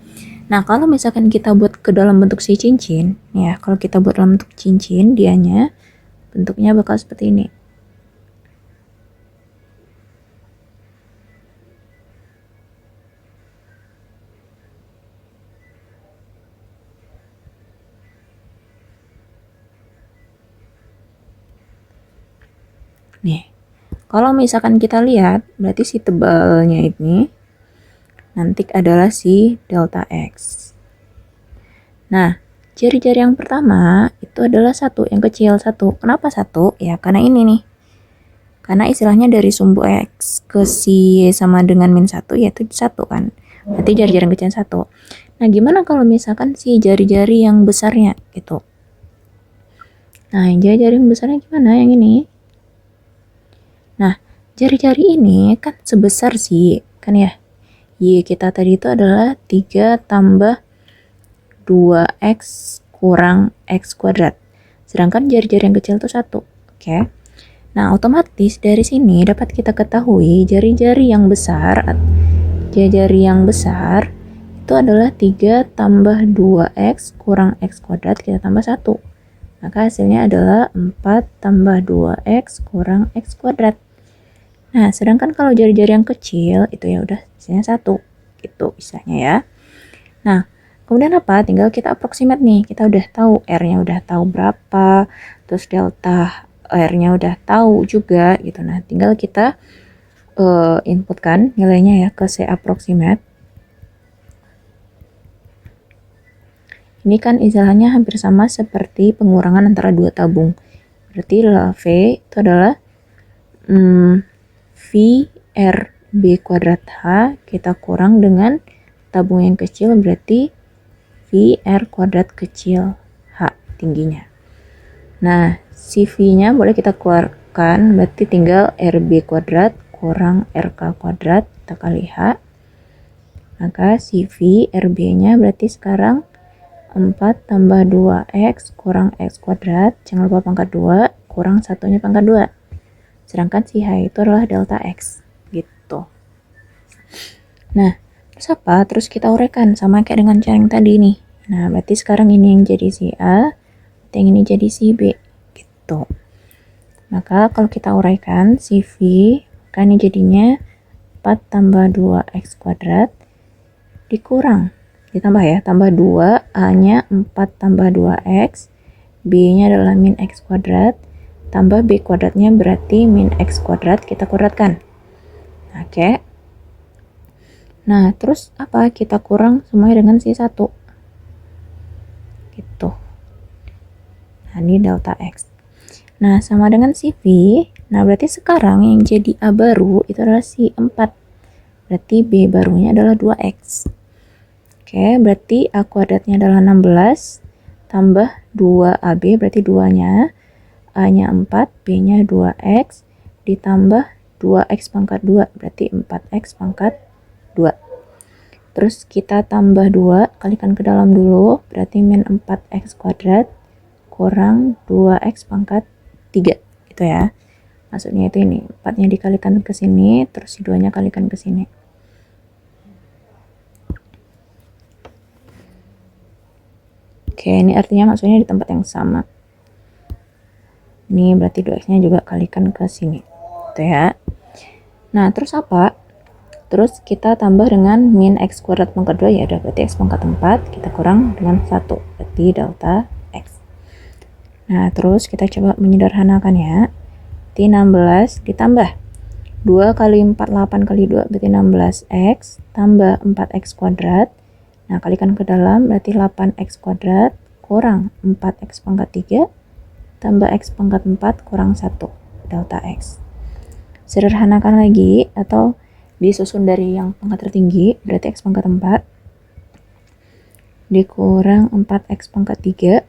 Nah, kalau misalkan kita buat ke dalam bentuk si cincin ya, kalau kita buat dalam bentuk cincin, dianya bentuknya bakal seperti ini. Nih, kalau misalkan kita lihat, berarti si tebalnya ini nanti adalah si delta X. Nah, jari-jari yang pertama itu adalah 1, yang kecil 1. Kenapa 1? Ya, karena ini nih. Karena istilahnya dari sumbu X ke si sama dengan min 1, yaitu 1 kan. Berarti jari-jari yang kecil 1. Nah, gimana kalau misalkan si jari-jari yang besarnya gitu? Nah, jari-jari yang besarnya gimana? Yang ini. Nah, jari-jari ini kan sebesar si, kan ya. Y kita tadi itu adalah 3 tambah 2x kurang x kuadrat. Sedangkan jari-jari yang kecil itu 1. Oke. Nah, otomatis dari sini dapat kita ketahui jari-jari yang besar itu adalah 3 tambah 2x kurang x kuadrat kita tambah 1. Maka hasilnya adalah 4 tambah 2x kurang x kuadrat. Nah, sedangkan kalau jari-jari yang kecil itu ya udah hasilnya 1. Gitu istilahnya ya. Nah, kemudian apa? Tinggal kita approximate nih. Kita udah tahu R-nya udah tahu berapa, terus delta R-nya udah tahu juga gitu. Nah, tinggal kita inputkan nilainya ya ke C approximate. Ini kan istilahnya hampir sama seperti pengurangan antara dua tabung. Berarti V itu adalah V R B kuadrat H kita kurang dengan tabung yang kecil, berarti V R kuadrat kecil H tingginya. Nah, si V-nya boleh kita keluarkan, berarti tinggal RB kuadrat kurang RK kuadrat kita kali H. Maka si V RB-nya berarti sekarang 4 tambah 2x kurang x kuadrat, jangan lupa pangkat 2, kurang satunya pangkat 2. Sedangkan si H itu adalah delta x, gitu. Nah, terus apa? Terus kita uraikan, sama kayak dengan cara yang tadi nih. Nah, berarti sekarang ini yang jadi si A, yang ini jadi si B, gitu. Maka kalau kita uraikan si V, maka ini jadinya 4 tambah 2x kuadrat dikurang, ditambah ya, tambah 2, A-nya 4 tambah 2x, B-nya adalah min x kuadrat, tambah B kuadratnya berarti min x kuadrat, kita kuadratkan. Oke. Nah, terus apa? Kita kurang semuanya dengan si 1. Gitu. Nah, ini delta x. Nah, sama dengan si V. Nah, berarti sekarang yang jadi A baru itu adalah si 4. Berarti B barunya adalah 2x. Oke, berarti A kuadratnya adalah 16. Tambah 2AB, berarti 2-nya. A-nya 4, B-nya 2x. Ditambah 2x pangkat 2, berarti 4x pangkat 2. Terus kita tambah 2, kalikan ke dalam dulu, berarti min 4x kuadrat kurang 2x pangkat 3, gitu ya. Maksudnya itu ini, 4-nya dikalikan ke sini, terus si 2-nya kalikan ke sini. Oke, ini artinya maksudnya di tempat yang sama. Ini berarti 2x-nya juga kalikan ke sini, gitu ya. Nah, terus apa? Terus kita tambah dengan min x kuadrat pangkat 2, ya udah berarti x pangkat 4, kita kurang dengan 1, berarti delta x. Nah, terus kita coba menyederhanakan ya. Berarti 16 ditambah 2 kali 4, 8 kali 2, berarti 16x, tambah 4x kuadrat. Nah, kalikan ke dalam, berarti 8x kuadrat, kurang 4x pangkat 3, tambah x pangkat 4, kurang 1, delta x. Sederhanakan lagi, atau disusun dari yang pangkat tertinggi, berarti x pangkat 4, dikurang 4x pangkat 3,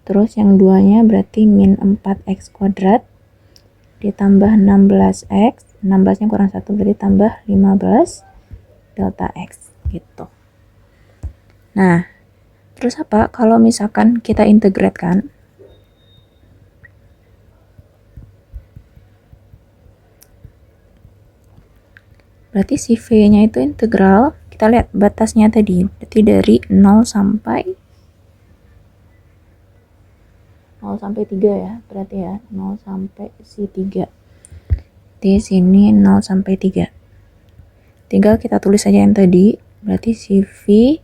terus yang 2-nya berarti min 4x kuadrat, ditambah 16x, 16-nya kurang 1 berarti tambah 15 delta x, gitu. Nah, terus apa? Kalau misalkan kita integratkan, berarti si V-nya itu integral, kita lihat batasnya tadi, berarti dari 0 sampai 3 ya, berarti ya 0 sampai si 3. Di sini 0 sampai 3. Tinggal kita tulis saja yang tadi, berarti si V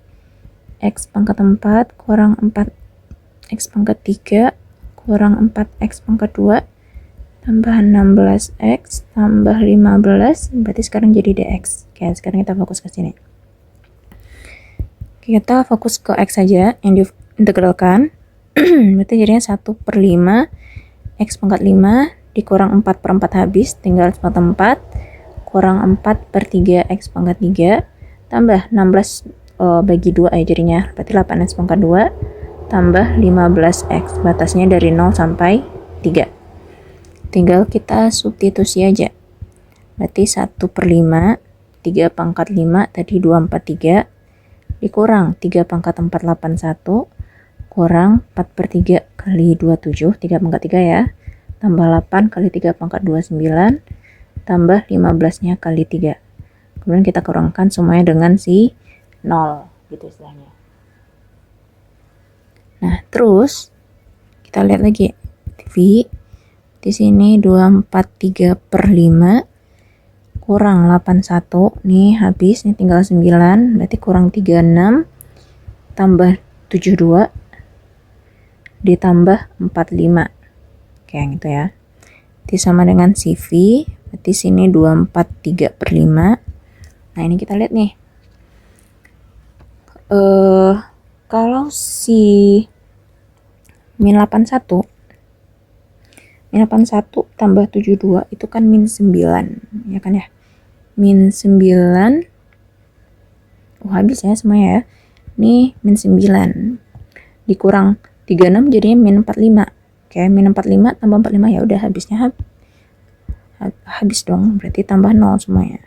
x pangkat 4 kurang 4x pangkat 3 kurang 4x pangkat 2 tambah 16x tambah 15, berarti sekarang jadi dx. Oke, sekarang kita fokus ke sini. Kita fokus ke x saja yang diintegralkan. Berarti jadinya 1/5 x pangkat 5 dikurang 4/4 habis, tinggal 4/4 kurang 4/3 x pangkat 3 tambah 16 bagi 2 ya jadinya, berarti 8x pangkat 2 tambah 15x, batasnya dari 0 sampai 3. Tinggal kita substitusi aja, berarti 1/5 3 pangkat 5 tadi 2/4 3 dikurang 3 pangkat 481 kurang 4 per 3 kali 27, 3 pangkat 3 ya, tambah 8 kali 3 pangkat 29, tambah 15-nya kali 3. Kemudian kita kurangkan semuanya dengan si 0, gitu istilahnya. Nah, terus kita lihat lagi. V di sini 243 per 5 kurang 81. Nih habis, nih tinggal 9, berarti kurang 36 tambah 72 ditambah 45. Kayak gitu ya. Itu sama dengan CV, berarti sini 243 per 5. Nah, ini kita lihat nih. Kalau si min 81 tambah 72 itu kan min 9, ya kan ya. Min 9, habis ya semuanya ya. Nih min 9 dikurang 36 jadinya min 45. Oke, min 45 tambah 45 ya udah habisnya habis dong, berarti tambah 0 semuanya.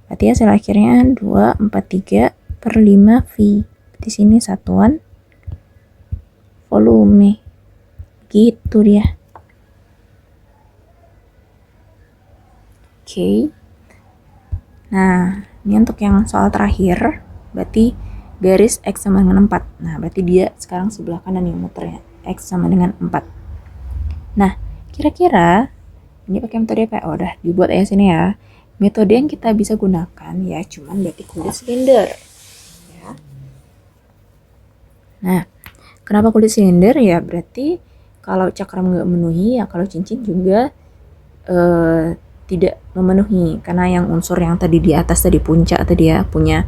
Berarti hasil akhirnya 243 per 5 V. Di sini satuan volume. Gitu dia. Oke. Nah, ini untuk yang soal terakhir, berarti garis X sama dengan 4. Nah, berarti dia sekarang sebelah kanan yang muternya. X sama dengan 4. Nah, kira-kira ini pakai metode apa? Oh, udah dibuat ya sini ya. Metode yang kita bisa gunakan ya cuman berarti kulit silinder. Ya. Nah, kenapa kulit silinder? Ya berarti kalau cakram nggak memenuhi, ya kalau cincin juga tidak memenuhi, karena yang unsur yang tadi di atas tadi puncak tadi ya punya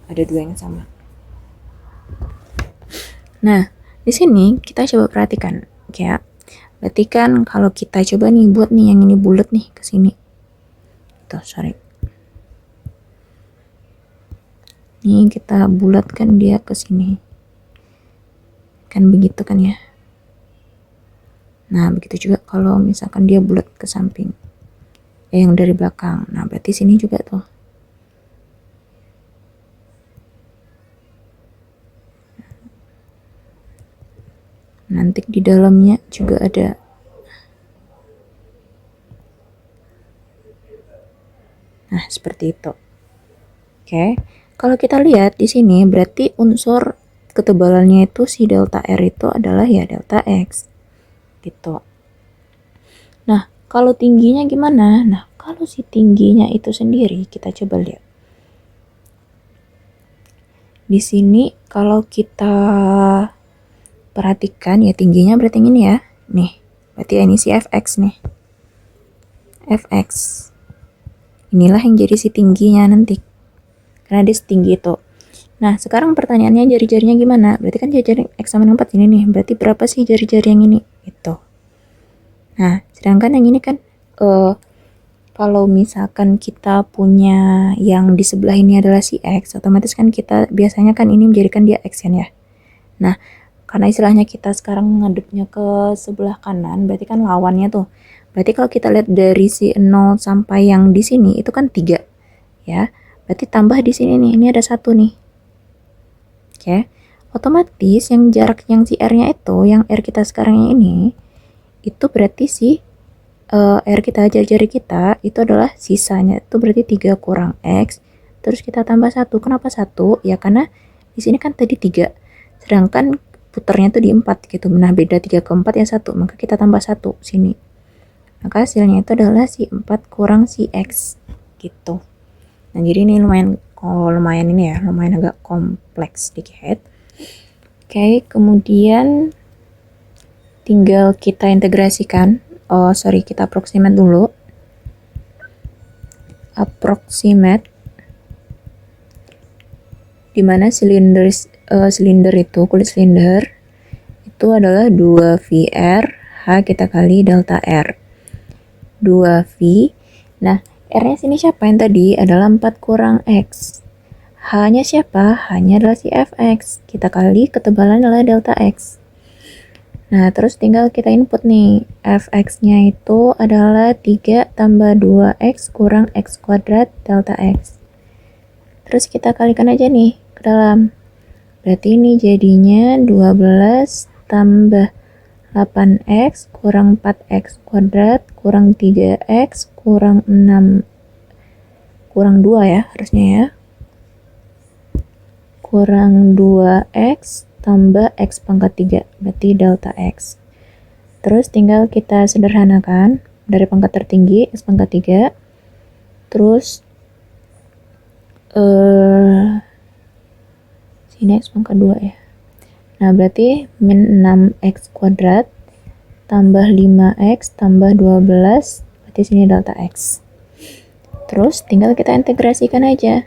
ada 2 yang sama. Nah, di sini kita coba perhatikan ya. Berarti kan kalau kita coba nih buat nih yang ini bulat nih ke sini. Tuh, sorry. Nih kita bulatkan dia ke sini. Kan begitu kan ya. Nah, begitu juga kalau misalkan dia bulat ke samping. Yang dari belakang. Nah, berarti sini juga tuh. Nanti di dalamnya juga ada. Nah, seperti itu. Oke. Kalau kita lihat di sini berarti unsur ketebalannya itu si delta R itu adalah ya delta X. Gitu. Nah, kalau tingginya gimana? Nah, kalau si tingginya itu sendiri kita coba lihat. Di sini kalau kita perhatikan ya tingginya berarti ini ya. Nih, berarti ini si Fx nih. Fx. Inilah yang jadi si tingginya nanti. Karena dia setinggi itu. Nah, sekarang pertanyaannya jari-jarinya gimana? Berarti kan jari-jari X sama 4 ini nih. Berarti berapa sih jari-jari yang ini? Itu. Nah, sedangkan yang ini kan kalau misalkan kita punya yang di sebelah ini adalah si X, otomatis kan kita biasanya kan ini menjadikan dia X kan ya. Nah, karena istilahnya kita sekarang ngadepnya ke sebelah kanan, berarti kan lawannya tuh. Berarti kalau kita lihat dari si 0 sampai yang di sini itu kan 3 ya. Berarti tambah di sini nih, ini ada 1 nih. Oke. Otomatis yang jarak yang si R-nya itu, yang R kita sekarang ini, itu berarti si R kita, jari-jari kita itu adalah sisanya, itu berarti 3 kurang X, terus kita tambah 1. Kenapa 1? Ya karena di sini kan tadi 3, sedangkan puternya tuh di 4 gitu. Nah, beda 3 ke 4 ya 1, maka kita tambah 1 sini. Maka hasilnya itu adalah si 4 kurang si X gitu. Nah, jadi ini lumayan ini ya, lumayan agak kompleks sedikit. Oke, kemudian tinggal kita integrasikan. Kita approximate dulu. Approximate dimana silinder itu, kulit silinder itu adalah 2VR H kita kali delta R. 2V. Nah, R-nya sini siapa yang tadi? Adalah 4 kurang X. H-nya siapa? H-nya adalah si Fx. Kita kali ketebalan adalah delta X. Nah, terus tinggal kita input nih. Fx-nya itu adalah 3 tambah 2x kurang x kuadrat delta x. Terus kita kalikan aja nih ke dalam. Berarti ini jadinya 12 tambah 8x kurang 4x kuadrat kurang 3x kurang 6 kurang 2 ya harusnya ya. Kurang 2x tambah x pangkat 3, berarti delta x. Terus tinggal kita sederhanakan dari pangkat tertinggi x pangkat 3. Terus sini x pangkat 2 ya. Nah, berarti min 6x kuadrat tambah 5x tambah 12, berarti sini delta x. Terus tinggal kita integrasikan aja.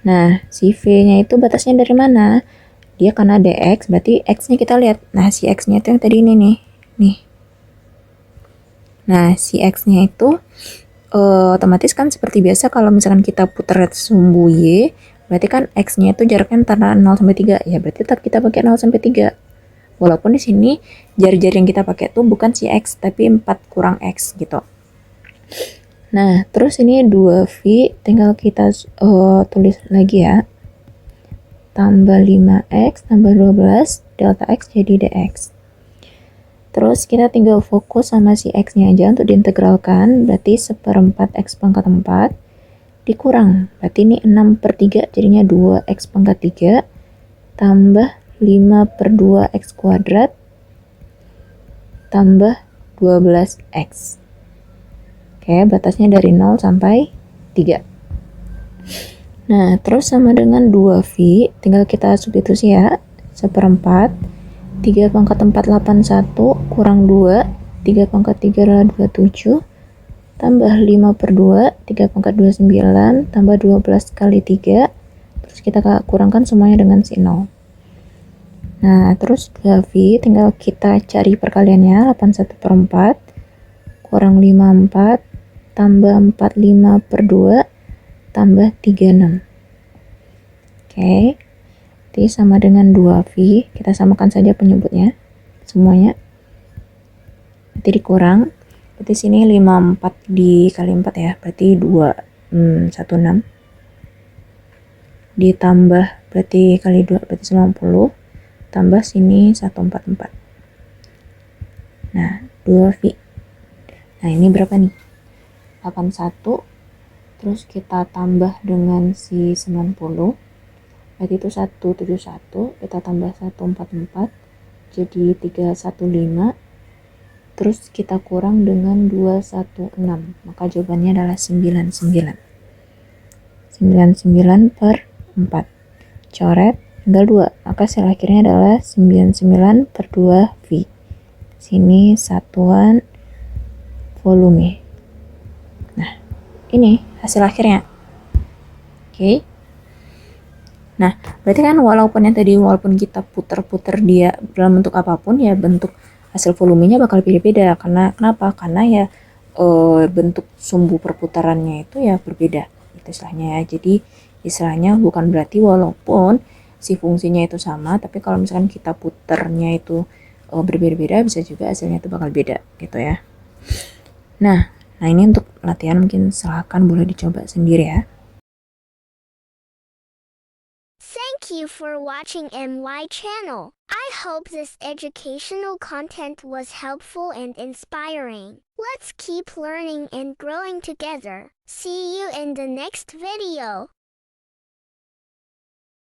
Nah, si V-nya itu batasnya dari mana? Dia karena dx, berarti x-nya kita lihat. Nah, si x-nya itu yang tadi ini nih. Nih. Nah, si x-nya itu otomatis kan seperti biasa kalau misalkan kita putar sumbu y, berarti kan x-nya itu jaraknya antara 0 sampai 3. Ya, berarti tetap kita pakai 0 sampai 3. Walaupun di sini jari-jari yang kita pakai tuh bukan si x, tapi 4 kurang x gitu. Nah, terus ini 2V, tinggal kita tulis lagi ya. Tambah 5x, tambah 12, delta x jadi dx. Terus kita tinggal fokus sama si x-nya aja untuk diintegralkan, berarti 1/4 x pangkat 4 dikurang, berarti ini 6/3 jadinya 2x pangkat 3 tambah 5/2 x kuadrat tambah 12x. Oke, batasnya dari 0 sampai 3. Nah, terus sama dengan 2V, tinggal kita substitusi ya, 1/4 3 pangkat 4 81 kurang 2, 3 pangkat 3 adalah 27, tambah 5/2, 3 pangkat 2 9, tambah 12 kali 3, terus kita kurangkan semuanya dengan si 0. Nah, terus 2V tinggal kita cari perkaliannya, 81/4 kurang 54, tambah 45/2, tambah 36. Oke. Berarti sama dengan 2V, kita samakan saja penyebutnya semuanya. Berarti dikurang, berarti sini 54 dikali 4 ya, berarti 16. Ditambah berarti kali 2 berarti 90, tambah sini 144. Nah, 2V. Nah, ini berapa nih? 81, terus kita tambah dengan si 90, berarti itu 171, kita tambah 144, jadi 315, terus kita kurang dengan 216, maka jawabannya adalah 99. 99/4. Coret, tinggal 2, maka hasil akhirnya adalah 99/2V. Sini satuan volume. Nah, ini hasil akhirnya. Oke. Nah, berarti kan walaupun kita putar-putar dia dalam bentuk apapun, ya bentuk hasil volumenya bakal beda-beda. Karena kenapa? Karena ya bentuk sumbu perputarannya itu ya berbeda. Itu istilahnya ya. Jadi istilahnya bukan berarti walaupun si fungsinya itu sama, tapi kalau misalkan kita putarnya itu berbeda-beda, bisa juga hasilnya itu bakal beda gitu ya. Nah ini untuk latihan mungkin silahkan boleh dicoba sendiri ya. Thank you for watching MY channel. I hope this educational content was helpful and inspiring. Let's keep learning and growing together. See you in the next video.